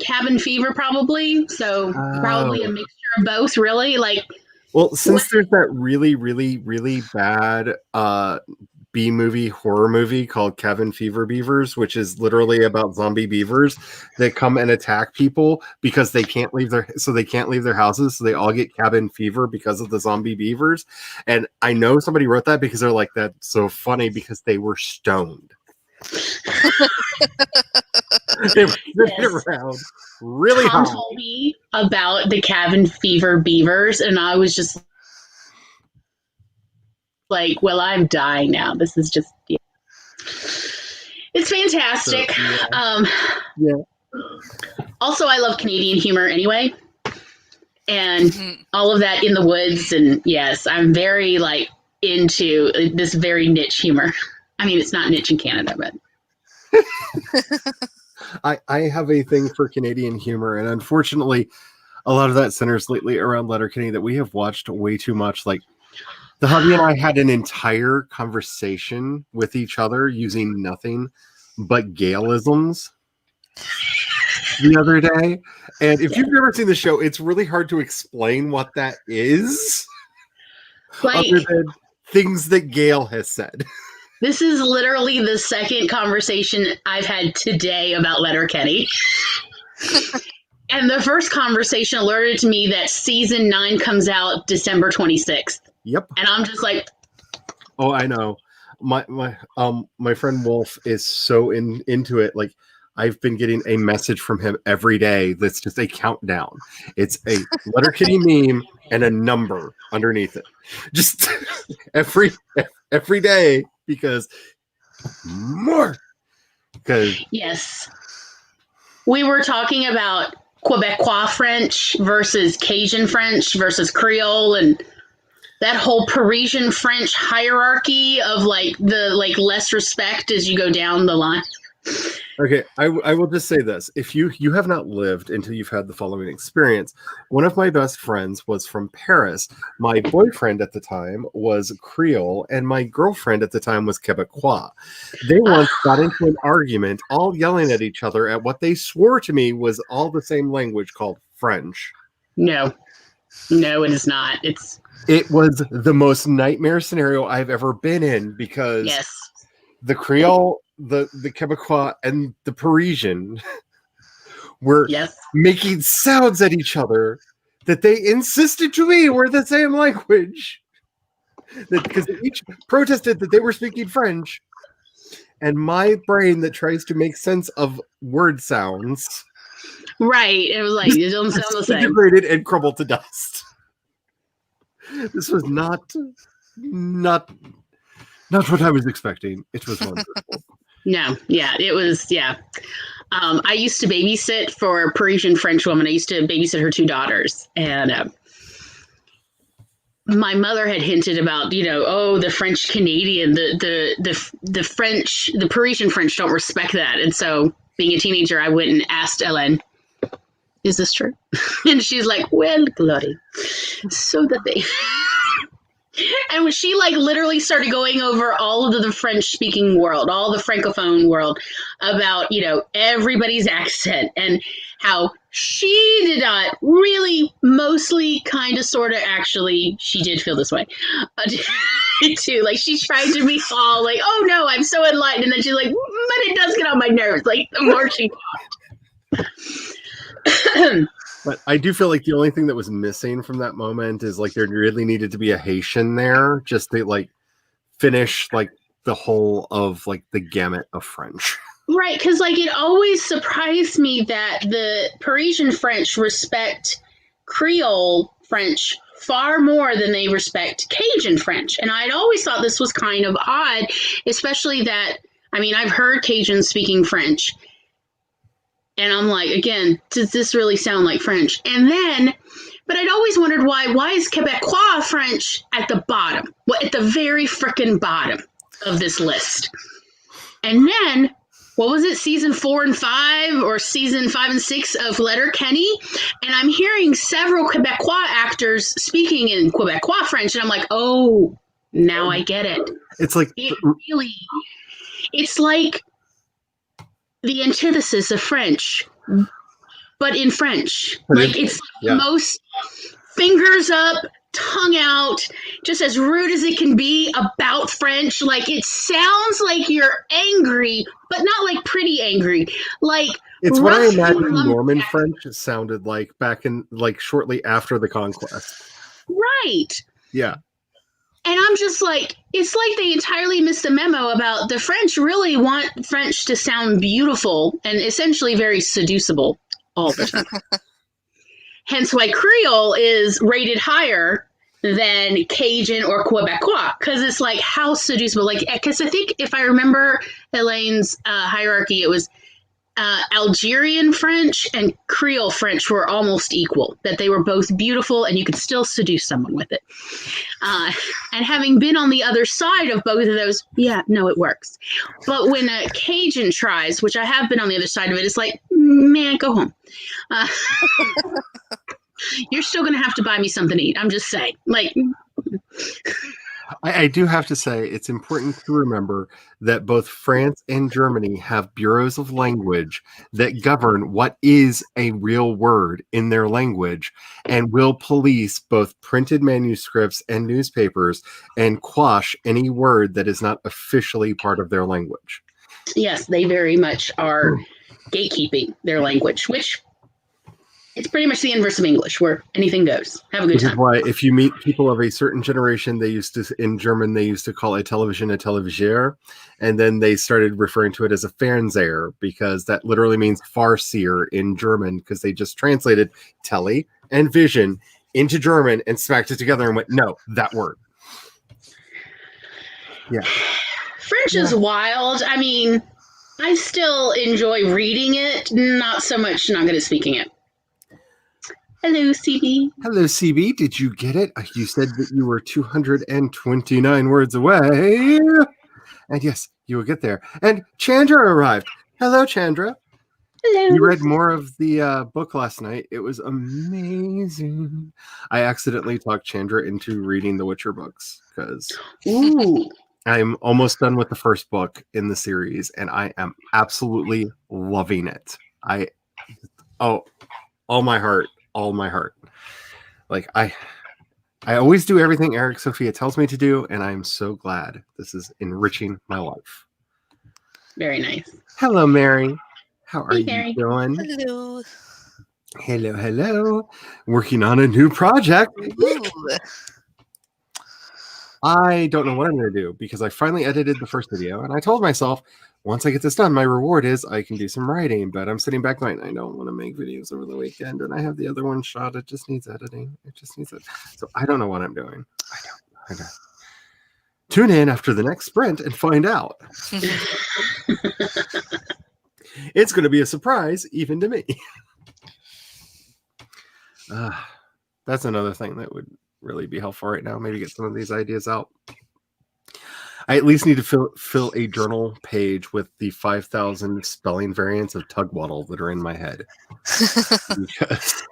cabin fever probably. So probably a mixture of both, really. Like, well, since there's that really, really, really bad B-movie horror movie called Cabin Fever Beavers, which is literally about zombie beavers that come and attack people because they can't leave their houses, so they all get cabin fever because of the zombie beavers. And I know somebody wrote that because they're like, that's so funny because they were stoned. They were sitting around really Tom high. told me about the cabin fever beavers, and I was just like, well, I'm dying now. This is just, yeah. It's fantastic. So, yeah. Also, I love Canadian humor anyway. And Mhm. all of that in the woods. And yes, I'm very like into this very niche humor. I mean, it's not niche in Canada, but I have a thing for Canadian humor, and unfortunately, a lot of that centers lately around Letterkenny that we have watched way too much. Like, the hubby and I had an entire conversation with each other using nothing but Gaelisms the other day. And if you've never seen the show, it's really hard to explain what that is, like, other than things that Gail has said. this is literally the second conversation I've had today about Letterkenny. And the first conversation alerted to me that season 9 comes out December 26th. Yep. And I'm just like, oh, I know. My friend Wolf is so into it. Like, I've been getting a message from him every day that's just a countdown. It's a Letterkenny meme and a number underneath it. Just every day, because more. Because yes. We were talking about Quebecois French versus Cajun French versus Creole, and that whole Parisian French hierarchy of like the like less respect as you go down the line. okay, I will just say this. If you have not lived until you've had the following experience, one of my best friends was from Paris. My boyfriend at the time was Creole, and my girlfriend at the time was Quebecois. They once got into an argument, all yelling at each other at what they swore to me was all the same language called French. No, it is not. It was the most nightmare scenario I've ever been in, because yes. the Creole, the Quebecois, and the Parisian were Yes. making sounds at each other that they insisted to me were the same language. Because they each protested that they were speaking French. And my brain that tries to make sense of word sounds. Right. It was like, it don't sound the same. Disintegrated and crumbled to dust. This was not what I was expecting. It was wonderful. No, yeah, it was, yeah. I used to babysit for a Parisian French woman. I used to babysit her 2 daughters. And my mother had hinted about, the French Canadian, the French, the Parisian French don't respect that. And so being a teenager, I went and asked Ellen, is this true? And she's like, well, Glory, so that they... And when she like literally started going over all of the French speaking world, all the Francophone world about, everybody's accent and how she did not really, mostly, kind of, sort of, actually, she did feel this way too. Like she tried to be all like, oh no, I'm so enlightened. And then she's like, but it does get on my nerves. Like the more she talked. But I do feel like the only thing that was missing from that moment is like there really needed to be a Haitian there just to like finish like the whole of like the gamut of French. Right, because like it always surprised me that the Parisian French respect Creole French far more than they respect Cajun French. And I'd always thought this was kind of odd, especially that, I mean, I've heard Cajuns speaking French. And I'm like, again, does this really sound like French? And then, but I'd always wondered why is Quebecois French at the bottom? Well, at the very frickin' bottom of this list. And then, what was it, season 4 and 5 or season 5 and 6 of Letterkenny? And I'm hearing several Quebecois actors speaking in Quebecois French. And I'm like, oh, now I get it. It's like, it's like the antithesis of French, but in French. Like it's the most fingers up, tongue out, just as rude as it can be about French. Like it sounds like you're angry, but not like pretty angry. Like it's what I imagine Norman French sounded like back in like shortly after the conquest. Right. Yeah. And I'm just like, it's like they entirely missed the memo about the French really want French to sound beautiful and essentially very seducible all the time. Hence why Creole is rated higher than Cajun or Quebecois, because it's like how seducible. Like, because I think if I remember Elaine's hierarchy, it was Algerian French and Creole French were almost equal, that they were both beautiful and you could still seduce someone with it. And having been on the other side of both of those, yeah, no, it works. But when Cajun tries, which I have been on the other side of it, it's like, man, go home. You're still going to have to buy me something to eat. I'm just saying. Like, I do have to say, it's important to remember that both France and Germany have bureaus of language that govern what is a real word in their language and will police both printed manuscripts and newspapers and quash any word that is not officially part of their language. yes, they very much are gatekeeping their language, which it's pretty much the inverse of English, where anything goes. Have a good Which is time. why if you meet people of a certain generation, they used to, in German, they used to call a television a Televisier, and then they started referring to it as a Fernseher, because that literally means farseer in German, because they just translated tele and vision into German and smacked it together and went, no, that word. Yeah. French is wild. I mean, I still enjoy reading it, not so much not good at speaking it. Hello, CB. Hello, CB. Did you get it? You said that you were 229 words away. And yes, you will get there. And Chandra arrived. Hello, Chandra. Hello. You read more of the book last night. It was amazing. I accidentally talked Chandra into reading the Witcher books because Ooh. I'm almost done with the first book in the series, and I am absolutely loving it. All my heart. Like I always do everything Eric Sophia tells me to do, and I'm so glad. This is enriching my life. Very nice. Hello, Mary. How are Hey, you Mary. doing? Hello. Hello. Working on a new project. Ooh. I don't know what I'm going to do because I finally edited the first video, and I told myself, once I get this done, my reward is I can do some writing, but I'm sitting back going, I don't want to make videos over the weekend, and I have the other one shot. It just needs editing. It just needs it. So I don't know what I'm doing. I don't. Tune in after the next sprint and find out. It's going to be a surprise, even to me. That's another thing that would really be helpful right now. Maybe get some of these ideas out. I at least need to fill a journal page with the 5,000 spelling variants of Tugwaddle that are in my head. Because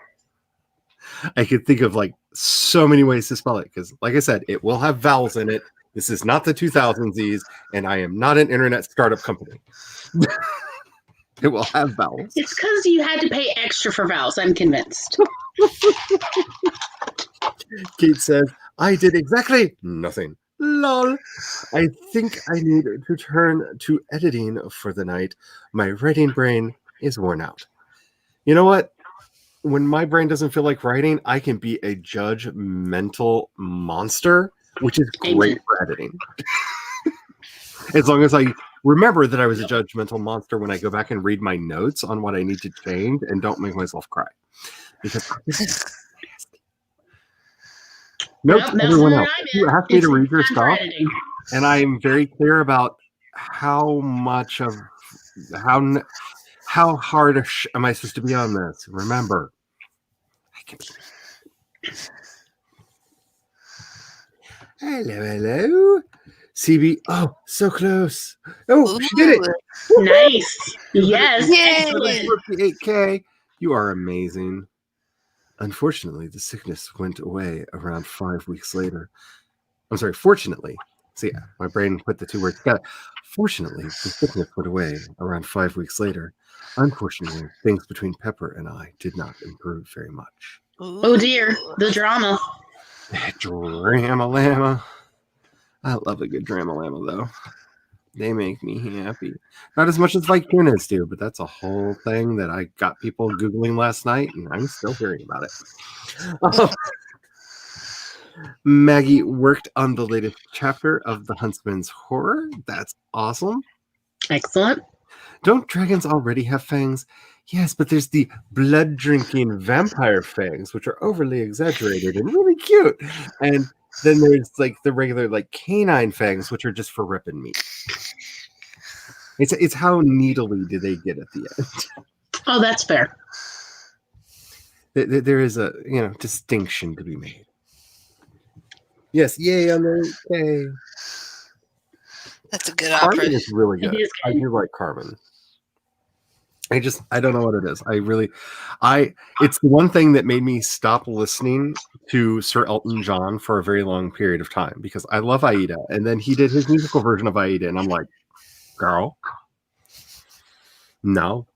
I could think of like so many ways to spell it. Because like I said, it will have vowels in it. This is not the 2000s, and I am not an internet startup company. It will have vowels. It's because you had to pay extra for vowels, I'm convinced. Kate says, I did exactly nothing. Lol. I think I need to turn to editing for the night. My writing brain is worn out. You know what? When my brain doesn't feel like writing, I can be a judgmental monster, which is great for editing. As long as I remember that I was a judgmental monster when I go back and read my notes on what I need to change and don't make myself cry. Because nope, everyone else. You asked me to read your stuff, and I'm very clear about how much of how hard am I supposed to be on this. Remember, I can be. Hello, CB. Oh, so close. Oh, she did it. Nice. Yes. Yay. 8K. You are amazing. Unfortunately, the sickness went away around 5 weeks later. I'm sorry, fortunately. See, my brain put the two words together. Fortunately, the sickness went away around 5 weeks later. Unfortunately, things between Pepper and I did not improve very much. Oh dear, the drama. Drama-lama. I love a good drama-lama, though. They make me happy. Not as much as Vicunists do, but that's a whole thing that I got people Googling last night, and I'm still hearing about it. Maggie worked on the latest chapter of The Huntsman's Horror. That's awesome. Excellent. Don't dragons already have fangs? Yes, but there's the blood-drinking vampire fangs, which are overly exaggerated and really cute. And then there's like the regular like canine fangs, which are just for ripping meat. It's how needly do they get at the end. Oh, that's fair. There is a distinction to be made. Yes, yay on the yay. That's a good opera. Carmen is really good. It is I good. do like Carmen. I don't know what it is. It's the one thing that made me stop listening to Sir Elton John for a very long period of time because I love Aida. And then he did his musical version of Aida. And I'm like, girl, no.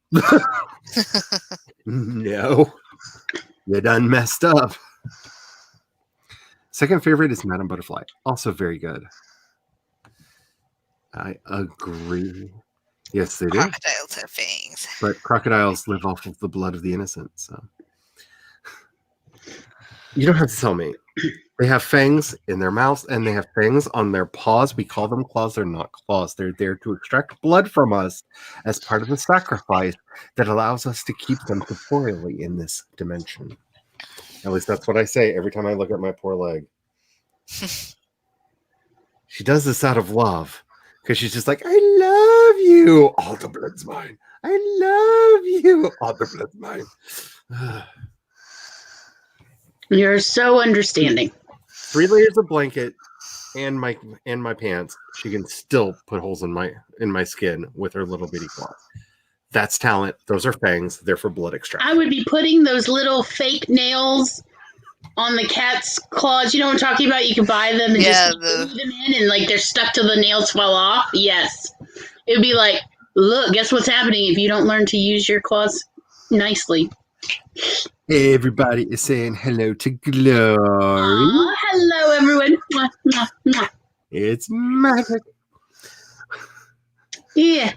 No. You done messed up. Second favorite is Madame Butterfly. Also very good. I agree. Yes, they do. Crocodiles have fangs. But crocodiles live off of the blood of the innocent, so you don't have to tell me. They have fangs in their mouths and they have fangs on their paws. We call them claws. They're not claws. They're there to extract blood from us as part of the sacrifice that allows us to keep them corporeally in this dimension. At least that's what I say every time I look at my poor leg. She does this out of love. Because she's just like, I love you. All the blood's mine. I love you. All the blood's mine. You're so understanding. 3 layers of blanket and my pants. She can still put holes in my skin with her little bitty claws. That's talent. Those are fangs. They're for blood extraction. I would be putting those little fake nails on the cat's claws. You know what I'm talking about? You can buy them and just glue them in and like they're stuck till the nails fall off. Yes. It would be like, look, guess what's happening if you don't learn to use your claws nicely. Hey, everybody is saying hello to Glory. Aw, hello, everyone. Mwah, mwah, mwah. It's magic. Yeah.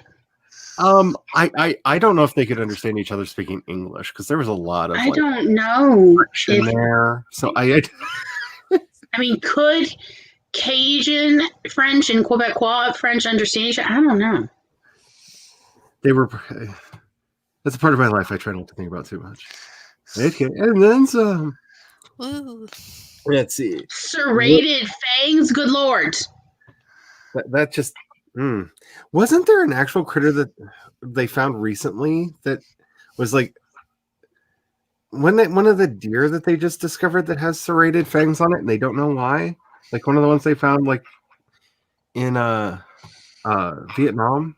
I don't know if they could understand each other speaking English because there was a lot of I don't know. friction there. So I mean, could Cajun French and Quebecois French understand each other? I don't know. they were. That's a part of my life I try not to think about too much. Okay, and then some. Ooh. Let's see. Serrated fangs, good lord. That just. Wasn't there an actual critter that they found recently that was like one of the deer that they just discovered that has serrated fangs on it and they don't know why? Like one of the ones they found like in Vietnam.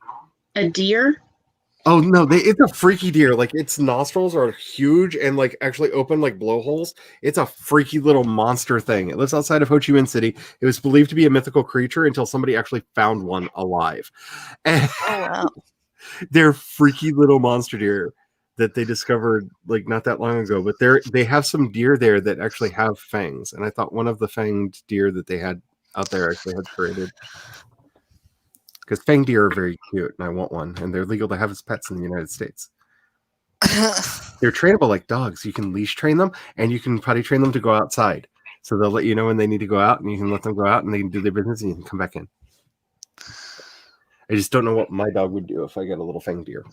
A deer? Oh no, it's a freaky deer. Like its nostrils are huge and like actually open like blowholes. It's a freaky little monster thing. It lives outside of Ho Chi Minh City. It was believed to be a mythical creature until somebody actually found one alive. And Oh wow. they're freaky little monster deer that they discovered like not that long ago. But they have some deer there that actually have fangs. And I thought one of the fanged deer that they had out there actually had serrated. Because fang deer are very cute, and I want one, and they're legal to have as pets in the United States. They're trainable like dogs. You can leash train them, and you can potty train them to go outside. So they'll let you know when they need to go out, and you can let them go out, and they can do their business, and you can come back in. I just don't know what my dog would do if I get a little fang deer.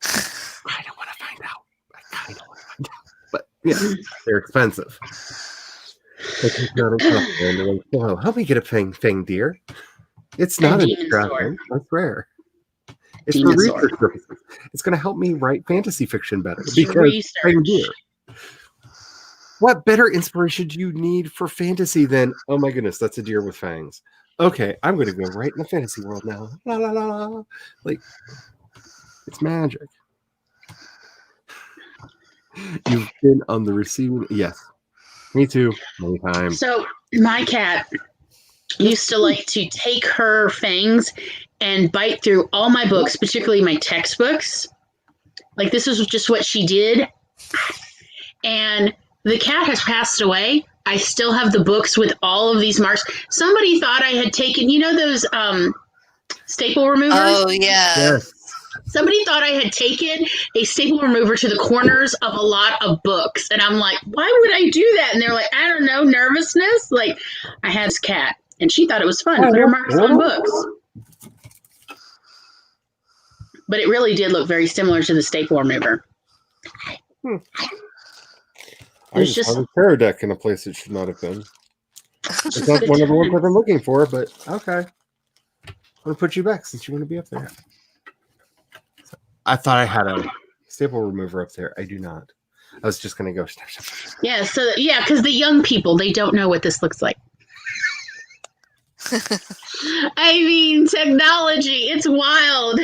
I don't want to find out. I kind of want to find out. But yeah, they're expensive. Oh, help me get a fang deer. It's not demon extravagant. That's rare. It's Demon for sword. research purposes. It's going to help me write fantasy fiction better. It's Because research. fang deer. What better inspiration do you need for fantasy than, oh my goodness, that's a deer with fangs. Okay, I'm going to go right in the fantasy world now. La, la, la, la. Like, it's magic. You've been on the receiving. Yes, me too. Many times. So my cat used to like to take her fangs and bite through all my books, particularly my textbooks. Like this is just what she did. And the cat has passed away. I still have the books with all of these marks. Somebody thought I had taken, you know, those staple removers? Oh yeah. Yes. Somebody thought I had taken a staple remover to the corners of a lot of books. And I'm like, why would I do that? And they're like, I don't know, nervousness. Like, I had this cat, and she thought it was fun to put her marks on books. but it really did look very similar to the staple remover. I just found a Terror deck in a place it should not have been. It's not one of the ones I've been looking for, but okay. I'm going to put you back since you want to be up there. So, I thought I had a staple remover up there. I do not. I was just going to go. Yeah, because the young people, they don't know what this looks like. I mean, technology, it's wild.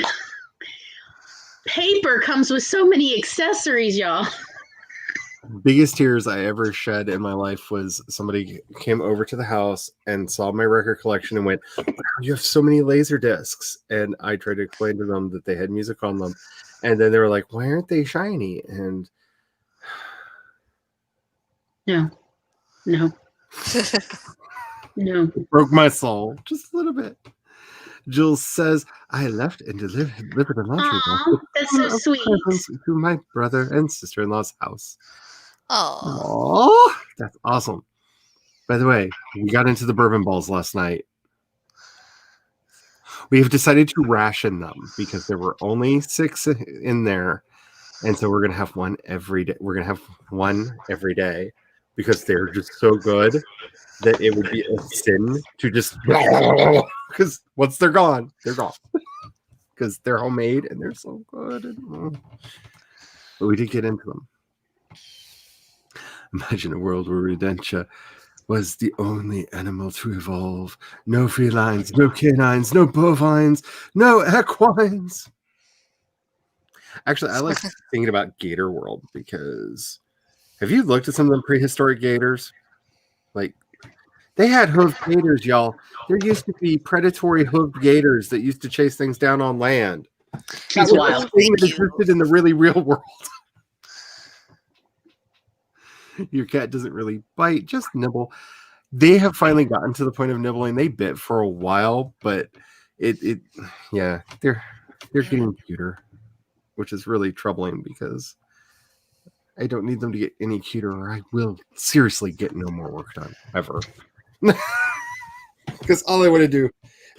Paper comes with so many accessories, y'all. Biggest tears I ever shed in my life was somebody came over to the house and saw my record collection and went, wow, you have so many laser discs. And I tried to explain to them that they had music on them. And then they were like, why aren't they shiny? And No. It broke my soul just a little bit. Jules says, I left and delivered a laundry Aw, that's so sweet. To my brother and sister-in-law's house. Oh, That's awesome. By the way, we got into the bourbon balls last night. We have decided to ration them because there were only 6 in there. And so we're going to have one every day. We're going to have one every day because they're just so good that it would be a sin to just, because once they're gone, because they're homemade and they're so good. But we did get into them. Imagine a world where Rodentia was the only animal to evolve. No felines, no canines, no bovines, no equines. Actually, I like thinking about Gator World because have you looked at some of them prehistoric gators? Like, they had hoofed gators, y'all. There used to be predatory hoofed gators that used to chase things down on land. That's wild. That existed in the really real world. Your cat doesn't really bite, just nibble. They have finally gotten to the point of nibbling. They bit for a while, but yeah, they're getting cuter, which is really troubling because I don't need them to get any cuter or I will seriously get no more work done ever. Because all I want to do,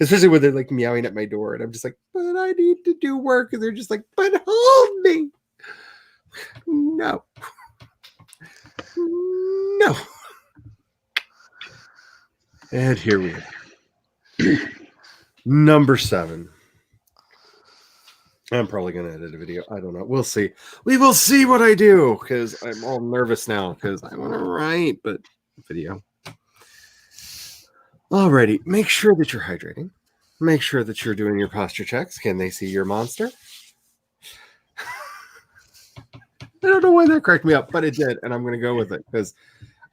especially when they're like meowing at my door and I'm just like, but I need to do work. And they're just like, but hold me. No. And here we go. Number 7. I'm probably going to edit a video. I don't know. We'll see. We will see what I do because I'm all nervous now because I want to write, but video. Alrighty. Make sure that you're hydrating. Make sure that you're doing your posture checks. Can they see your monster? I don't know why that cracked me up, but it did. And I'm going to go with it because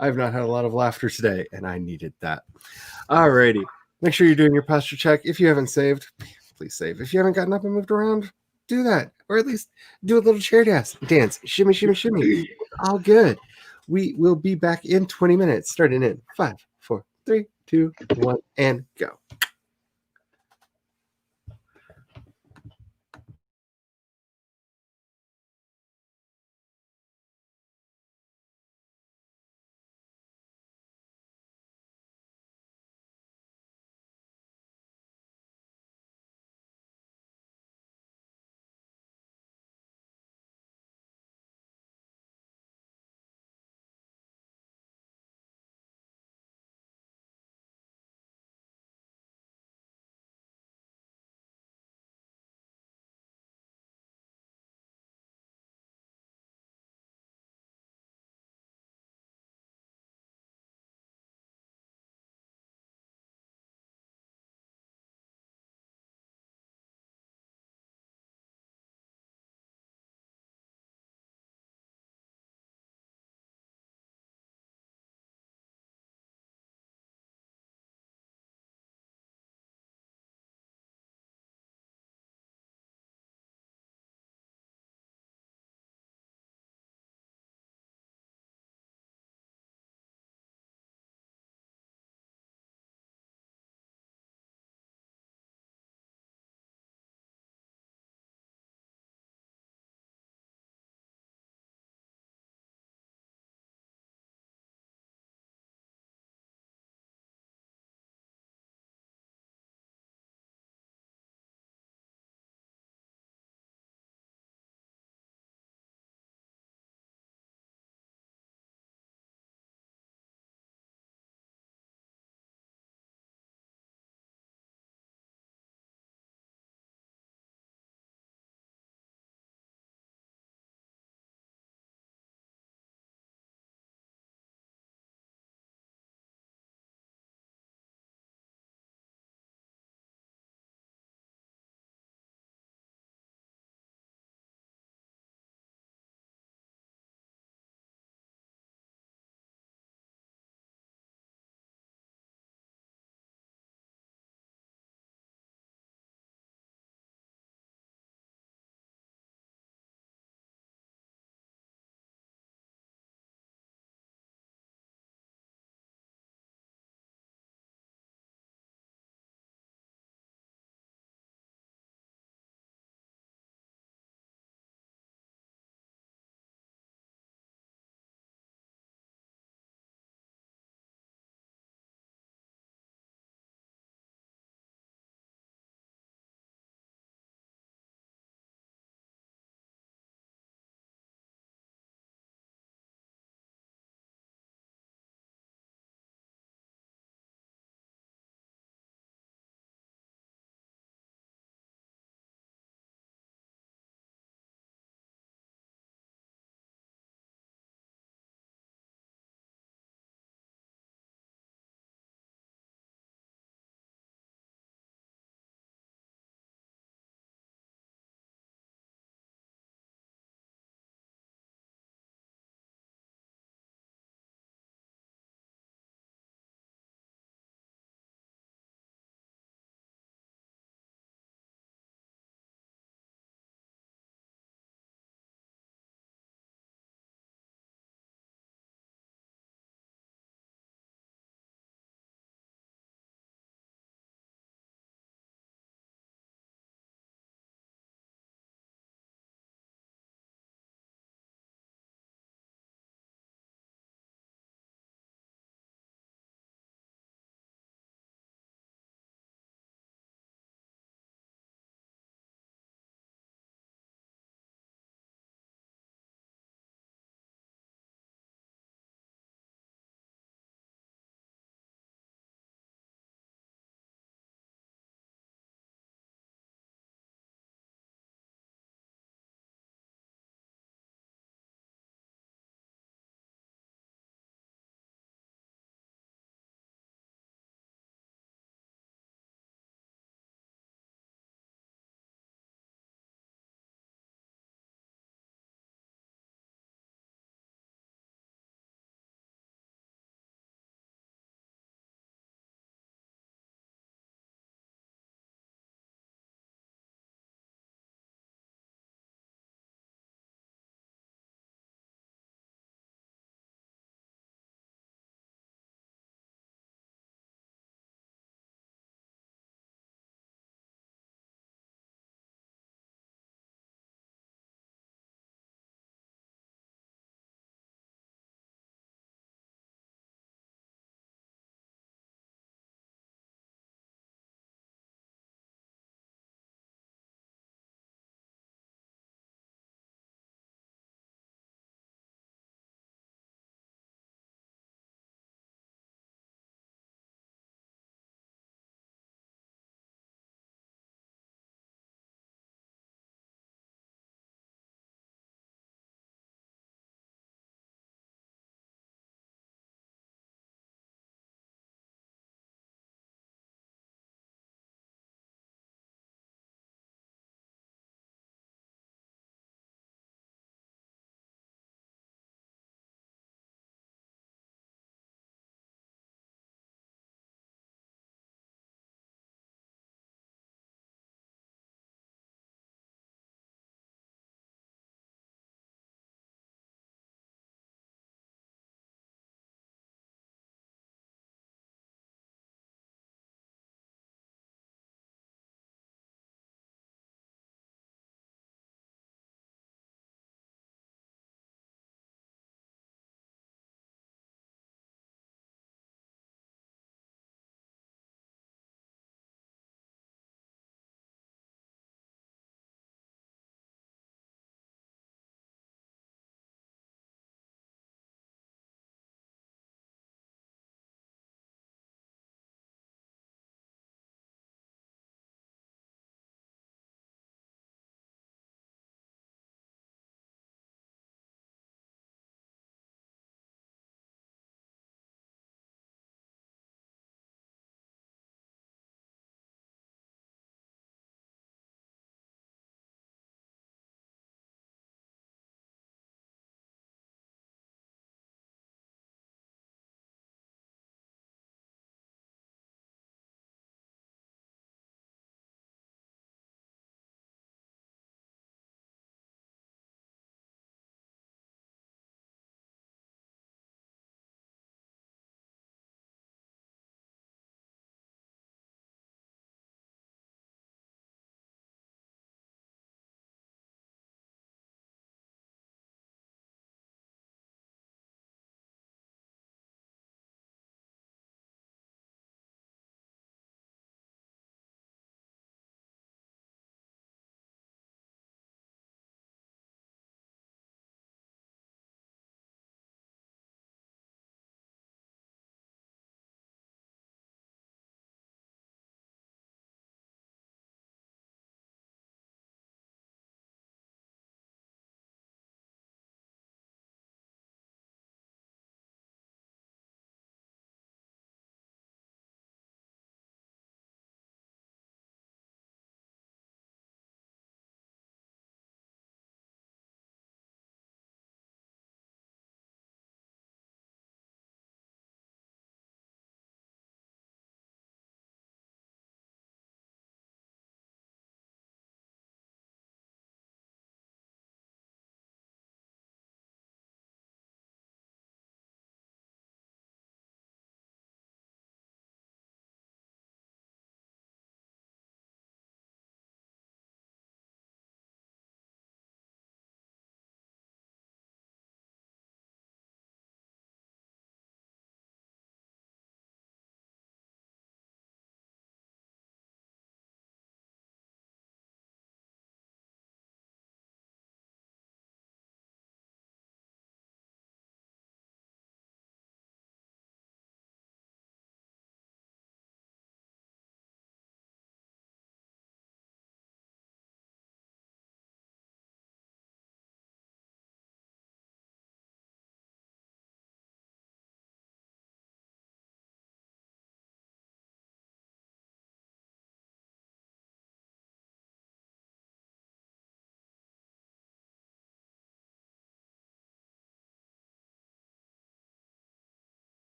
I've not had a lot of laughter today and I needed that. Alrighty. Make sure you're doing your posture check. If you haven't saved, please save. If you haven't gotten up and moved around, do that. Or at least do a little chair dance. Shimmy, shimmy, shimmy. All good. We will be back in 20 minutes, starting in 5, 4, 3, 2, 1, and go.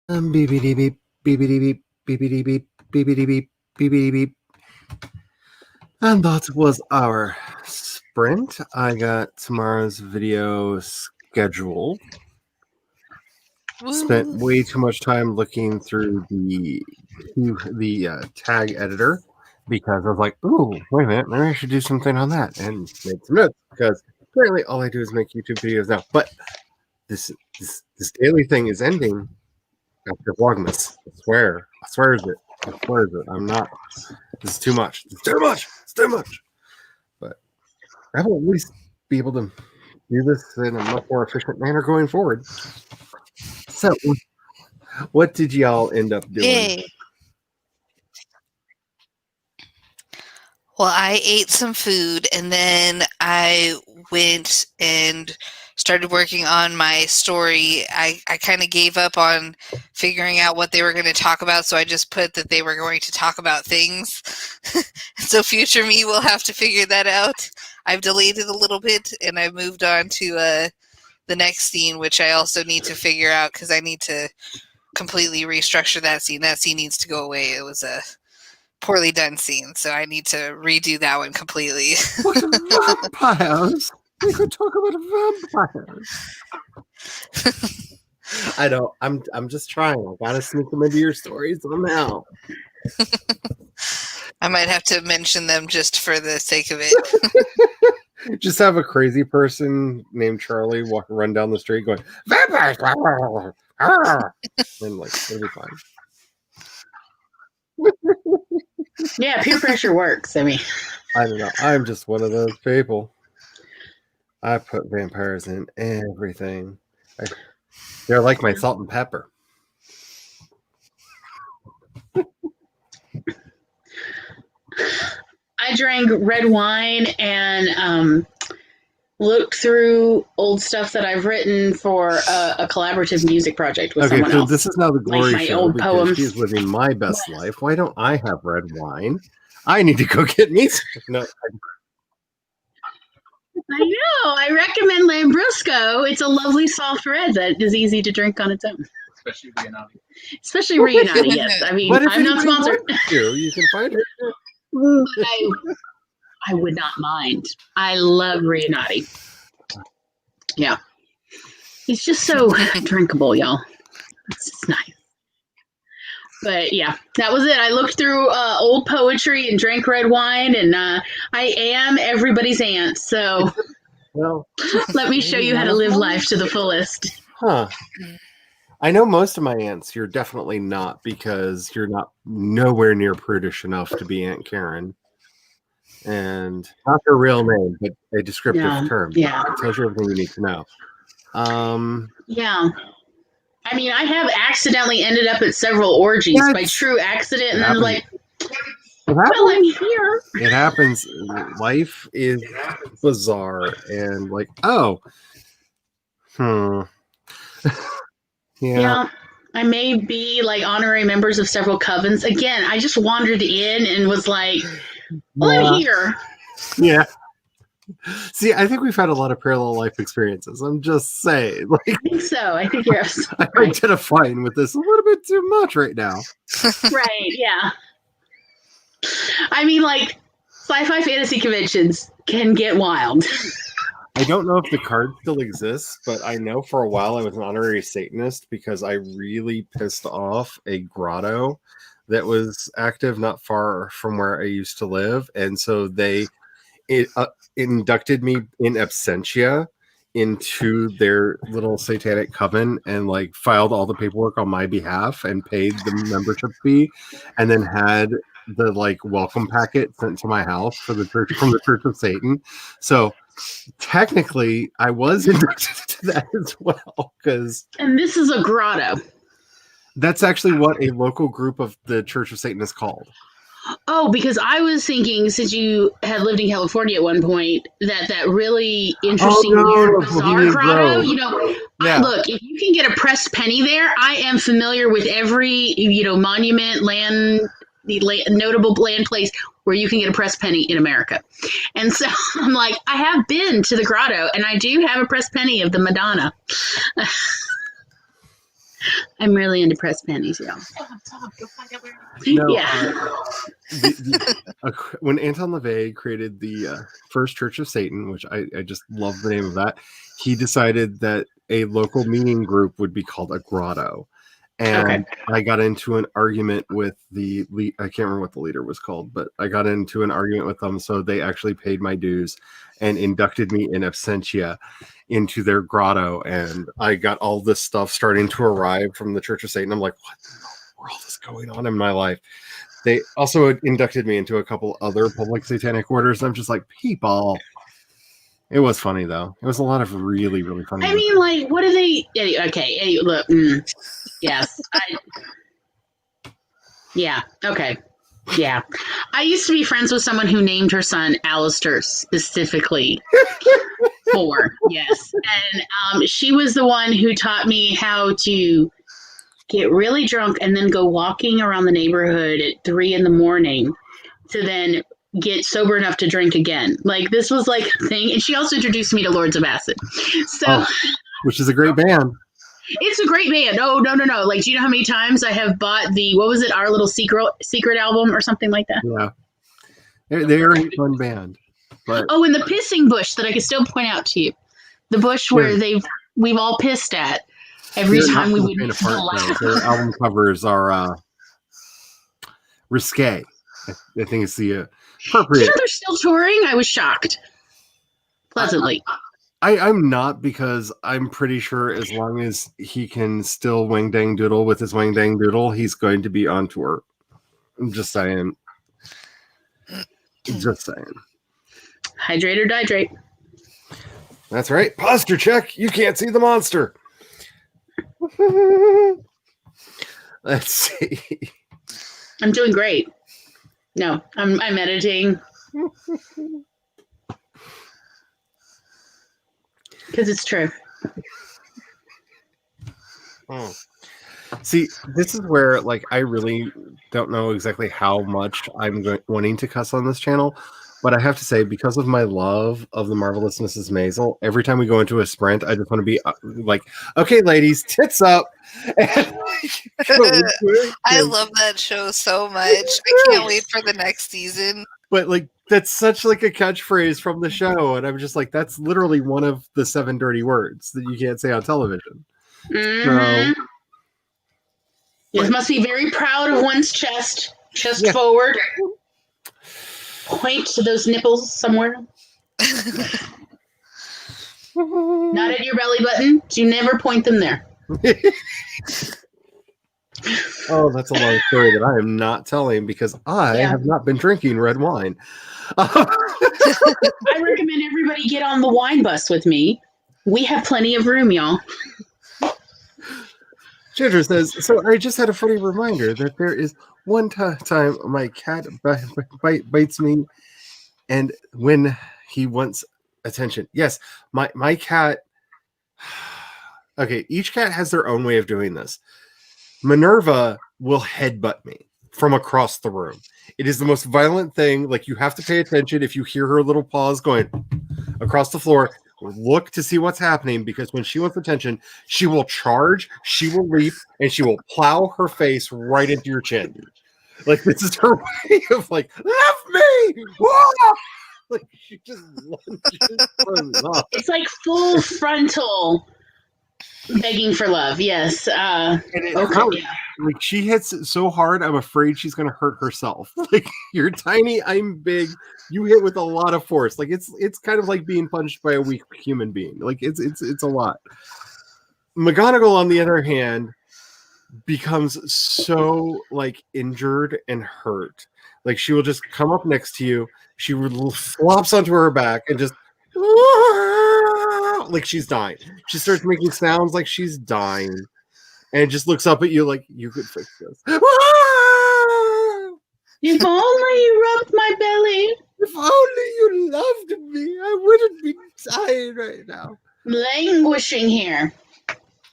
Beep beep beep beep beep beep beep beep beep beep beep beep beep. And that was our sprint. I got tomorrow's video scheduled. Spent Woo. way too much time looking through the tag editor because I was like, "Ooh, wait a minute, maybe I should do something on that," and made some notes because apparently all I do is make YouTube videos now. But this daily thing is ending after Vlogmas. I swear is it. I'm not. This is too much. It's too much. But I will at least be able to do this in a much more efficient manner going forward. So, what did y'all end up doing? Yay. Well, I ate some food and then I went and started working on my story. I kind of gave up on figuring out what they were going to talk about, so I just put that they were going to talk about things. So future me will have to figure that out. I've delayed it a little bit and I've moved on to the next scene, which I also need to figure out because I need to completely restructure that scene. That scene needs to go away. It was a poorly done scene, so I need to redo that one completely. What vampires? We could talk about vampires. I don't. I'm just trying. I gotta sneak them into your stories somehow. I might have to mention them just for the sake of it. Just have a crazy person named Charlie run down the street going vampires, and like it'll be fine. Yeah, peer pressure works. I mean, I don't know. I'm just one of those people. I put vampires in everything. They're like my salt and pepper. I drank red wine and looked through old stuff that I've written for a collaborative music project with someone else. This is now the glory my show old because poems. she's living my best life. Why don't I have red wine? I need to go get me some. No, I know. I recommend Lambrusco. It's a lovely soft red that is easy to drink on its own. Especially Rianati. Especially Rianati, yes. I mean, I'm not sponsored. You can find it. But I would not mind. I love Rianati. Yeah. He's just so drinkable, y'all. It's just nice. But yeah, that was it. I looked through old poetry and drank red wine, and I am everybody's aunt. So Well, let me show you how to live life to the fullest. huh. I know most of my aunts you're definitely not because you're not nowhere near prudish enough to be Aunt Karen. And not her real name, but a descriptive term. Yeah. It tells you everything you need to know. Yeah. I mean, I have accidentally ended up at several orgies by true accident, and I'm like, well, I'm here. It happens. Life is bizarre, and like, oh, Yeah, I may be like honorary members of several covens. Again, I just wandered in and was like, well, I'm here. Yeah. See, I think we've had a lot of parallel life experiences. I'm just saying. Like, I think so. I think you're I'm identifying with this a little bit too much right now. right. Yeah. I mean, like, sci-fi fantasy conventions can get wild. I don't know if the card still exists, but I know for a while I was an honorary Satanist because I really pissed off a grotto that was active not far from where I used to live. And so they inducted me in absentia into their little satanic coven and like filed all the paperwork on my behalf and paid the membership fee and then had the like welcome packet sent to my house for the church from the Church of Satan. So technically I was inducted to that as well and this is a grotto. That's actually what a local group of the Church of Satan is called. Oh, because I was thinking, since you had lived in California at one point, that really interesting, weird, bizarre grotto. You know, look, if you can get a pressed penny there, I am familiar with every, monument, notable land place where you can get a pressed penny in America. And so I'm like, I have been to the grotto, and I do have a pressed penny of the Madonna. I'm really into press panties, y'all. No, Yeah. When Anton LaVey created the First Church of Satan, which I just love the name of that, he decided that a local meeting group would be called a grotto. And I got into an argument with I can't remember what the leader was called, but I got into an argument with them. So they actually paid my dues and inducted me in absentia into their grotto. And I got all this stuff starting to arrive from the Church of Satan. I'm like, what in the world is going on in my life? They also inducted me into a couple other public satanic orders. I'm just like, people. It was funny, though. It was a lot of really, really funny. I mean, like, what are they? Okay, look. Yes. Yeah. Okay. Yeah. I used to be friends with someone who named her son Alistair specifically for. Yes. And she was the one who taught me how to get really drunk and then go walking around the neighborhood at 3 a.m. to then get sober enough to drink again. Like, this was like a thing. And she also introduced me to Lords of Acid. So, which is a great band. It's a great band. Oh, no. Like, do you know how many times I have bought what was it? Our Little Secret album or something like that? Yeah. They're a fun band. But and the pissing bush that I could still point out to you. The bush where we've all pissed at every time we would laugh. Their album covers are risque. I think it's the appropriate. You know they're still touring? I was shocked. Pleasantly. I'm not, because I'm pretty sure as long as he can still wing dang doodle with his wing dang doodle, he's going to be on tour. I'm just saying. Hydrate or dihydrate. That's right. Posture check. You can't see the monster. Let's see. I'm doing great. No, I'm editing. Because it's true. See, this is where, like, I really don't know exactly how much I'm wanting to cuss on this channel, but I have to say, because of my love of the Marvelous Mrs. Maisel, every time we go into a sprint, I just want to be like, okay, ladies, tits up. I love that show so much. I can't wait for the next season. But, like, that's such, like, a catchphrase from the show, and I'm just like, that's literally one of the 7 dirty words that you can't say on television. Mm-hmm. So, you must be very proud of one's chest forward. Point to those nipples somewhere. Not at your belly button. You never point them there. Oh, that's a long story that I am not telling, because I have not been drinking red wine. I recommend everybody get on the wine bus with me. We have plenty of room, y'all. Ginger says, so I just had a funny reminder that there is one time my cat bites me, and when he wants attention. Yes, my cat. Okay, each cat has their own way of doing this. Minerva will headbutt me from across the room. It is the most violent thing. Like, you have to pay attention if you hear her little paws going across the floor. Look to see what's happening, because when she wants attention, she will charge, she will leap, and she will plow her face right into your chin. Like, this is her way of, like, left me! Whoa! Like, she just lunges off. It's like full frontal begging for love. Yes. Like, she hits it so hard, I'm afraid she's going to hurt herself. Like, you're tiny, I'm big. You hit with a lot of force. Like, it's kind of like being punched by a weak human being. Like, it's a lot. McGonagall, on the other hand, becomes so, like, injured and hurt. Like, she will just come up next to you. She flops onto her back and just like she's dying. She starts making sounds like she's dying, and just looks up at you like, you could fix this. If only you rubbed my belly. If only you loved me, I wouldn't be dying right now. Languishing here.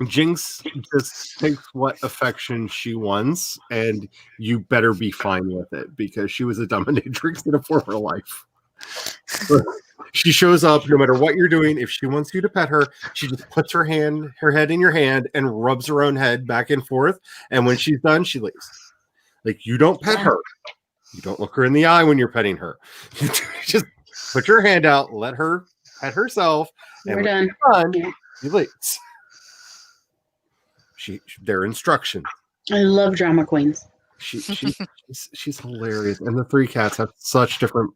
Jinx just takes what affection she wants, and you better be fine with it, because she was a dominatrix in a former life. She shows up no matter what you're doing. If she wants you to pet her, she just puts her head in your hand and rubs her own head back and forth. And when she's done, she leaves. Like, you don't pet her. You don't look her in the eye when you're petting her. You just put your hand out, let her pet herself. We're and done. She leaves. Their instructions. I love drama queens. She's hilarious, and the three cats have such different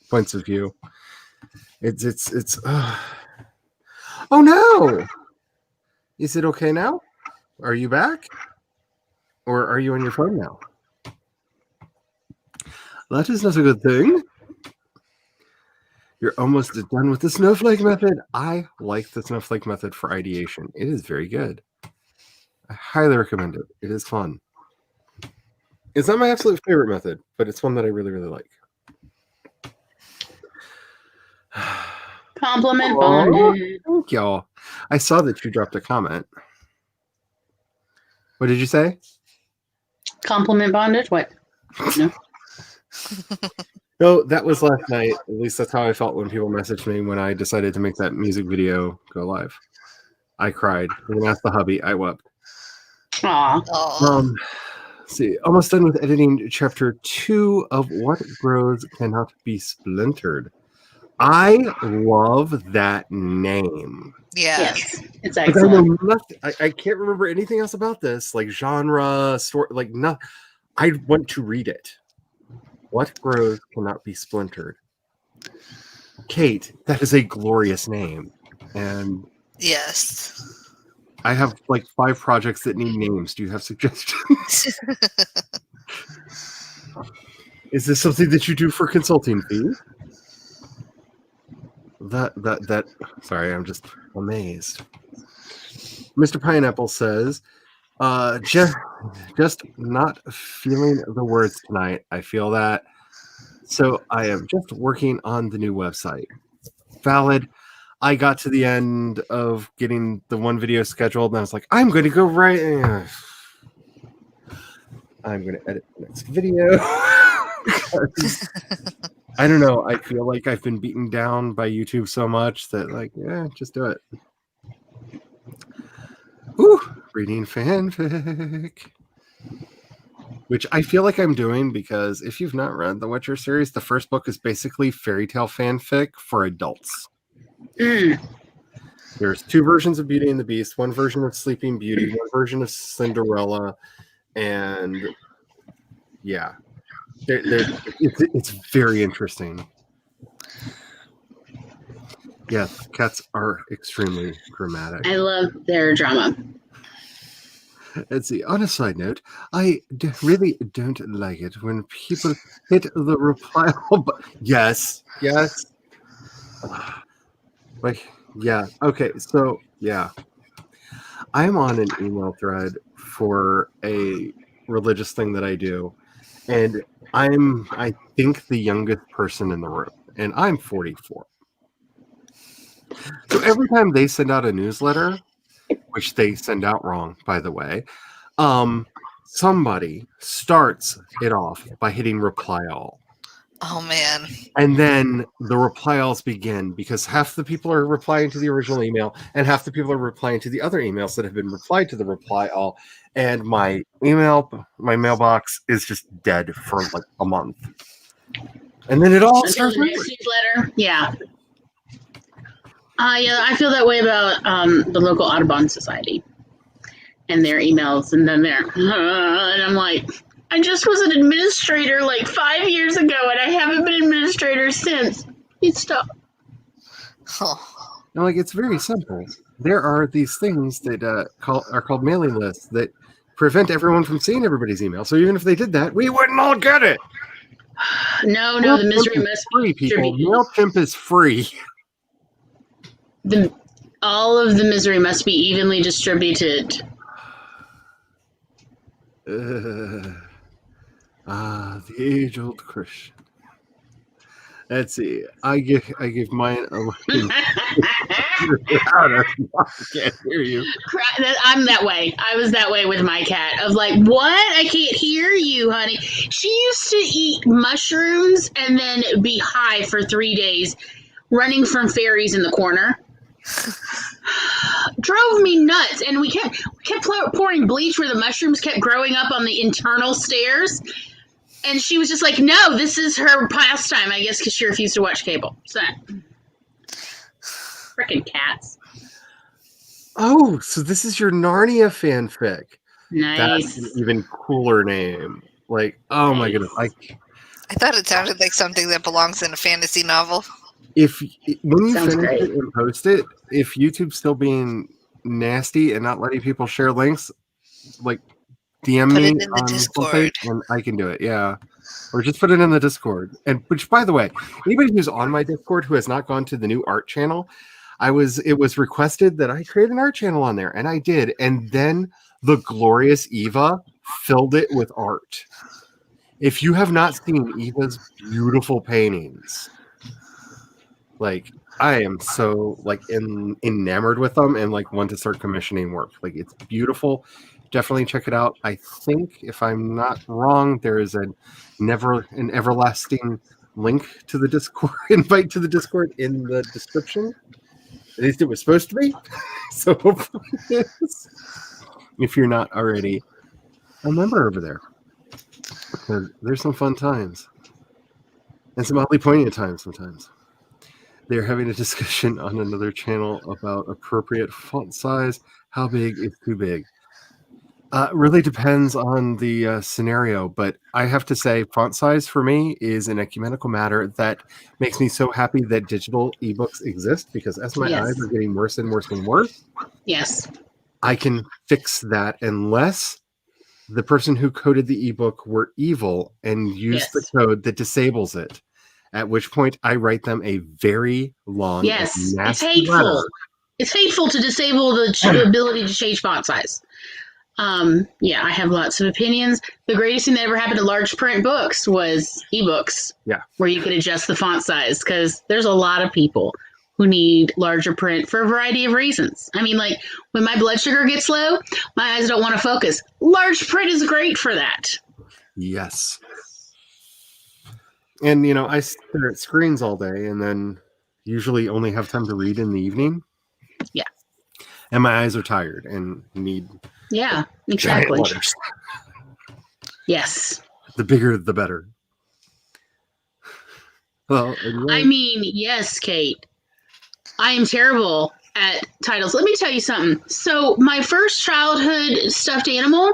points of view. It's oh no, is it okay now? Are you back, or are you on your phone now? That is not a good thing. You're almost done with the snowflake method. I like the snowflake method for ideation. It is very good. I highly recommend it. It is fun. It's not my absolute favorite method, but it's one that I really, really like. Compliment bonded. Thank y'all. I saw that you dropped a comment. What did you say? Compliment bonded? What? No. No, that was last night. At least that's how I felt when people messaged me when I decided to make that music video go live. I cried. When I asked the hubby, I wept. Aw. See, almost done with editing chapter 2 of What Grows Cannot Be Splintered. I love that name. Yeah. Yes, it's But I know excellent. nothing. I can't remember anything else about this, like genre, story, like no. I want to read it. What Grows Cannot Be Splintered. Kate, that is a glorious name, and Yes. I have like 5 projects that need names. Do you have suggestions? Is this something that you do for consulting fees? That. Sorry, I'm just amazed. Mr. Pineapple says, just not feeling the words tonight. I feel that. So I am just working on the new website. Valid. I got to the end of getting the one video scheduled, and I was like, I'm going to go right. I'm going to edit the next video. I don't know. I feel like I've been beaten down by YouTube so much that, like, yeah, just do it. Ooh, reading fanfic. Which I feel like I'm doing because if you've not read the Witcher series, the first book is basically fairy tale fanfic for adults. There's 2 versions of Beauty and the Beast, 1 version of Sleeping Beauty, 1 version of Cinderella, and yeah, it's very interesting. Yes, cats are extremely dramatic. I love their drama. Let's see. On a side note, I really don't like it when people hit the reply all button. Yes. Like, yeah. Okay. So, yeah. I'm on an email thread for a religious thing that I do, and I think, the youngest person in the room, and I'm 44. So every time they send out a newsletter, which they send out wrong, by the way, somebody starts it off by hitting reply all. Oh man. And then the reply alls begin because half the people are replying to the original email and half the people are replying to the other emails that have been replied to the reply all. And my mailbox is just dead for like a month. And then it all starts. The next newsletter. Yeah. Yeah, I feel that way about the local Audubon Society and their emails, and then and I'm like, I just was an administrator like 5 years ago, and I haven't been administrator since. Please stop. Oh. Now, like, it's very simple. There are these things that are called mailing lists that prevent everyone from seeing everybody's email. So even if they did that, we wouldn't all get it. No, the misery must be free, people. MailChimp is free. All of the misery must be evenly distributed. The age-old Christian. Let's see. I give mine a I can't hear you. I'm that way. I was that way with my cat. Of like, what? I can't hear you, honey. She used to eat mushrooms and then be high for 3 days. running from fairies in the corner. Drove me nuts, and we kept pouring bleach where the mushrooms kept growing up on the internal stairs. And she was just like, "No, this is her pastime, I guess, because she refused to watch cable." So, freaking cats. Oh, so this is your Narnia fanfic. Nice. That's an even cooler name. Like, oh my goodness! I thought it sounded like something that belongs in a fantasy novel. When you Sounds finish great. it and post it, if YouTube's still being nasty and not letting people share links, like DM Put me it in the on something Discord. and I can do it. Yeah, or just put it in the Discord. And which, by the way, anybody who's on my Discord who has not gone to the new art channel, it was requested that I create an art channel on there, and I did. And then the glorious Eva filled it with art. If you have not seen Eva's beautiful paintings, like I am so like enamored with them and like want to start commissioning work. Like it's beautiful. Definitely check it out. I think if I'm not wrong, there is an everlasting link to the Discord, invite to the Discord in the description. At least it was supposed to be. So hopefully it is. If you're not already a member over there. Because there's some fun times. And some oddly poignant times sometimes. They're having a discussion on another channel about appropriate font size. How big is too big? Really depends on the scenario, but I have to say font size for me is an ecumenical matter that makes me so happy that digital ebooks exist, because as my eyes are getting worse and worse and worse, Yes. I can fix that unless the person who coded the ebook were evil and used the code that disables it. At which point I write them a very long, Yes. nasty It's hateful. letter. It's hateful to disable the ability to change font size. Yeah, I have lots of opinions. The greatest thing that ever happened to large print books was ebooks. Yeah. Where you could adjust the font size, because there's a lot of people who need larger print for a variety of reasons. I mean, like when my blood sugar gets low, my eyes don't want to focus. Large print is great for that. Yes. And, you know, I stare at screens all day and then usually only have time to read in the evening. Yeah. And my eyes are tired and need Yeah, giant exactly. letters. Yes. The bigger, the better. Well, anyway. I mean, yes, Kate. I am terrible at titles. Let me tell you something. So my first childhood stuffed animal,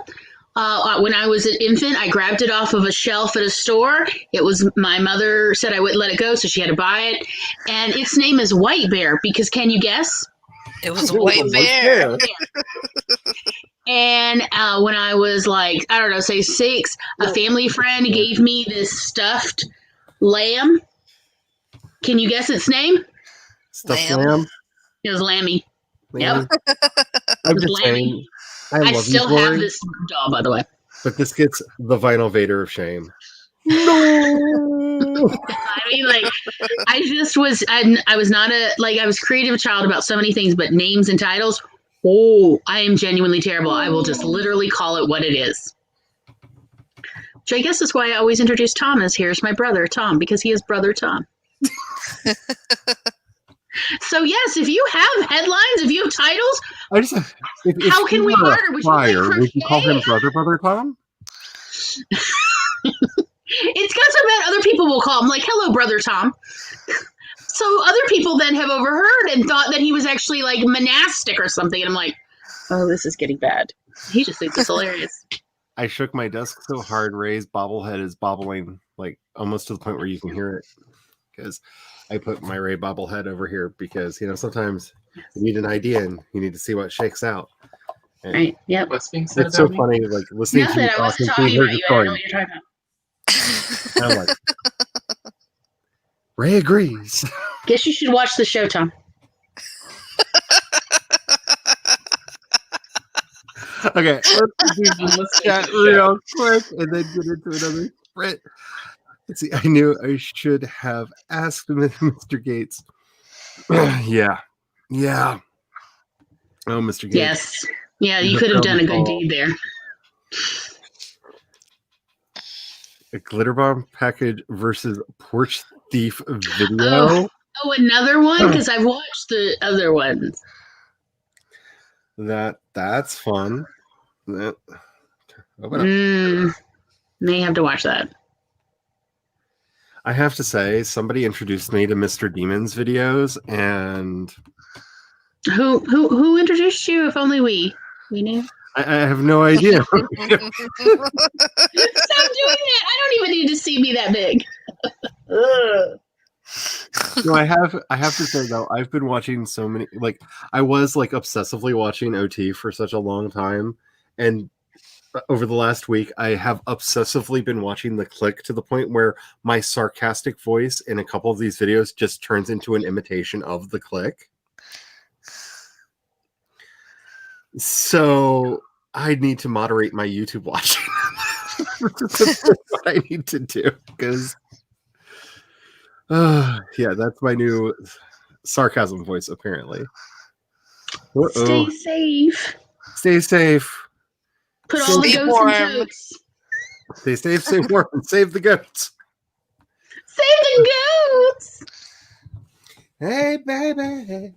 when I was an infant, I grabbed it off of a shelf at a store. It was, my mother said I wouldn't let it go, so she had to buy it. And its name is White Bear, because can you guess? It was a white bear. And when I was like, I don't know, say 6, a family friend gave me this stuffed lamb. Can you guess its name? Stuffed lamb. It was Lammy. Lamb. Yep. I'm It was just Lammy. saying. I I love still you, have Glory, this doll, by the way. but this gets the vinyl Vader of shame. No. I mean, like, I just was, I was not I was a creative child about so many things, but names and titles, I am genuinely terrible. I will just literally call it what it is. Which I guess is why I always introduce Tom as here's my brother, Tom, because he is brother Tom. So yes, if you have headlines, if you have titles, I just if how can we you were a barter? Would you like friar, would you call him crochet? Brother Tom? It's got so bad other people will call him like, hello, brother Tom. So other people then have overheard and thought that he was actually like monastic or something. And I'm like, oh, this is getting bad. He just thinks it's hilarious. I shook my desk so hard, Ray's bobblehead is bobbling like almost to the point where you can hear it. Because I put my Ray bobblehead over here because, you know, sometimes you need an idea and you need to see what shakes out. And Right. Yep. What's being said it's so about me? funny, like listening to Nothing. you I wasn't talking talking to about you. I don't know what you're talking about. I'm like, Ray agrees. Guess you should watch the show, Tom. Okay, let's do this chat real quick and then get into another sprint. Let's see, I knew I should have asked Mr. Gates. Yeah. Oh, Mr. Gates. Yes. Yeah, you could have done a good deed there. A glitter bomb package versus porch thief video. Oh, another one? Because I've watched the other ones. That's fun. Open up. May have to watch that. I have to say, somebody introduced me to Mr. Demon's videos, and Who introduced you? If only we knew. I have no idea. Stop doing that! I don't even need to see me that big. No, I have to say though, I've been watching so many. Like, I was like obsessively watching OT for such a long time, and over the last week, I have obsessively been watching The Click to the point where my sarcastic voice in a couple of these videos just turns into an imitation of The Click. So I need to moderate my YouTube watching. That's what I need to do, because yeah, that's my new sarcasm voice apparently. Stay safe. Stay safe. Put all the Stay goats warm. in totes. Stay safe, stay warm, and save the goats. Save the goats. Hey, baby.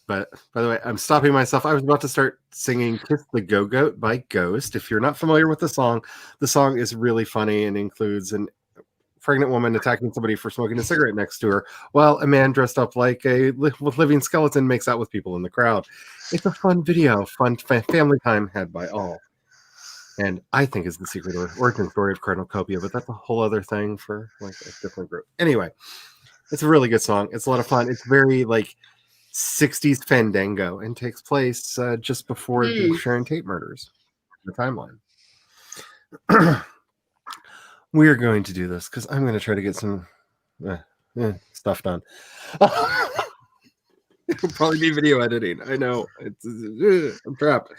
But by the way, I'm stopping myself. I was about to start singing Kiss the Go-Goat by Ghost. If you're not familiar with the song is really funny and includes a pregnant woman attacking somebody for smoking a cigarette next to her, while a man dressed up like a living skeleton makes out with people in the crowd. It's a fun video, fun family time had by all. And I think is the secret origin story of Cornucopia, but that's a whole other thing for like a different group. Anyway, it's a really good song. It's a lot of fun. It's very like 60s Fandango and takes place just before the Sharon Tate murders, the timeline. We are going to do this because I'm going to try to get some stuff done. It'll probably be video editing. I know. I'm trapped.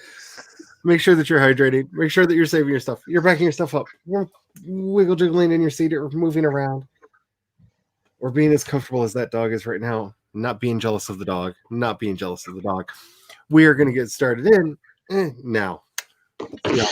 Make sure that you're hydrating. Make sure that you're saving your stuff. You're backing your stuff up. You're wiggle jiggling in your seat or moving around. Or being as comfortable as that dog is right now. Not being jealous of the dog. Not being jealous of the dog. We are going to get started in now. Yeah,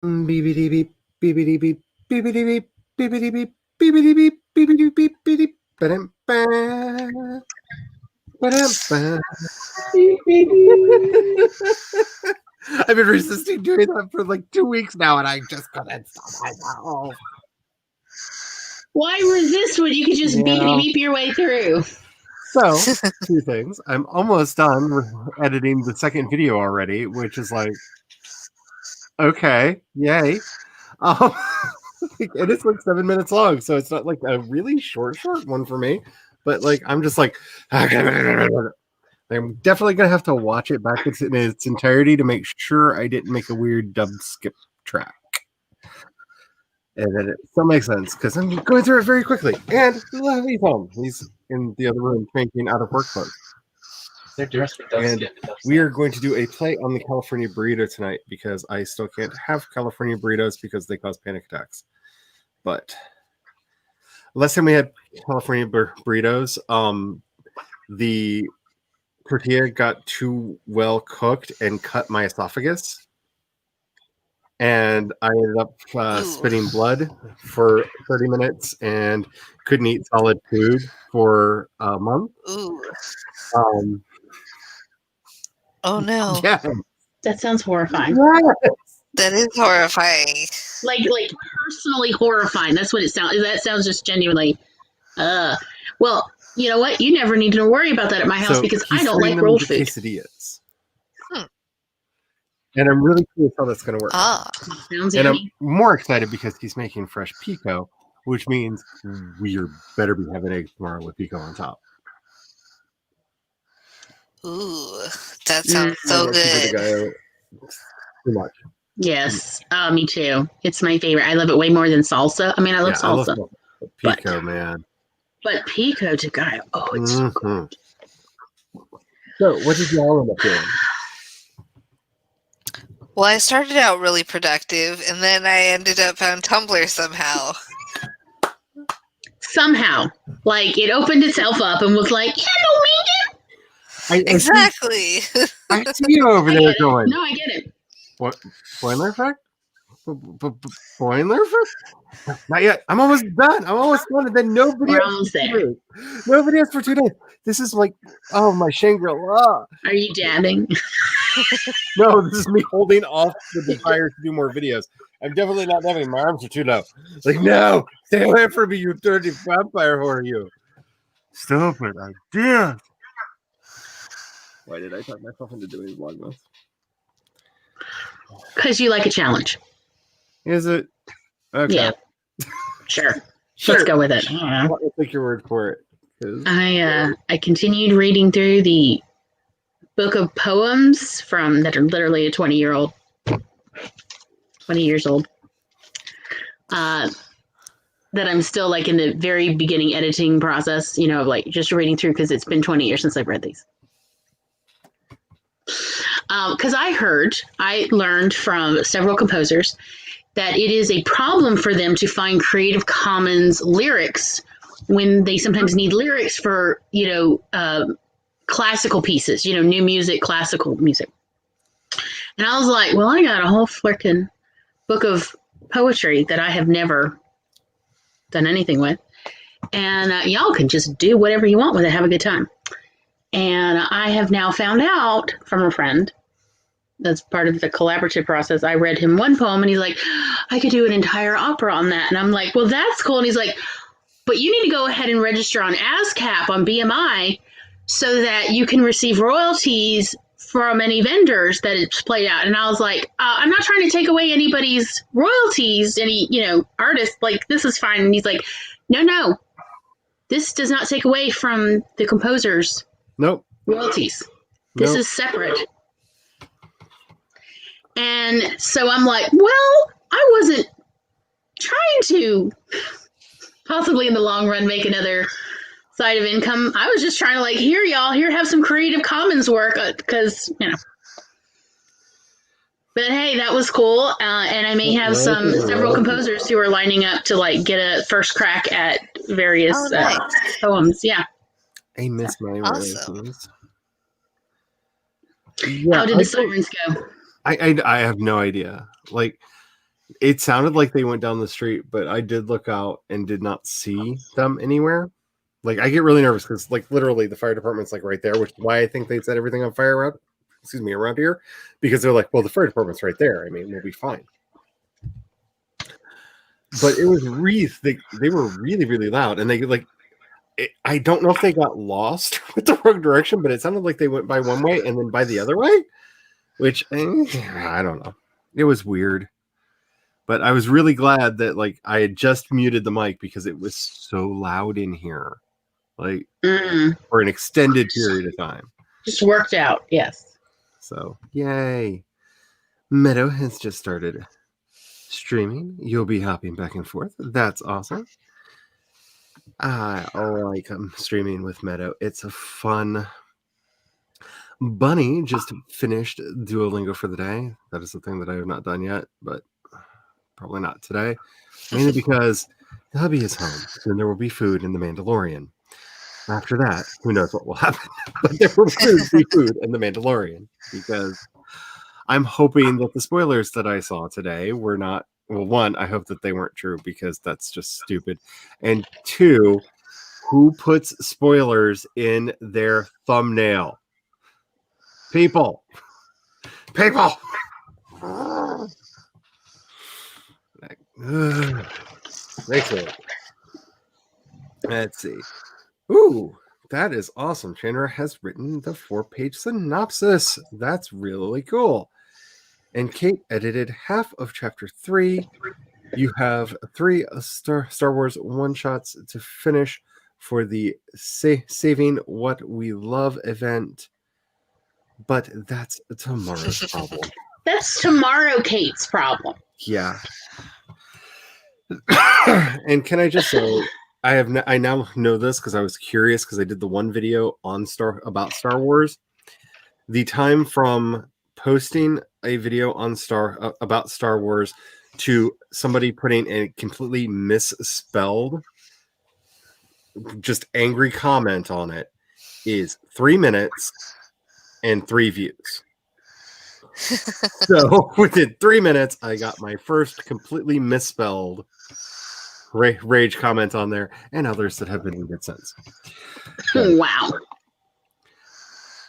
Beepity beep, beepity beep, beepity beep, beepity beep, beepity beep, beepity beep, beepity ba-dum, ba, ba-dum, ba. I've been resisting doing that for like 2 weeks now, and I just couldn't stop myself. Why resist when you could just beep Yeah. beep your way through? So, 2 things. I'm almost done with editing the second video already, which is like, okay, yay. And it's like 7 minutes long, so it's not like a really short one for me. But like, I'm just like, I'm definitely gonna have to watch it back in its entirety to make sure I didn't make a weird dub skip track. And then it still makes sense because I'm going through it very quickly. And he's home. He's in the other room drinking out of work clothes. And we are going to do a play on the California burrito tonight because I still can't have California burritos because they cause panic attacks. But last time we had California burritos, the tortilla got too well cooked and cut my esophagus. And I ended up spitting blood for 30 minutes and couldn't eat solid food for a month. Ooh. Oh no. Yeah. That sounds horrifying. That is horrifying. Like personally horrifying. That's what it sounds. That sounds just genuinely. Well, you know what? You never need to worry about that at my house because I don't like rolled food. Quesadillas. And I'm really curious how that's going to work. Sounds and yummy. I'm more excited because he's making fresh pico, which means we better be having eggs tomorrow with pico on top. Ooh, that sounds so good. Too much. Yes, me too. It's my favorite. I love it way more than salsa. I mean, I love salsa. I love pico, man. But pico to go. Oh, it's so good. So, what did y'all end up doing? Well, I started out really productive, and then I ended up on Tumblr somehow. Somehow. Like, it opened itself up and was like, hello, Megan! Exactly. I see you over there going. No, I get it. What? Spoiler effect? Spoiler effect? Not yet. I'm almost done. And then nobody We're almost there. Nobody else for 2 days. This is like, oh, my Shangri-La. Are you dabbing? No, this is me holding off the desire to do more videos. I'm definitely not dabbing. My arms are too low. Like, no, stay away from me, you dirty vampire whore, you. Stupid idea. Why did I talk myself into doing Vlogmas? Because you like a challenge. Is it? Okay. Yeah. Sure. Let's go with it. I'll take your word for it. I continued reading through the book of poems that are literally a 20 years old. That I'm still like in the very beginning editing process, like just reading through because it's been 20 years since I've read these. Because I learned from several composers that it is a problem for them to find Creative Commons lyrics when they sometimes need lyrics for, classical pieces, new music, classical music. And I was like, well, I got a whole freaking book of poetry that I have never done anything with. And y'all can just do whatever you want with it, have a good time. And I have now found out from a friend that's part of the collaborative process. I read him one poem and he's like, I could do an entire opera on that. And I'm like, well, that's cool. And he's like, but you need to go ahead and register on ASCAP on BMI so that you can receive royalties from any vendors that it's played out. And I was like, I'm not trying to take away anybody's royalties, any, artist, like this is fine. And he's like, no, this does not take away from the composer's royalties. This is separate. And so I'm like, well, I wasn't trying to possibly in the long run make another side of income. I was just trying to here, have some Creative Commons work because, But hey, that was cool. And I may have several composers who are lining up to get a first crack at various poems. Yeah. I miss my awesome. How did the sirens go? I have no idea. It sounded like they went down the street, but I did look out and did not see them anywhere. Like, I get really nervous because, like, literally the fire department's like right there, which is why I think they set everything on fire around here, because they're like, well, the fire department's right there. I mean, we'll be fine. But it was they were really, really loud, and they like. I don't know if they got lost with the wrong direction, but it sounded like they went by one way and then by the other way, which I don't know. It was weird. But I was really glad that like I had just muted the mic because it was so loud in here, like for an extended period of time. Just worked out, yes. So yay! Meadow has just started streaming. You'll be hopping back and forth. That's awesome. I like streaming with Meadow. It's a fun. Bunny just finished Duolingo for the day. That is the thing that I have not done yet, but probably not today. Mainly because the hubby is home, and there will be food in The Mandalorian. After that, who knows what will happen? But there will be food in The Mandalorian, because I'm hoping that the spoilers that I saw today were not. Well, one, I hope that they weren't true, because that's just stupid. And two, who puts spoilers in their thumbnail? People. Let's see. Ooh, that is awesome. Chandra has written the 4-page synopsis. That's really cool. And Kate edited half of chapter 3. You have 3 Star Wars one-shots to finish for the Saving What We Love event. But that's tomorrow's problem. That's tomorrow Kate's problem. Yeah. And can I just say, I now know this because I was curious, because I did the one video on about Star Wars. The time from posting a video on about Star Wars to somebody putting a completely misspelled, just angry comment on it is 3 minutes and 3 views. So within 3 minutes, I got my first completely misspelled rage comment on there, and others that have been in good sense. So, wow.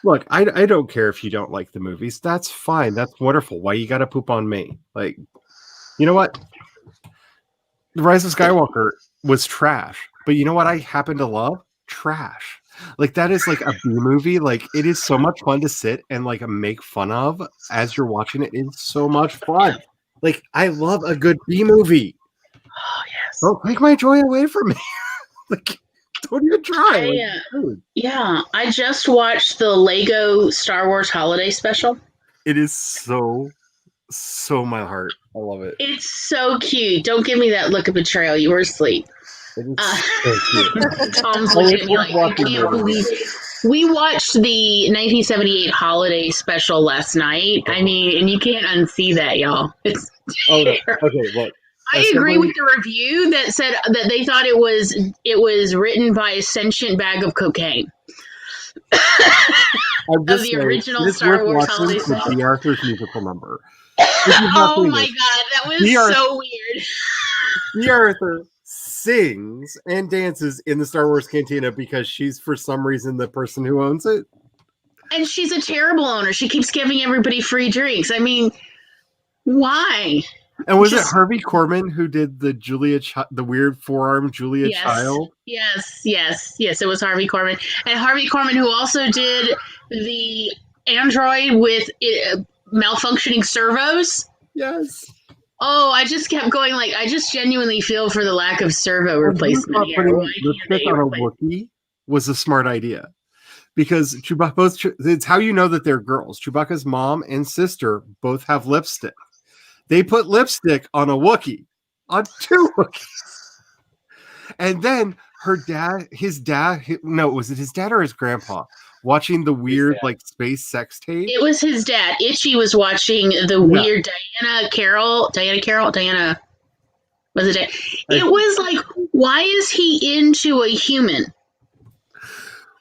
Look, I don't care if you don't like the movies. That's fine. That's wonderful. Why you got to poop on me? Like, you know what? The Rise of Skywalker was trash, but you know what I happen to love? Trash. Like, that is like a B movie. Like, it is so much fun to sit and like make fun of as you're watching it. It's so much fun. Like, I love a good B movie. Oh yes. Don't take my joy away from me. Like, don't even try. Yeah, I just watched the Lego Star Wars holiday special. It is so my heart. I love it. It's so cute. Don't give me that look of betrayal. You were asleep. It is so cute. Tom's looking at me like, I can't believe. We watched the 1978 holiday special last night. I mean, and you can't unsee that, y'all. It's okay, look. I agree with the review that said that they thought it was written by a sentient bag of cocaine. Of the original Star Wars holiday special. The Arthur's musical number. Oh my god, that was so weird. The Arthur sings and dances in the Star Wars Cantina because she's, for some reason, the person who owns it. And she's a terrible owner. She keeps giving everybody free drinks. I mean, why? And was it Harvey Korman who did the weird forearm Julia Child? Yes. It was Harvey Korman. And Harvey Korman, who also did the android with malfunctioning servos. Yes. Oh, I just kept going. Like, I just genuinely feel for the lack of servo replacement here. Putting lipstick on a Wookiee was a smart idea. Because it's how you know that they're girls. Chewbacca's mom and sister both have lipstick. They put lipstick on a Wookiee, on 2 Wookiees. And then was it his dad or his grandpa watching the weird like space sex tape? It was his dad. Itchy was watching the weird Diana Carroll. Was it? It was like, why is he into a human?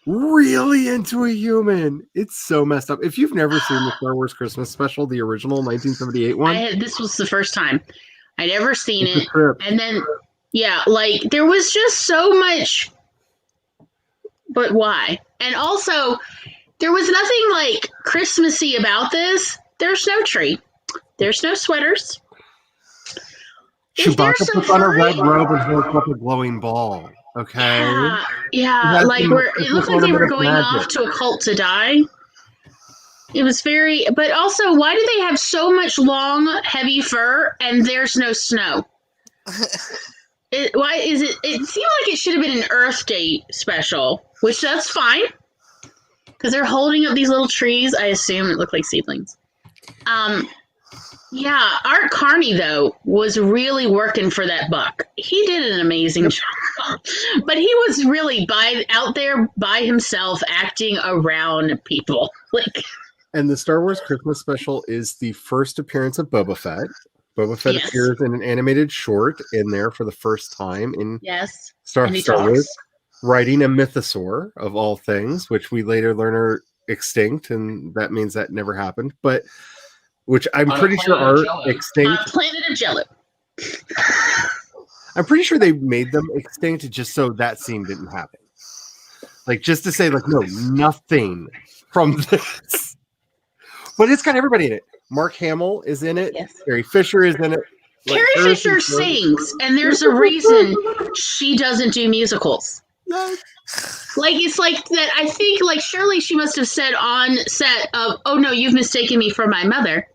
Really into a human. It's so messed up. If you've never seen the Star Wars Christmas special, the original 1978 one. This was the first time. I'd ever seen It's a it. trip. And then, yeah, like there was just so much. But why? And also, there was nothing like Christmassy about this. There's no tree. There's no sweaters. Is there Chewbacca some puts on a furry? red robe and holds up a glowing ball. Okay. Yeah, That's like the it looked like they were ornament of going magic. off to a cult to die. It was very, but also, why do they have so much long, heavy fur and there's no snow? Why is it? It seemed like it should have been an Earth Day special, which that's fine because they're holding up these little trees. I assume it looked like seedlings. Yeah, Art Carney though was really working for that buck. He did an amazing job, but he was really out there by himself, acting around people. Like, And the Star Wars Christmas special is the first appearance of Boba Fett. Boba Fett Yes. appears in an animated short in there for the first time in yes, Star and he Wars, talks. riding a mythosaur of all things, which we later learn are extinct, and that means that never happened. But which I'm On a pretty sure planet of are Jello. extinct. Planet of Jello. I'm pretty sure they made them extinct just so that scene didn't happen. Like just to say, like, no, nothing from this. But it's got everybody in it. Mark Hamill is in it. Yes. Carrie Fisher is in it. Like, Carrie Fisher sings, and there's a reason she doesn't do musicals. Like, it's like that. I think, like, surely she must have said on set of, "Oh no, you've mistaken me for my mother,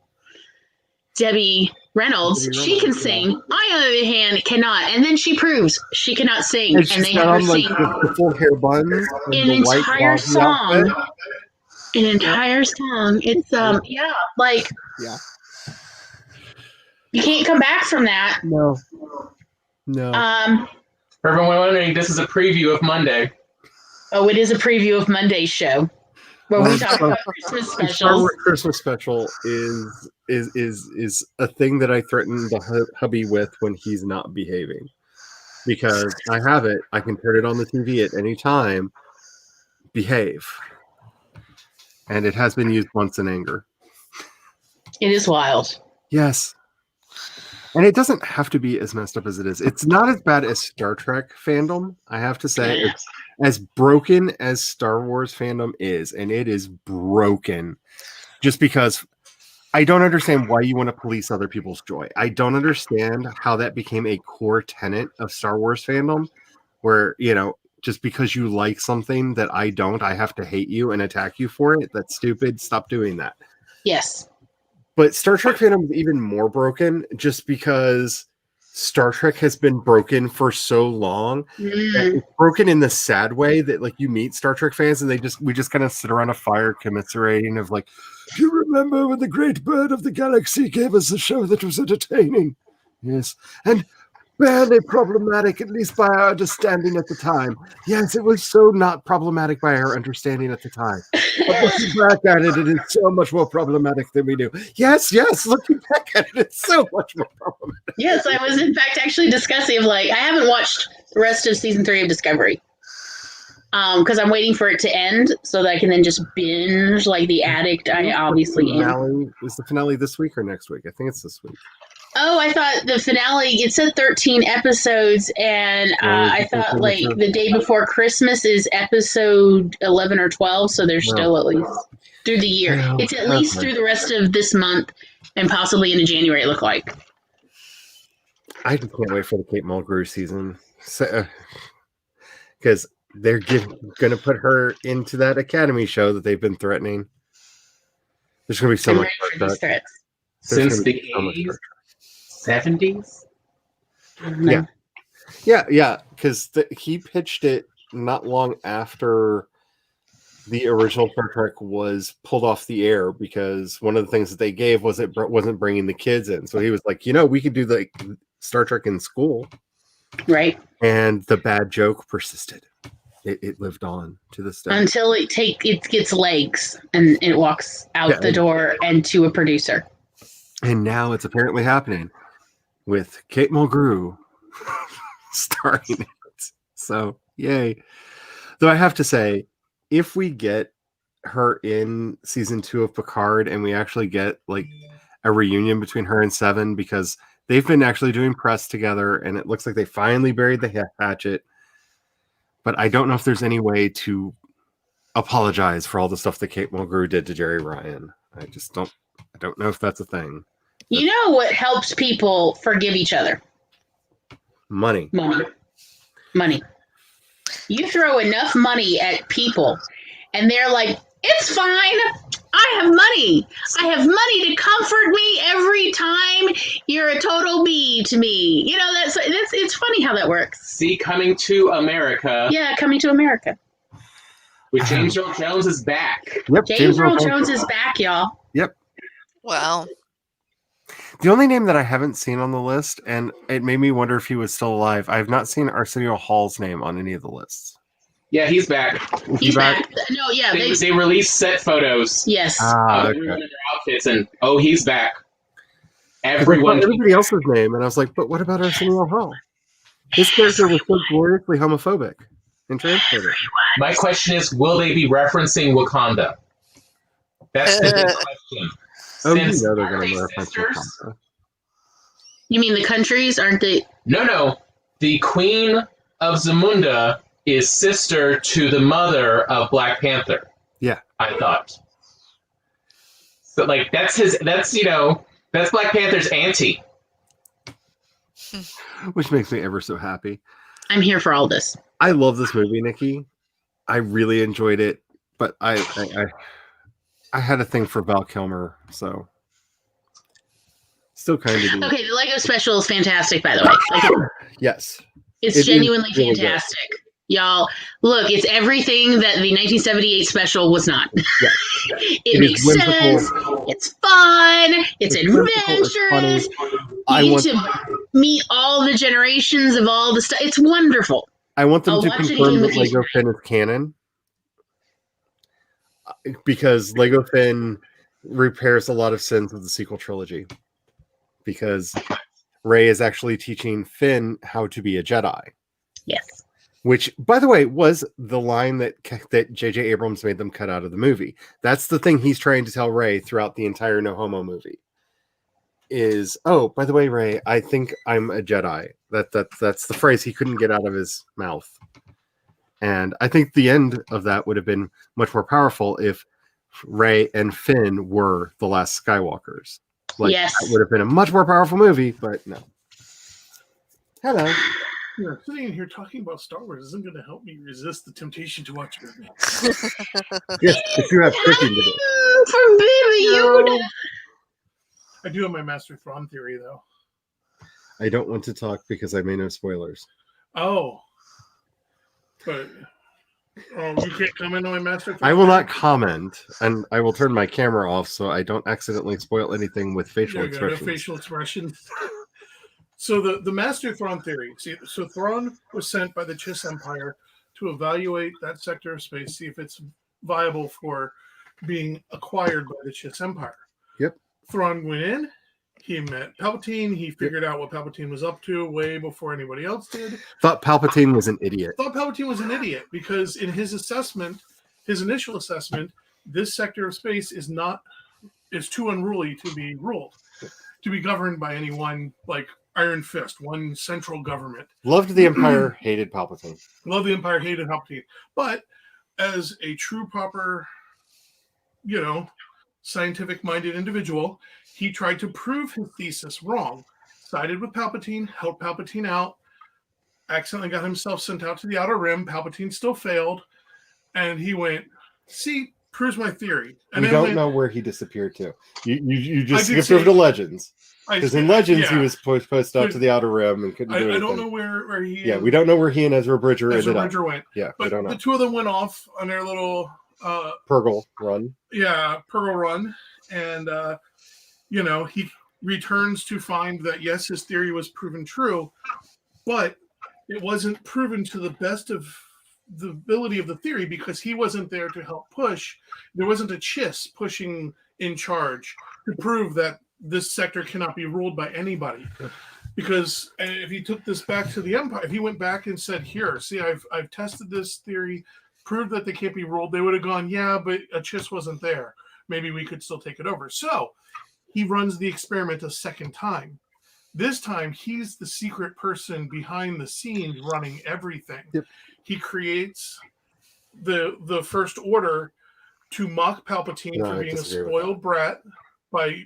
Debbie Reynolds. She can sing. I, on the other hand, cannot." And then she proves she cannot sing, And and she's they have her got on like sing the full hair buns, and an the white entire glossy song. outfit. An entire song. It's yeah, like Yeah. you can't come back from that. No. For everyone wondering, this is a preview of Monday. Oh, it is a preview of Monday's show where we talk about Christmas The Star specials. Wars Christmas special is a thing that I threaten the hubby with when he's not behaving, because I have it. I can turn it on the TV at any time. Behave, and it has been used once in anger. It is wild. Yes, and it doesn't have to be as messed up as it is. It's not as bad as Star Trek fandom, I have to say. Yeah. It's as broken as Star Wars fandom is, and it is broken just because I don't understand why you want to police other people's joy. I don't understand how that became a core tenet of Star Wars fandom, where, you know, just because you like something that I don't, I have to hate you and attack you for it. That's stupid. Stop doing that. Yes. But Star Trek fandom is even more broken just because Star Trek has been broken for so long. It's broken in the sad way that, like, you meet Star Trek fans and we just kind of sit around a fire commiserating of like, do you remember when the great bird of the galaxy gave us a show that was entertaining? Yes. And barely problematic, at least by our understanding at the time. Yes, it was so not problematic by our understanding at the time. But looking back at it, it is so much more problematic than we knew. Yes, looking back at it, it's so much more problematic. Yes, I was in fact actually discussing of like I haven't watched the rest of season 3 of Discovery. Because I'm waiting for it to end so that I can then just binge like the addict I obviously am. Is the finale this week or next week? I think it's this week. Oh, I thought the finale, it said 13 episodes, and I thought like the day before Christmas is episode 11 or 12, so there's still at least through the year. No, it's at least through the rest of this month and possibly into January, it looked like. I just can't wait for the Kate Mulgrew season. Because they're going to put her into that Academy show that they've been threatening. There's going to be so I'm much ready for these threats. Since the 70s? Yeah, because he pitched it not long after the original Star Trek was pulled off the air, because one of the things that they gave was it wasn't bringing the kids in. So he was like, we could do the Star Trek in school. Right. And the bad joke persisted. It lived on to this day. Until it gets legs and it walks out the door and to a producer. And now it's apparently happening with Kate Mulgrew starring it. So, yay. Though I have to say, if we get her in season 2 of Picard and we actually get like a reunion between her and Seven, because they've been actually doing press together, and it looks like they finally buried the hatchet. But I don't know if there's any way to apologize for all the stuff that Kate Mulgrew did to Jerry Ryan. I don't know if that's a thing. You know what helps people forgive each other? Money. Money. You throw enough money at people, and they're like, it's fine. I have money. I have money to comfort me every time you're a total B to me. You know, it's funny how that works. See, Coming to America. Yeah, Coming to America. With James Earl Jones is back. Yep, James Earl Jones is back, y'all. Yep. Wow. The only name that I haven't seen on the list, and it made me wonder if he was still alive, I have not seen Arsenio Hall's name on any of the lists. Yeah, he's back. He's back. No, yeah. They released set photos. Yes. Of everyone in their outfits, and he's back. Everyone. Everybody else's name, and I was like, but what about Arsenio Hall? His character was so gloriously homophobic and transphobic. My question is, will they be referencing Wakanda? That's the big question. Oh, you know they're going to reference sisters? Wakanda. You mean the countries, aren't they? No. The Queen of Zamunda is sister to the mother of Black Panther. Yeah. I thought. So, like, that's Black Panther's auntie. Which makes me ever so happy. I'm here for all this. I love this movie, Nikki. I really enjoyed it, but I had a thing for Val Kilmer, so still kind of do. Okay, the Lego special is fantastic, by the way. Like, yes. it's genuinely really fantastic. Good. Y'all, look, it's everything that the 1978 special was not. Yes. It makes sense. It's fun. It's adventurous. You need to meet all the generations of all the stuff. It's wonderful. I want them to confirm that Lego Finn is canon, because Lego Finn repairs a lot of sins of the sequel trilogy, because Rey is actually teaching Finn how to be a Jedi. Yes. Which, by the way, was the line that J.J. Abrams made them cut out of the movie. That's the thing he's trying to tell Rey throughout the entire No Homo movie. Is, oh, by the way, Rey, I think I'm a Jedi. That's the phrase he couldn't get out of his mouth. And I think the end of that would have been much more powerful if Rey and Finn were the last Skywalkers. That would have been a much more powerful movie, but no. Hello. Yeah, sitting in here talking about Star Wars isn't going to help me resist the temptation to watch Batman. Yes, if you have cooking to do. For Baby Yoda. I do have my Master Thrawn theory, though. I don't want to talk because I may know spoilers. Oh. But you can't comment on my Master Thrawn I will not comment, and I will turn my camera off so I don't accidentally spoil anything with facial expressions. Facial expressions. So the Master Thrawn theory. See, so Thrawn was sent by the Chiss Empire to evaluate that sector of space, see if it's viable for being acquired by the Chiss Empire. Yep. Thrawn went in. He met Palpatine. He figured out what Palpatine was up to way before anybody else did. Thought Palpatine was an idiot. Thought Palpatine was an idiot because in his assessment, his initial assessment, this sector of space is too unruly to be ruled, to be governed by any one Iron Fist, one central government. Loved the Empire, hated Palpatine. Loved the Empire, hated Palpatine. But as a true, proper, scientific-minded individual, he tried to prove his thesis wrong. Sided with Palpatine, helped Palpatine out, accidentally got himself sent out to the Outer Rim. Palpatine still failed. And he went, see, proves my theory. And we don't know where he disappeared to. You just skipped over to Legends. Because in Legends, he was posted out to the Outer Rim and couldn't do anything. I don't know where he... Yeah, we don't know where he and Ezra Bridger ended up. Went. Yeah, but we don't know. The two of them went off on their little... Purgle run. Yeah, Purgle run. And, he returns to find that, yes, his theory was proven true, but it wasn't proven to the best of the ability of the theory because he wasn't there to help push. There wasn't a Chiss pushing in charge to prove that this sector cannot be ruled by anybody. Because if he took this back to the Empire, if he went back and said, here, see, I've tested this theory, proved that they can't be ruled, they would have gone, yeah, but a Chiss wasn't there. Maybe we could still take it over. So he runs the experiment a second time. This time, he's the secret person behind the scenes running everything. Yep. He creates the First Order to mock Palpatine No, for I being a disagree with spoiled brat,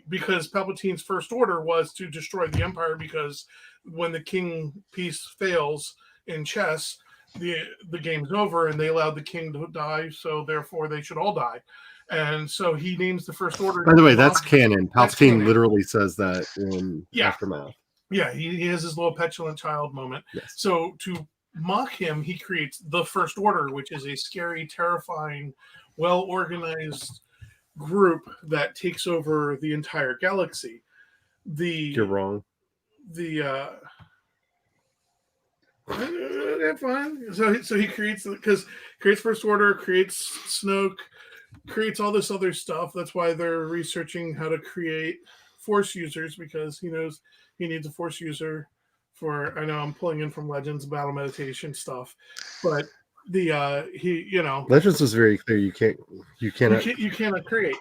because Palpatine's First Order was to destroy the Empire, because when the king piece fails in chess, the game's over, and they allowed the king to die, so therefore they should all die. And so he names the First Order. By the way, that's canon. That's Palpatine canon. literally says that in Yeah. Aftermath. Yeah, he has his little petulant child moment. Yes. So to mock him, he creates the First Order, which is a scary, terrifying, well-organized group that takes over the entire galaxy. You're wrong. That's fine. So he creates First Order, creates Snoke, creates all this other stuff. That's why they're researching how to create Force users, because he knows he needs a Force user for. I know I'm pulling in from Legends battle meditation stuff, but Legends was very clear. You cannot create,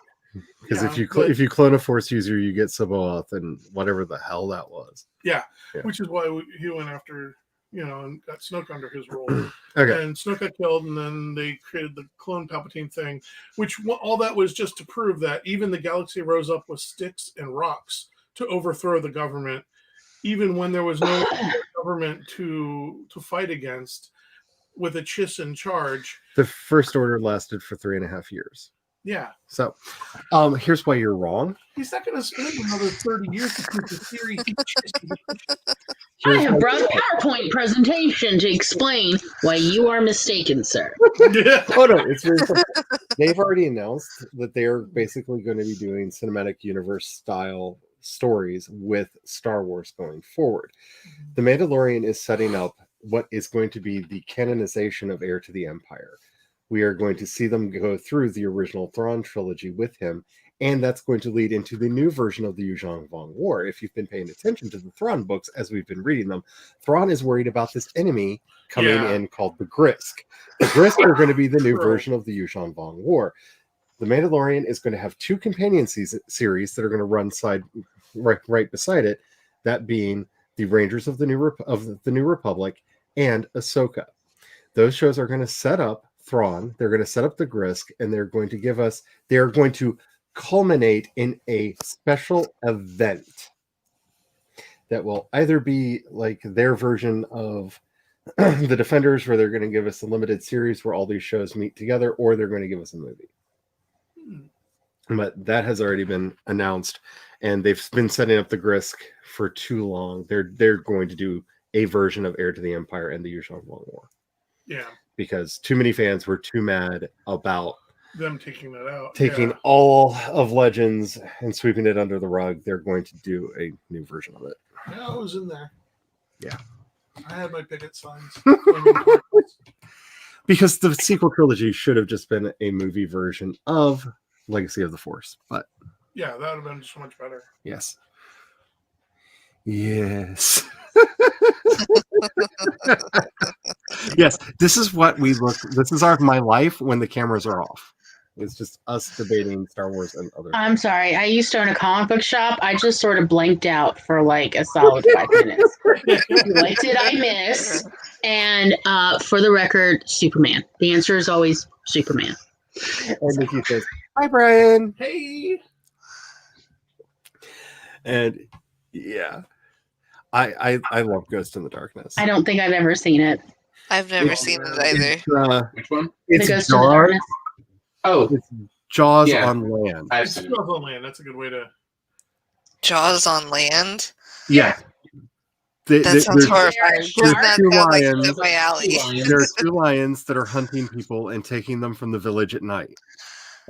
because yeah, if you clone a Force user, you get Sabaoth and whatever the hell that was. Yeah. Yeah. Which is why he went after, and got Snoke under his role. Okay. And Snoke got killed, and then they created the clone Palpatine thing, which all that was just to prove that even the galaxy rose up with sticks and rocks to overthrow the government, even when there was no government to fight against, with a Chiss in charge. The First Order lasted for 3.5 years. Yeah. So, here's why you're wrong. He's not going to spend another 30 years to prove the theory. I have brought a PowerPoint presentation to explain why you are mistaken, sir. Oh no, it's very simple. They've already announced that they're basically going to be doing cinematic universe style stories with Star Wars going forward. The Mandalorian is setting up what is going to be the canonization of Heir to the Empire. We are going to see them go through the original Thrawn trilogy with him, and that's going to lead into the new version of the Yuzhong Vong War. If you've been paying attention to the Thrawn books as we've been reading them, Thrawn is worried about this enemy coming in called the Grisk. The Grisk are going to be the new version of the Yuzhong Vong War. The Mandalorian is going to have 2 companion series that are going to run right beside it, that being the Rangers of the New Republic and Ahsoka. Those shows are going to set up Thrawn, they're going to set up the Grisk, and they're going to culminate in a special event that will either be like their version of the Defenders, where they're going to give us a limited series where all these shows meet together, or they're going to give us a movie. But that has already been announced, and they've been setting up the Grisk for too long. They're going to do a version of Heir to the Empire and the Yuzhong Vong War. Yeah. Because too many fans were too mad about them taking that out. Taking all of Legends and sweeping it under the rug. They're going to do a new version of it. Yeah, I was in there. Yeah. I had my picket signs. Because the sequel trilogy should have just been a movie version of Legacy of the Force. But yeah, that would have been so much better. Yes. Yes. Yes, this is what we look. This is my life when the cameras are off. It's just us debating Star Wars and other. I'm sorry. I used to own a comic book shop. I just sort of blanked out for like a solid 5 minutes. What did I miss? And for the record, Superman. The answer is always Superman. And Nikki says, "Hi, Brian." Hey. And yeah, I love Ghost in the Darkness. I don't think I've ever seen it. I've never seen it either. Which one? The It's Ghost in the Jaws. Darkness. Oh, It's Jaws Yeah. on land. I've It's seen it. Jaws on land. That's a good way to. Jaws on land? Yeah. They- That they- sounds there's- horrifying. there's Doesn't that two sound like lions. up my alley? There are 2 lions that are hunting people and taking them from the village at night.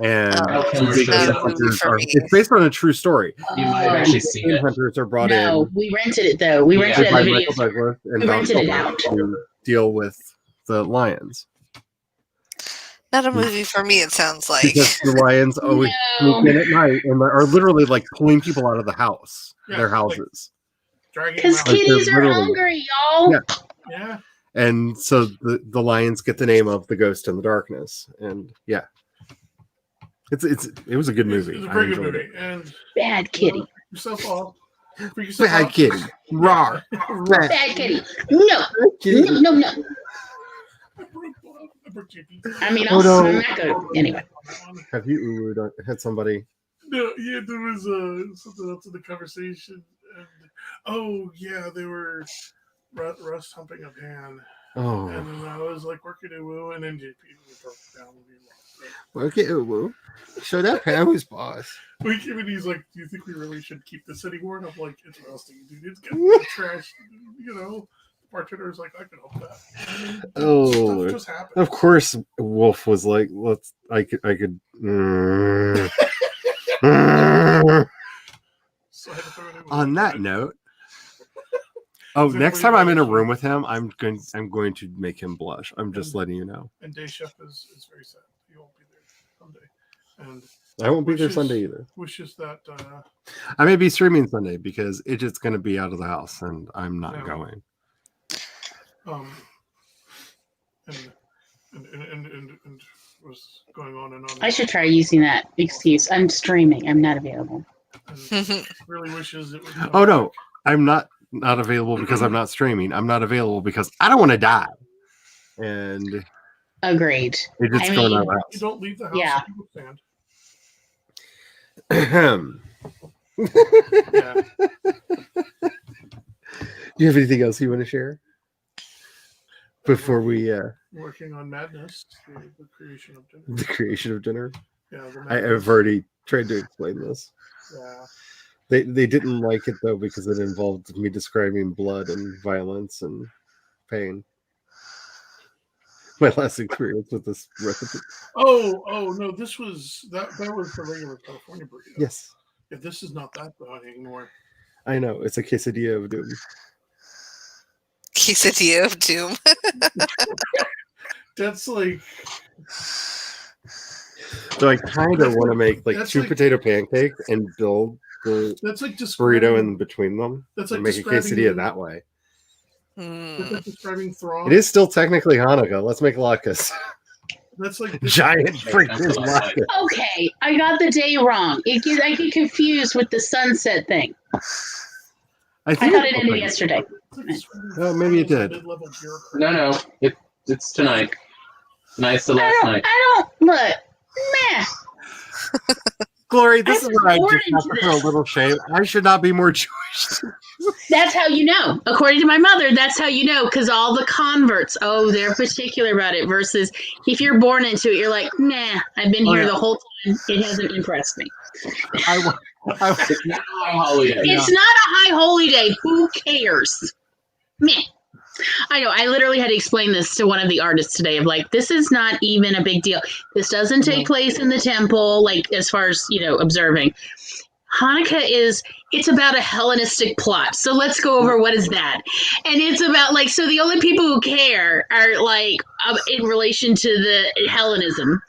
And Oh, two big not a game movie hunters for are, me. it's based on a true story. You might have actually Two seen game it. hunters are brought No, in we rented it though. We rented it by at the Michael video. Douglas and We Don rented it Gilbert out. to deal with the lions. Not a movie for me, it sounds like. Because the lions always No. sneak in at night and are literally like pulling people out of the house, Yeah, their like- houses. Dragging Because them out. Like, kitties they're are literally- hungry, y'all. Yeah. Yeah. And so the lions get the name of the Ghost in the Darkness. And yeah. It was a good movie. It's a I very good enjoyed movie. it. And Bad kitty. yourself off. Freak yourself Bad out. kitty. Rawr. Bad Bad kitty. No, kitty. no. I broke JP. I mean, Oh, no. I'm not good. Anyway. Have you had somebody? No, yeah, there was something else in the conversation. And, oh, yeah, they were Russ humping a pan. Oh. And then I was like working at Woo, and then JP broke down and we lost it. Okay, well, so that pan was boss. And he's like, "Do you think we really should keep this anymore?" And I'm like, "It's rusty, dude. It's getting trash." You know, the bartender's like, "I can help that." Oh, Stuff just happened. of course, Wolf was like, "Let's." I could. So I had to throw it in with On my that friend. note, next time I'm in a room with him, I'm going to make him blush. I'm just letting you know. And Day Chef is very sad. He won't be there Sunday. And I won't be there Wishes- Sunday either. wishes that I may be streaming Sunday because it's just going to be out of the house, and I'm not No. going. And was going on and on. I should try using that excuse. I'm streaming. I'm not available. And really wishes it would. come Oh no, back. I'm not available because I'm not streaming. I'm not available because I don't want to die, and Agreed. it's just I going mean, out of You don't leave the house. Yeah. People stand. the house. Yeah. Do you have anything else you want to share before we Working on Madness, the creation of dinner. the creation of dinner? Yeah, the I Madness. have already tried to explain this. Yeah. They didn't like it though because it involved me describing blood and violence and pain. My last experience with this recipe. Oh no! This was that was the regular California burrito. Yes, Yeah, this is not that bad anymore. I know. It's a quesadilla of doom. Quesadilla of doom. That's like So I kind of want to make like That's two like- potato pancakes and build the that's like burrito describing, in between them. That's And like make a describing quesadilla that way. That's Hmm. like describing Thrawn. It is still technically Hanukkah. Let's make latkes. That's like Giant freaking That's what I like. latkes. Okay, I got the day wrong. I get confused with the sunset thing. I I think thought it's it ended like- yesterday. Oh, maybe it did. Mid-level bureaucrat. No, it's tonight. Tonight's the I last don't. night. I don't look. Meh. Glory, this I'm is where I born just have to into put a this. little shame. I should not be more Jewish. That's how you know. According to my mother, that's how you know, because all the converts, they're particular about it. Versus if you're born into it, you're like, nah, I've been Oh, here yeah. the whole time. It hasn't impressed me. I wa- It's not a holiday. It's not a high holy day. Who cares? Meh. I know. I literally had to explain this to one of the artists today of like, this is not even a big deal. This doesn't take place in the temple, like as far as, observing. Hanukkah it's about a Hellenistic plot. So let's go over what is that. And it's about like, so the only people who care are like in relation to the Hellenism.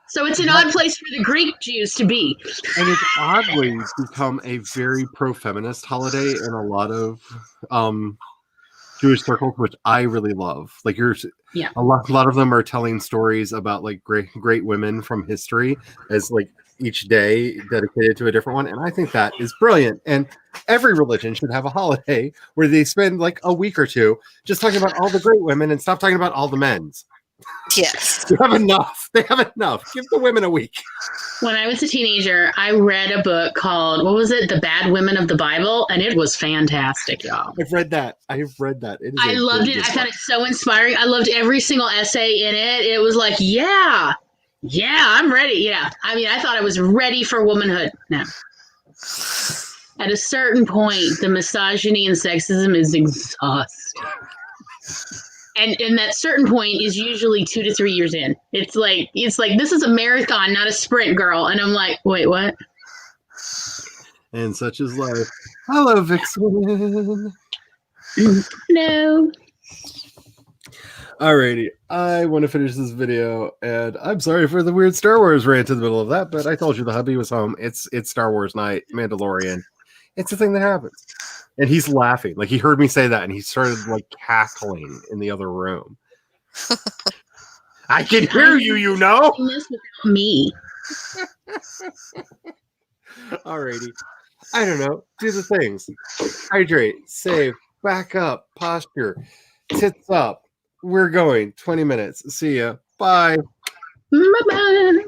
So it's an odd place for the Greek Jews to be. and it's oddly become a very pro-feminist holiday in a lot of Jewish circles, which I really love. Like Yeah. a lot of them are telling stories about like great women from history as like each day dedicated to a different one, and I think that is brilliant. And every religion should have a holiday where they spend like a week or two just talking about all the great women and stop talking about all the men's. Yes. They have enough. They have enough. Give the women a week. When I was a teenager, I read a book called, what was it? The Bad Women of the Bible. And it was fantastic, y'all. I've read that. It is I loved really it. good I found book. it so inspiring. I loved every single essay in it. It was like, yeah, I'm ready. Yeah. I mean, I thought I was ready for womanhood. No. At a certain point, the misogyny and sexism is exhausting. And that certain point is usually 2 to 3 years in. It's like this is a marathon, not a sprint, girl. And I'm like, wait, what? And such is life. Hello, Vixen. No. Alrighty, I want to finish this video, and I'm sorry for the weird Star Wars rant in the middle of that, but I told you the hubby was home. It's Star Wars night, Mandalorian. It's a thing that happens. And he's laughing. Like, he heard me say that, and he started, like, cackling in the other room. I can hear you, you know? This without me. Alrighty. I don't know. Do the things. Hydrate, save, back up, posture, tits up. We're going 20 minutes. See ya. Bye. Bye bye.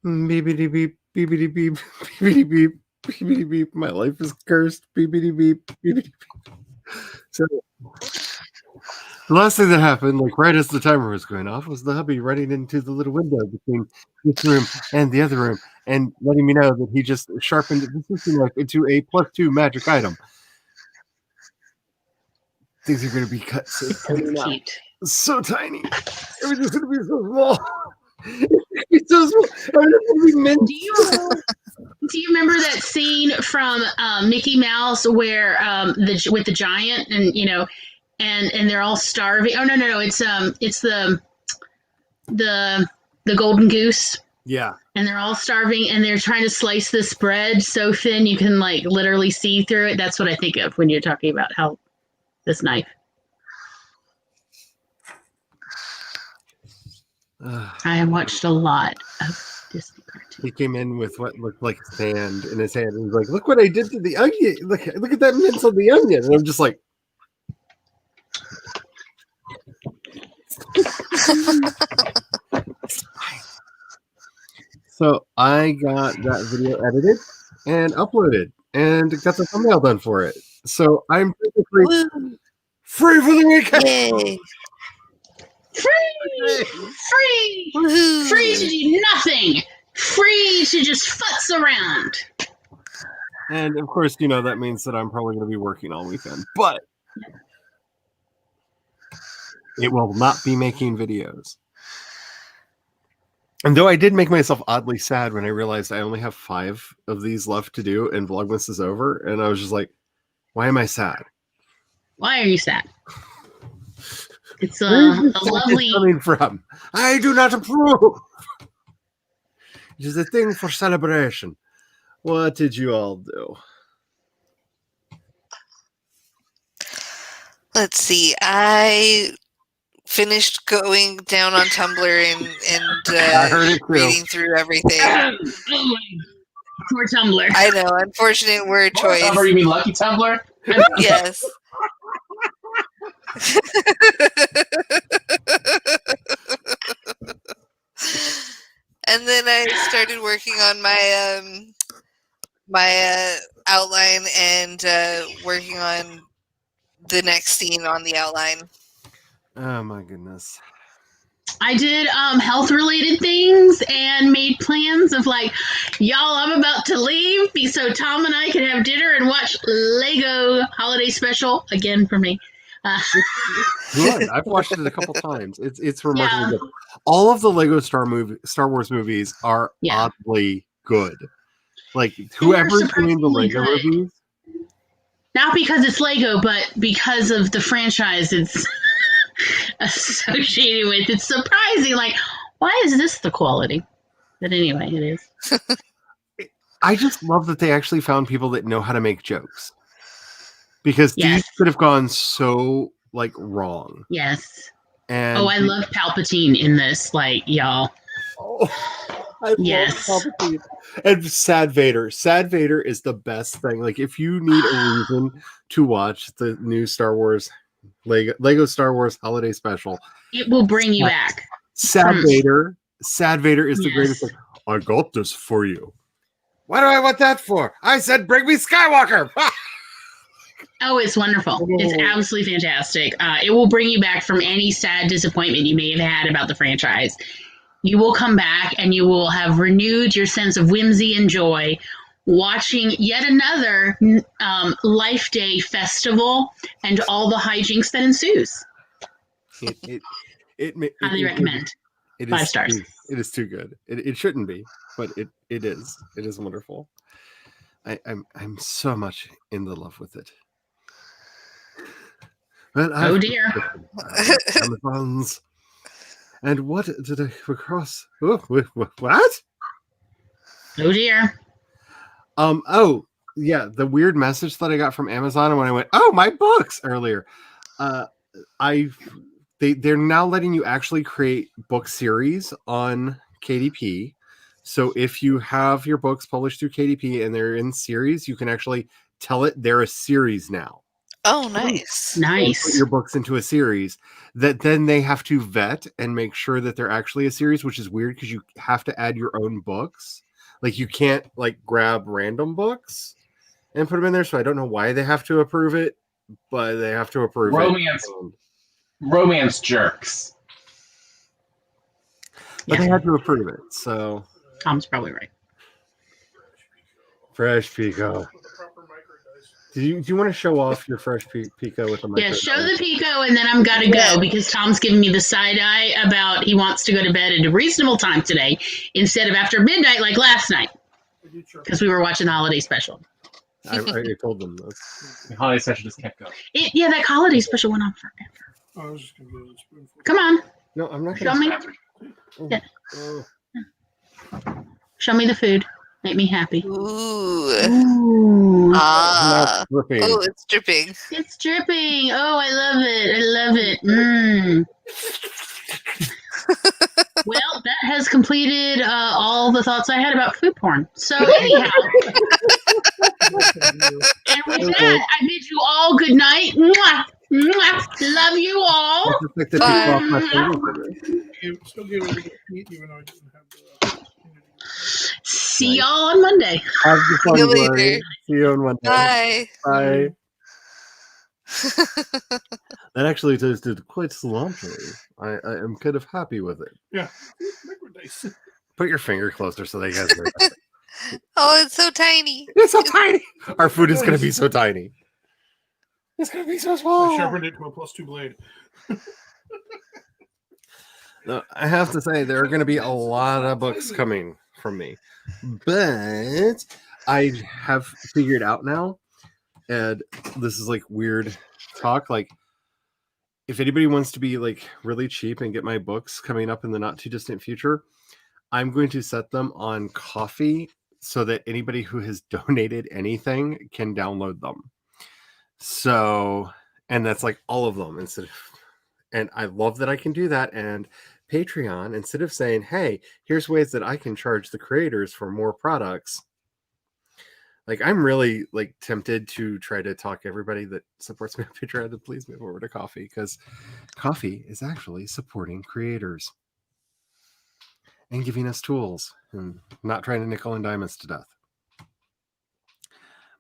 Beepity beep, beepity beep, beepity beep, beepity beep. My life is cursed. Beepity beep, beepity beep. So the last thing that happened, like right as the timer was going off, was the hubby running into the little window between this room and the other room and letting me know that he just sharpened the fishing knife into a +2 magic item. Things are going to be cut so tiny now. Cute. So tiny. Everything's going to be so small. It's so small. I'm not going to be meant. Do you remember that scene from Mickey Mouse where with the giant and and they're all starving? Oh no, it's the golden goose. Yeah. And they're all starving and they're trying to slice this bread so thin you can like literally see through it. That's what I think of when you're talking about how this knife. I have watched a lot of Disney cartoons. He came in with what looked like sand in his hand and he was like, "Look what I did to the onion! Look at that mince on the onion!" And I'm just like, so I got that video edited and uploaded and got the thumbnail done for it. So I'm basically free for the weekend. Yay. Free Woohoo. to do nothing, free to just futz around. And of course, that means that I'm probably going to be working all weekend, but it will not be making videos. And though I did make myself oddly sad when I realized I only have 5 of these left to do and Vlogmas is over, and I was just like, why am I sad? Why are you sad? It's a lovely. Coming from, I do not approve. It is a thing for celebration. What did you all do? Let's see. I finished going down on Tumblr and I heard it too. reading through everything. Poor Tumblr. I know, unfortunate word choice. Tumblr, you mean Lucky Tumblr? Yes. And then I started working on my outline and working on the next scene on the outline. Oh my goodness. I did health related things and made plans of like, y'all, I'm about to leave so Tom and I can have dinner and watch Lego Holiday Special again for me. Good. I've watched it a couple times. It's remarkably good. All of the Lego Star Wars movies are oddly good. Like whoever's doing the Lego good. movies. Not because it's Lego, but because of the franchise it's associated with. It's surprising. Like, why is this the quality? But anyway, it is. I just love that they actually found people that know how to make jokes. Because these could have gone so wrong. Yes. And I love Palpatine in this, y'all. Oh, I love Palpatine. And Sad Vader. Sad Vader is the best thing. Like, if you need a reason to watch the new Star Wars Lego Star Wars Holiday Special, it will bring you back. Sad Vader is the greatest thing. I got this for you. What do I want that for? I said, bring me Skywalker. Oh, it's wonderful. It's absolutely fantastic. It will bring you back from any sad disappointment you may have had about the franchise. You will come back and you will have renewed your sense of whimsy and joy watching yet another Life Day festival and all the hijinks that ensues. Highly recommend. 5 stars. It is too good. It shouldn't be, but it is. It is wonderful. I'm so much in the love with it. Well, oh dear. Amazons. And what did I come across? What? Oh dear. Oh yeah, the weird message that I got from Amazon when I went, oh, my books earlier. They're now letting you actually create book series on KDP. So if you have your books published through KDP and they're in series, you can actually tell it they're a series now. Oh, nice. Put Nice. your books into a series that then they have to vet and make sure that they're actually a series, which is weird because you have to add your own books. Like you can't like grab random books and put them in there. So I don't know why they have to approve it, but they have to approve Romance. it. Romance jerks. But they Yeah. had to approve it. So Tom's probably right. Fresh Pico. With the proper micro dice. Do you want to show off your Fresh Pico with the micro? Yeah, show the Pico, and then I'm gotta go because Tom's giving me the side eye about he wants to go to bed at a reasonable time today instead of after midnight like last night I did sharpen because we were watching the holiday special. I told them this. The holiday special just kept going. Yeah, that holiday special went on forever. I was just gonna get a spoonful. Come on, No, I'm not show going me, to. show me the food. Make me happy. Ooh. Ooh, Ah. Oh, Oh, it's dripping. it's dripping. Oh, I love it. I love it. Mmm. Well, that has completed all the thoughts I had about food porn. So anyhow, and with that, I bid you all good night. Mwah, mwah. Love you all. Like the Bye. off my finger. You still gave it a good eat, even though I didn't have the opportunity. See y'all on Monday. Have the fun, See you Lori. later. See you on Monday. Bye. Bye. That actually tasted quite slumpy. I am kind of happy with it. Yeah. Micro dice. Put your finger closer so they guys hear it. Oh, it's so tiny. It's so tiny. Our food is going to be so tiny. It's going to be so I small. sharpened it to a +2 blade. No, I have to say, there are going to be a lot of books coming from me. But I have figured out now, and this is like weird talk, like if anybody wants to be like really cheap and get my books coming up in the not too distant future, I'm going to set them on Coffee so that anybody who has donated anything can download them. So, and that's like all of them instead of, and I love that I can do that. And Patreon, instead of saying, hey, here's ways that I can charge the creators for more products, like I'm really like tempted to try to talk everybody that supports me on Patreon to please move over to Coffee, because Coffee is actually supporting creators and giving us tools and not trying to nickel and dime us to death.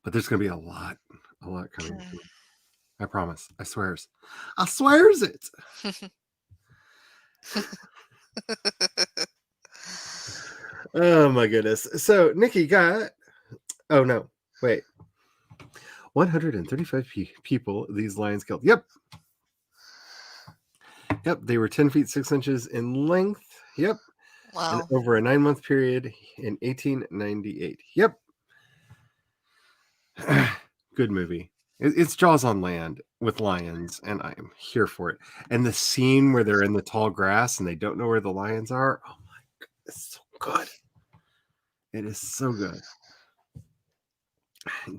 But there's going to be a lot coming. I promise. I swears. I swears it. Oh my goodness. So Nikki got, oh no, wait. 135 people these lions killed. Yep. They were 10 feet 6 inches in length. Yep. Wow. And over a 9-month period in 1898. Yep. Good movie. It's Jaws on land with lions, and I am here for it. And the scene where they're in the tall grass and they don't know where the lions are. Oh my God, it's so good. It is so good.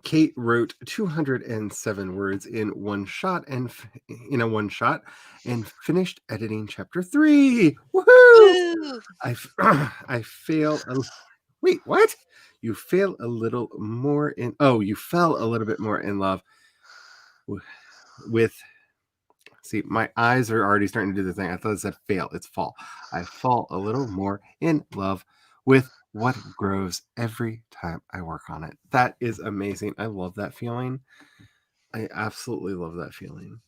Kate wrote 207 words in one shot and finished editing chapter 3. Woohoo! Woo! I fail. Wait, what? You fell a little bit more in love with. See, my eyes are already starting to do the thing. I thought it said fail. It's fall. I fall a little more in love with what grows every time I work on it. That is amazing. I love that feeling. I absolutely love that feeling.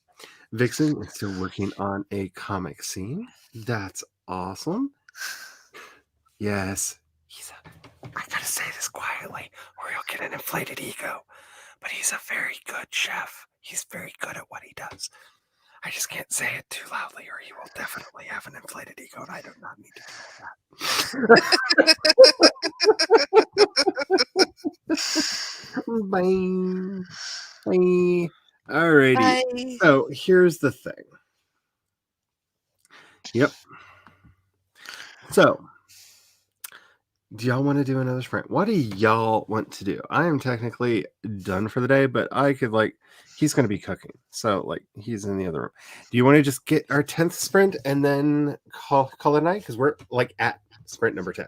Vixen is still working on a comic scene. That's awesome. Yes. I gotta say this quietly or he'll get an inflated ego. But he's a very good chef. He's very good at what he does. I just can't say it too loudly or he will definitely have an inflated ego, and I do not need to do that. Bye. Bye. Alrighty. Bye. So here's the thing. Yep. So, do y'all want to do another sprint? What do y'all want to do? I am technically done for the day, but I could he's going to be cooking. So he's in the other room. Do you want to just get our 10th sprint and then call it a night? Because we're at sprint number 10.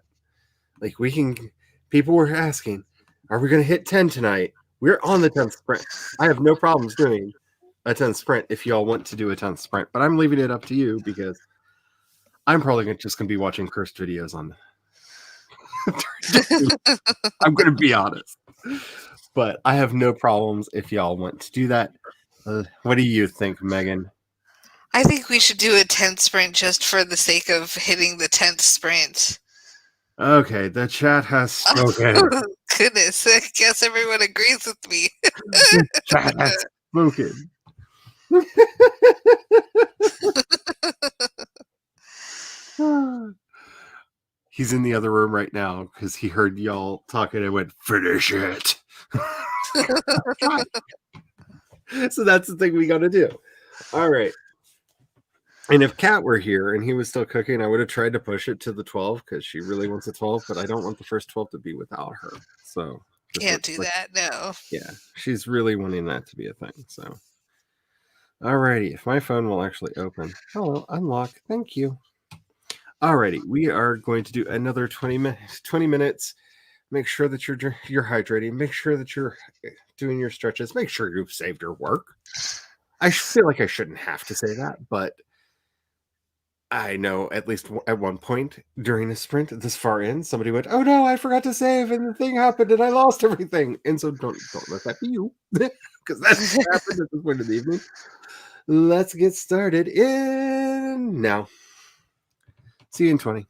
People were asking, are we going to hit 10 tonight? We're on the 10th sprint. I have no problems doing a 10th sprint if y'all want to do a 10th sprint, but I'm leaving it up to you because I'm probably just going to be watching cursed videos on. I'm going to be honest, but I have no problems if y'all want to do that. What do you think, Megan? I think we should do a 10th sprint just for the sake of hitting the 10th sprint. Okay, the chat has spoken. Goodness, I guess everyone agrees with me. The chat has spoken. He's in the other room right now because he heard y'all talking and went, finish it. So that's the thing we got to do. All right. And if Kat were here and he was still cooking, I would have tried to push it to the 12 because she really wants a 12, but I don't want the first 12 to be without her. So Can't do that, no. Yeah, she's really wanting that to be a thing. So, alrighty, if my phone will actually open. Hello, unlock. Thank you. Alrighty, we are going to do another 20 minutes. 20 minutes. Make sure that you're hydrating. Make sure that you're doing your stretches. Make sure you've saved your work. I feel like I shouldn't have to say that, but I know at least at one point during a sprint this far in, somebody went, "Oh no, I forgot to save, and the thing happened, and I lost everything." And so don't let that be you, because that's what happened at this point of the evening. Let's get started in now. See you in 20.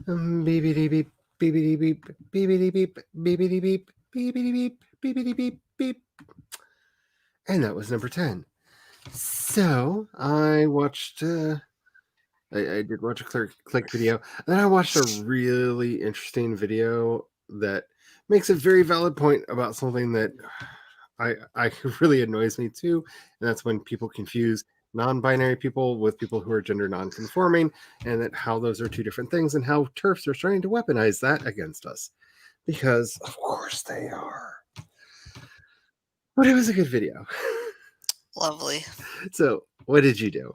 Beepity beep, beepity beep, beepity beep, beepity beep, beepity beep, beepity beep, beep. And that was number 10. So I watched, I did watch a click video. And then I watched a really interesting video that makes a very valid point about something that I really annoys me too. And that's when people confuse non-binary people with people who are gender non-conforming, and that how those are two different things, and how TERFs are trying to weaponize that against us. Because of course they are. But it was a good video. Lovely. So what did you do?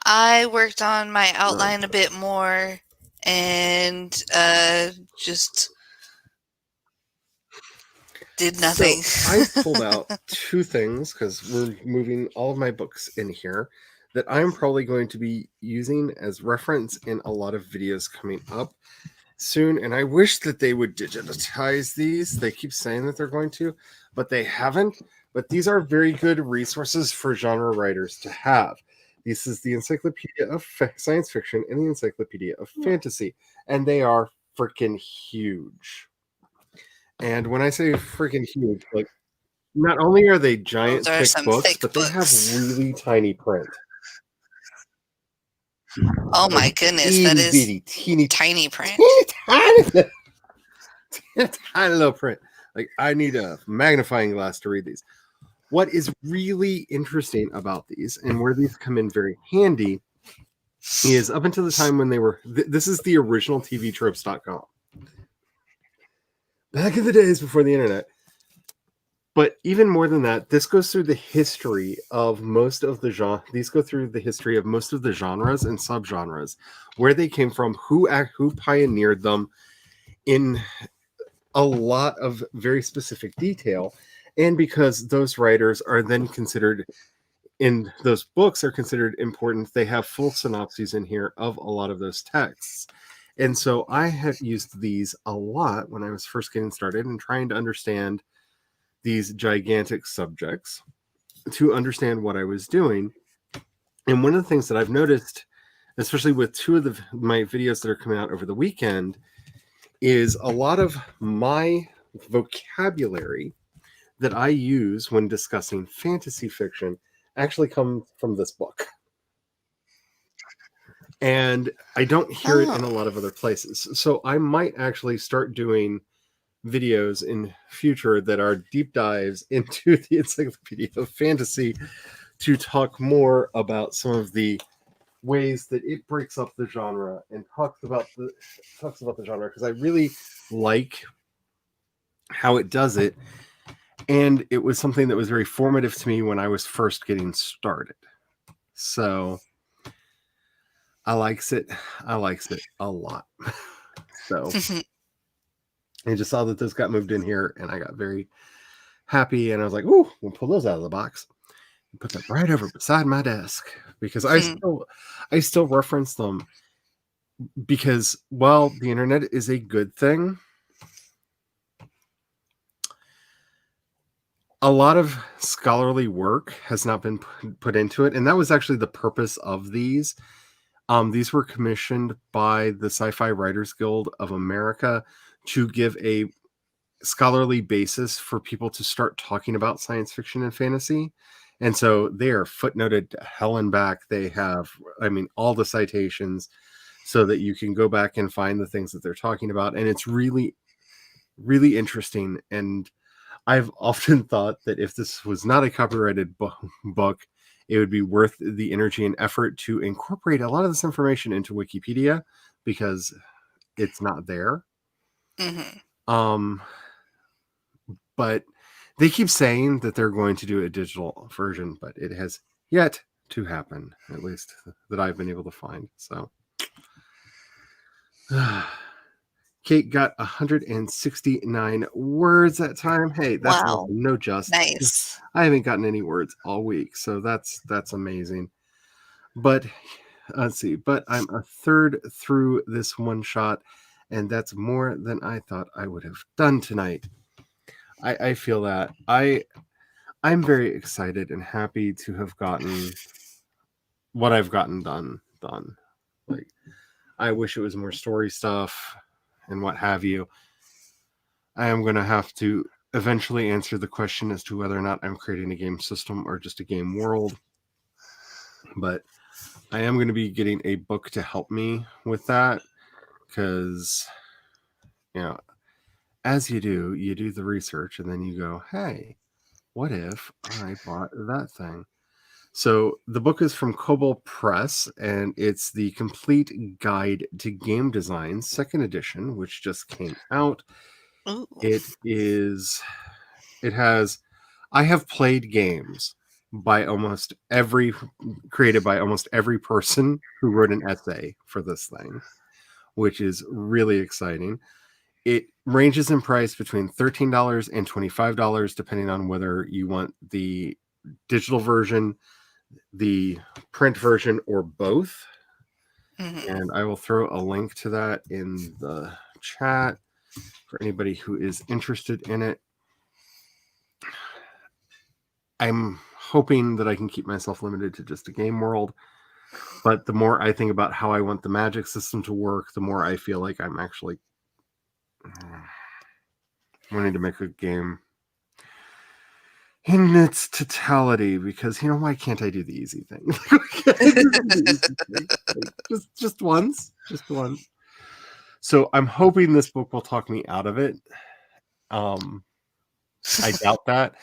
I worked on my outline a bit more and just did nothing. So I pulled out two things because we're moving all of my books in here that I'm probably going to be using as reference in a lot of videos coming up soon. And I wish that they would digitize these. They keep saying that they're going to, but they haven't. But these are very good resources for genre writers to have. This is the Encyclopedia of Science Fiction and the Encyclopedia of Fantasy, and they are freaking huge. And when I say freaking huge, like, not only are they giant Those are thick some books, thick but they have books. really tiny print. Oh my goodness, that is Itty-bitty, teeny tiny print. tiny little print. Like, I need a magnifying glass to read these. What is really interesting about these, and where these come in very handy, is up until the time when they were this is the original tvtropes.com, back in the days before the internet. But even more than that, this goes through the history of most of the genre. These go through the history of most of the genres and subgenres, where they came from, who pioneered them in a lot of very specific detail. And because those writers are then considered, in those books, are considered important, they have full synopses in here of a lot of those texts. And so I have used these a lot when I was first getting started and trying to understand these gigantic subjects, to understand what I was doing. And one of the things that I've noticed, especially with two of my videos that are coming out over the weekend, is a lot of my vocabulary that I use when discussing fantasy fiction actually come from this book. And I don't hear it in a lot of other places. So I might actually start doing videos in future that are deep dives into the Encyclopedia of Fantasy to talk more about some of the ways that it breaks up the genre and talks about the genre, because I really like how it does it. And it was something that was very formative to me when I was first getting started. So I likes it a lot. So I just saw that those got moved in here, and I got very happy, and I was like, ooh, we'll pull those out of the box and put them right over beside my desk, because I still reference them, because while the internet is a good thing, a lot of scholarly work has not been put into it. And that was actually the purpose of these. These were commissioned by the Sci-Fi Writers Guild of America to give a scholarly basis for people to start talking about science fiction and fantasy. And so they are footnoted to hell and back. They have, all the citations, so that you can go back and find the things that they're talking about. And it's really, really interesting. And I've often thought that if this was not a copyrighted book, it would be worth the energy and effort to incorporate a lot of this information into Wikipedia, because it's not there. Mm-hmm. But they keep saying that they're going to do a digital version, but it has yet to happen, at least that I've been able to find. So Kate got 169 words that time. Hey, that's no just. Nice. I haven't gotten any words all week, so that's amazing. But let's see. But I'm a third through this one shot, and that's more than I thought I would have done tonight. I feel that I'm very excited and happy to have gotten what I've gotten done done. Like, I wish it was more story stuff and what have you. I am going to have to eventually answer the question as to whether or not I'm creating a game system or just a game world. But I am going to be getting a book to help me with that, because, you know, as you do the research and then you go, hey, what if I bought that thing? So the book is from Kobold Press, and it's the Complete Guide to Game Design, second edition, which just came out. Ooh. I have played games created by almost every person who wrote an essay for this thing, which is really exciting. It ranges in price between $13 and $25, depending on whether you want the digital version, the print version, or both. Mhm. And I will throw a link to that in the chat for anybody who is interested in it. I'm hoping that I can keep myself limited to just a game world, but the more I think about how I want the magic system to work, the more I feel like I'm actually wanting to make a game in its totality, because, you know, why can't I do the easy thing? Just once. So I'm hoping this book will talk me out of it. I doubt that,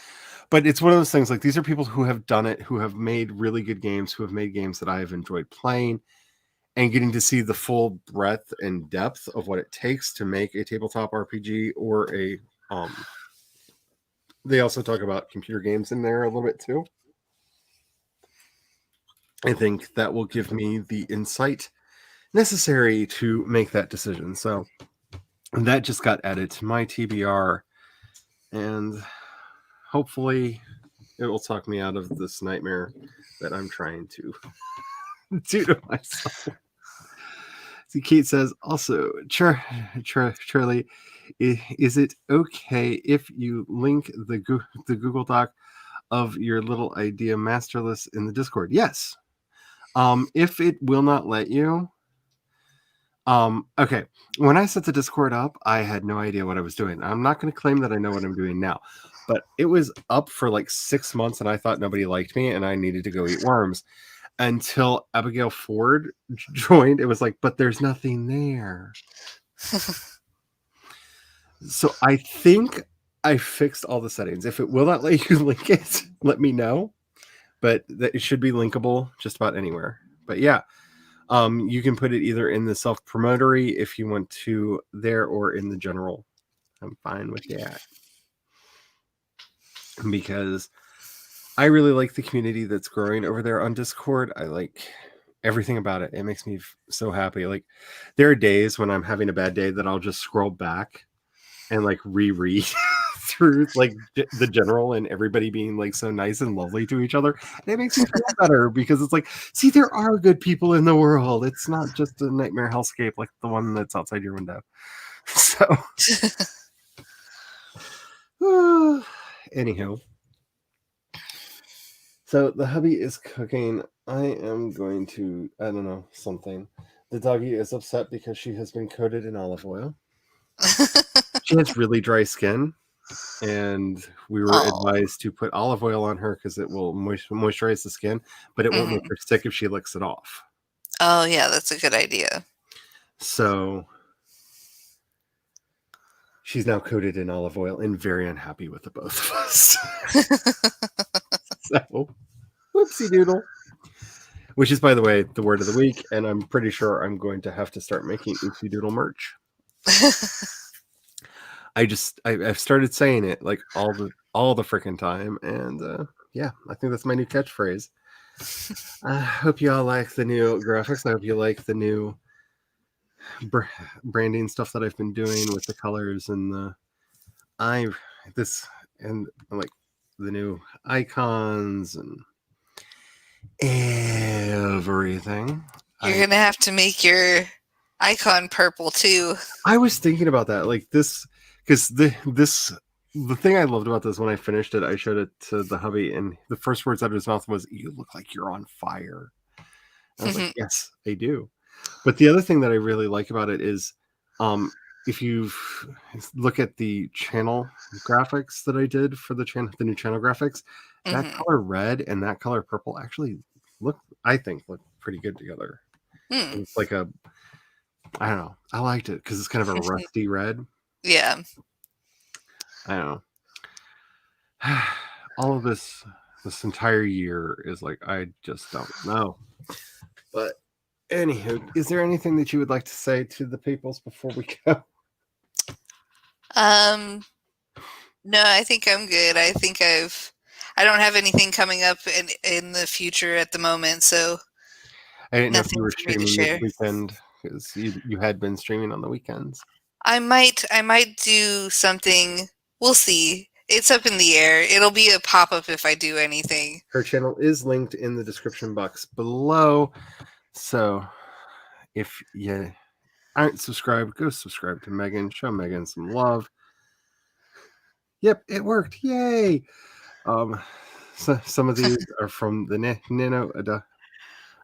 but it's one of those things, like, these are people who have done it, who have made really good games, who have made games that I have enjoyed playing, and getting to see the full breadth and depth of what it takes to make a tabletop RPG or a they also talk about computer games in there a little bit too. I think that will give me the insight necessary to make that decision. So that just got added to my TBR, and hopefully it will talk me out of this nightmare that I'm trying to do to myself. See, Kate says, also, Charlie, is it okay if you link the Google Doc of your little idea master list in the Discord? Yes. If it will not let you, okay. When I set the Discord up, I had no idea what I was doing. I'm not going to claim that I know what I'm doing now, but it was up for like 6 months, and I thought nobody liked me, and I needed to go eat worms. Until Abigail Ford joined, it was like, but there's nothing there. So I think I fixed all the settings. If it will not let you link it, let me know. But it should be linkable just about anywhere. But yeah, you can put it either in the self-promotory if you want to there, or in the general. I'm fine with that. Because I really like the community that's growing over there on Discord. I like everything about it. It makes me so happy. Like, there are days when I'm having a bad day that I'll just scroll back and like reread through like the general and everybody being like so nice and lovely to each other. And it makes me feel better, because it's like, see, there are good people in the world. It's not just a nightmare hellscape like the one that's outside your window. So anyhow. So the hubby is cooking. I am going to, I don't know, something. The doggy is upset because she has been coated in olive oil. She has really dry skin, and we were advised to put olive oil on her because it will moisturize the skin, but it won't make her sick if she licks it off. Oh, yeah, that's a good idea. So she's now coated in olive oil and very unhappy with the both of us. So, whoopsie doodle. Which is, by the way, the word of the week, and I'm pretty sure I'm going to have to start making oopsie doodle merch. I've started saying it like all the freaking time, and yeah, I think that's my new catchphrase. I hope you all like the new graphics. I hope you like the new branding stuff that I've been doing with the colors and the like the new icons and everything. You're gonna have to make your icon purple too. I was thinking about that, like this, because the thing I loved about this, when I finished it, I showed it to the hubby, and the first words out of his mouth was, "You look like you're on fire." I was like, yes, I do. But the other thing that I really like about it is if you look at the channel graphics that I did for the new channel graphics, that Mhm. color red and that color purple actually I think look pretty good together. Hmm. It's like I don't know. I liked it because it's kind of a rusty red. Yeah. I don't know. All of this entire year is like, I just don't know. But anywho, is there anything that you would like to say to the peoples before we go? No, I think I'm good. I don't have anything coming up in the future at the moment, so I didn't know if nothing you were for me to streaming this share. weekend because you had been streaming on the weekends. I might do something. We'll see. It's up in the air. It'll be a pop-up if I do anything. Her channel is linked in the description box below. So if you aren't subscribed, go subscribe to Megan. Show Megan some love. Yep, it worked. Yay! So some of these are from the Nano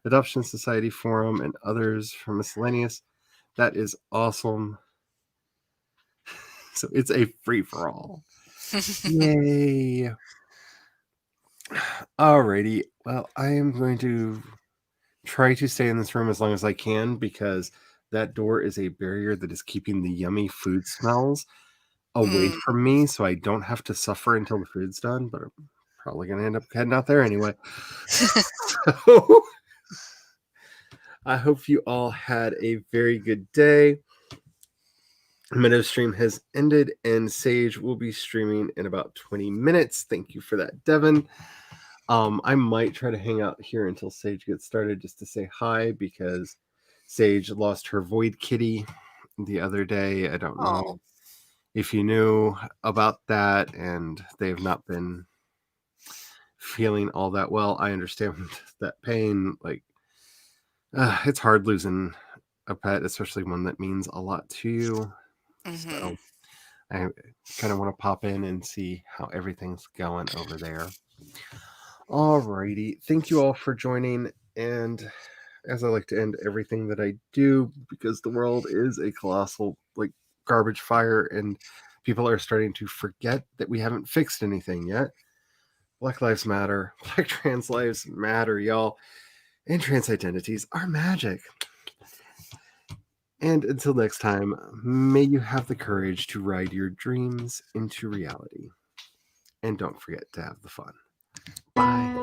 Adoption Society forum and others from Miscellaneous. That is awesome. So it's a free-for-all. Yay! Alrighty. Well, I am going to try to stay in this room as long as I can because that door is a barrier that is keeping the yummy food smells away Mm. from me, so I don't have to suffer until the food's done. But I'm probably going to end up heading out there anyway. So I hope you all had a very good day. Meadow stream has ended, and Sage will be streaming in about 20 minutes. Thank you for that, Devin. I might try to hang out here until Sage gets started just to say hi because Sage lost her Void Kitty the other day. I don't know Oh. if you knew about that, and they have not been feeling all that well. I understand that pain. Like, it's hard losing a pet, especially one that means a lot to you. So I kind of want to pop in and see how everything's going over there. Alrighty. Thank you all for joining. And as I like to end everything that I do, because the world is a colossal garbage fire and people are starting to forget that we haven't fixed anything yet. Black lives matter. Black trans lives matter, y'all. And trans identities are magic. And until next time, may you have the courage to ride your dreams into reality. And don't forget to have the fun. Bye.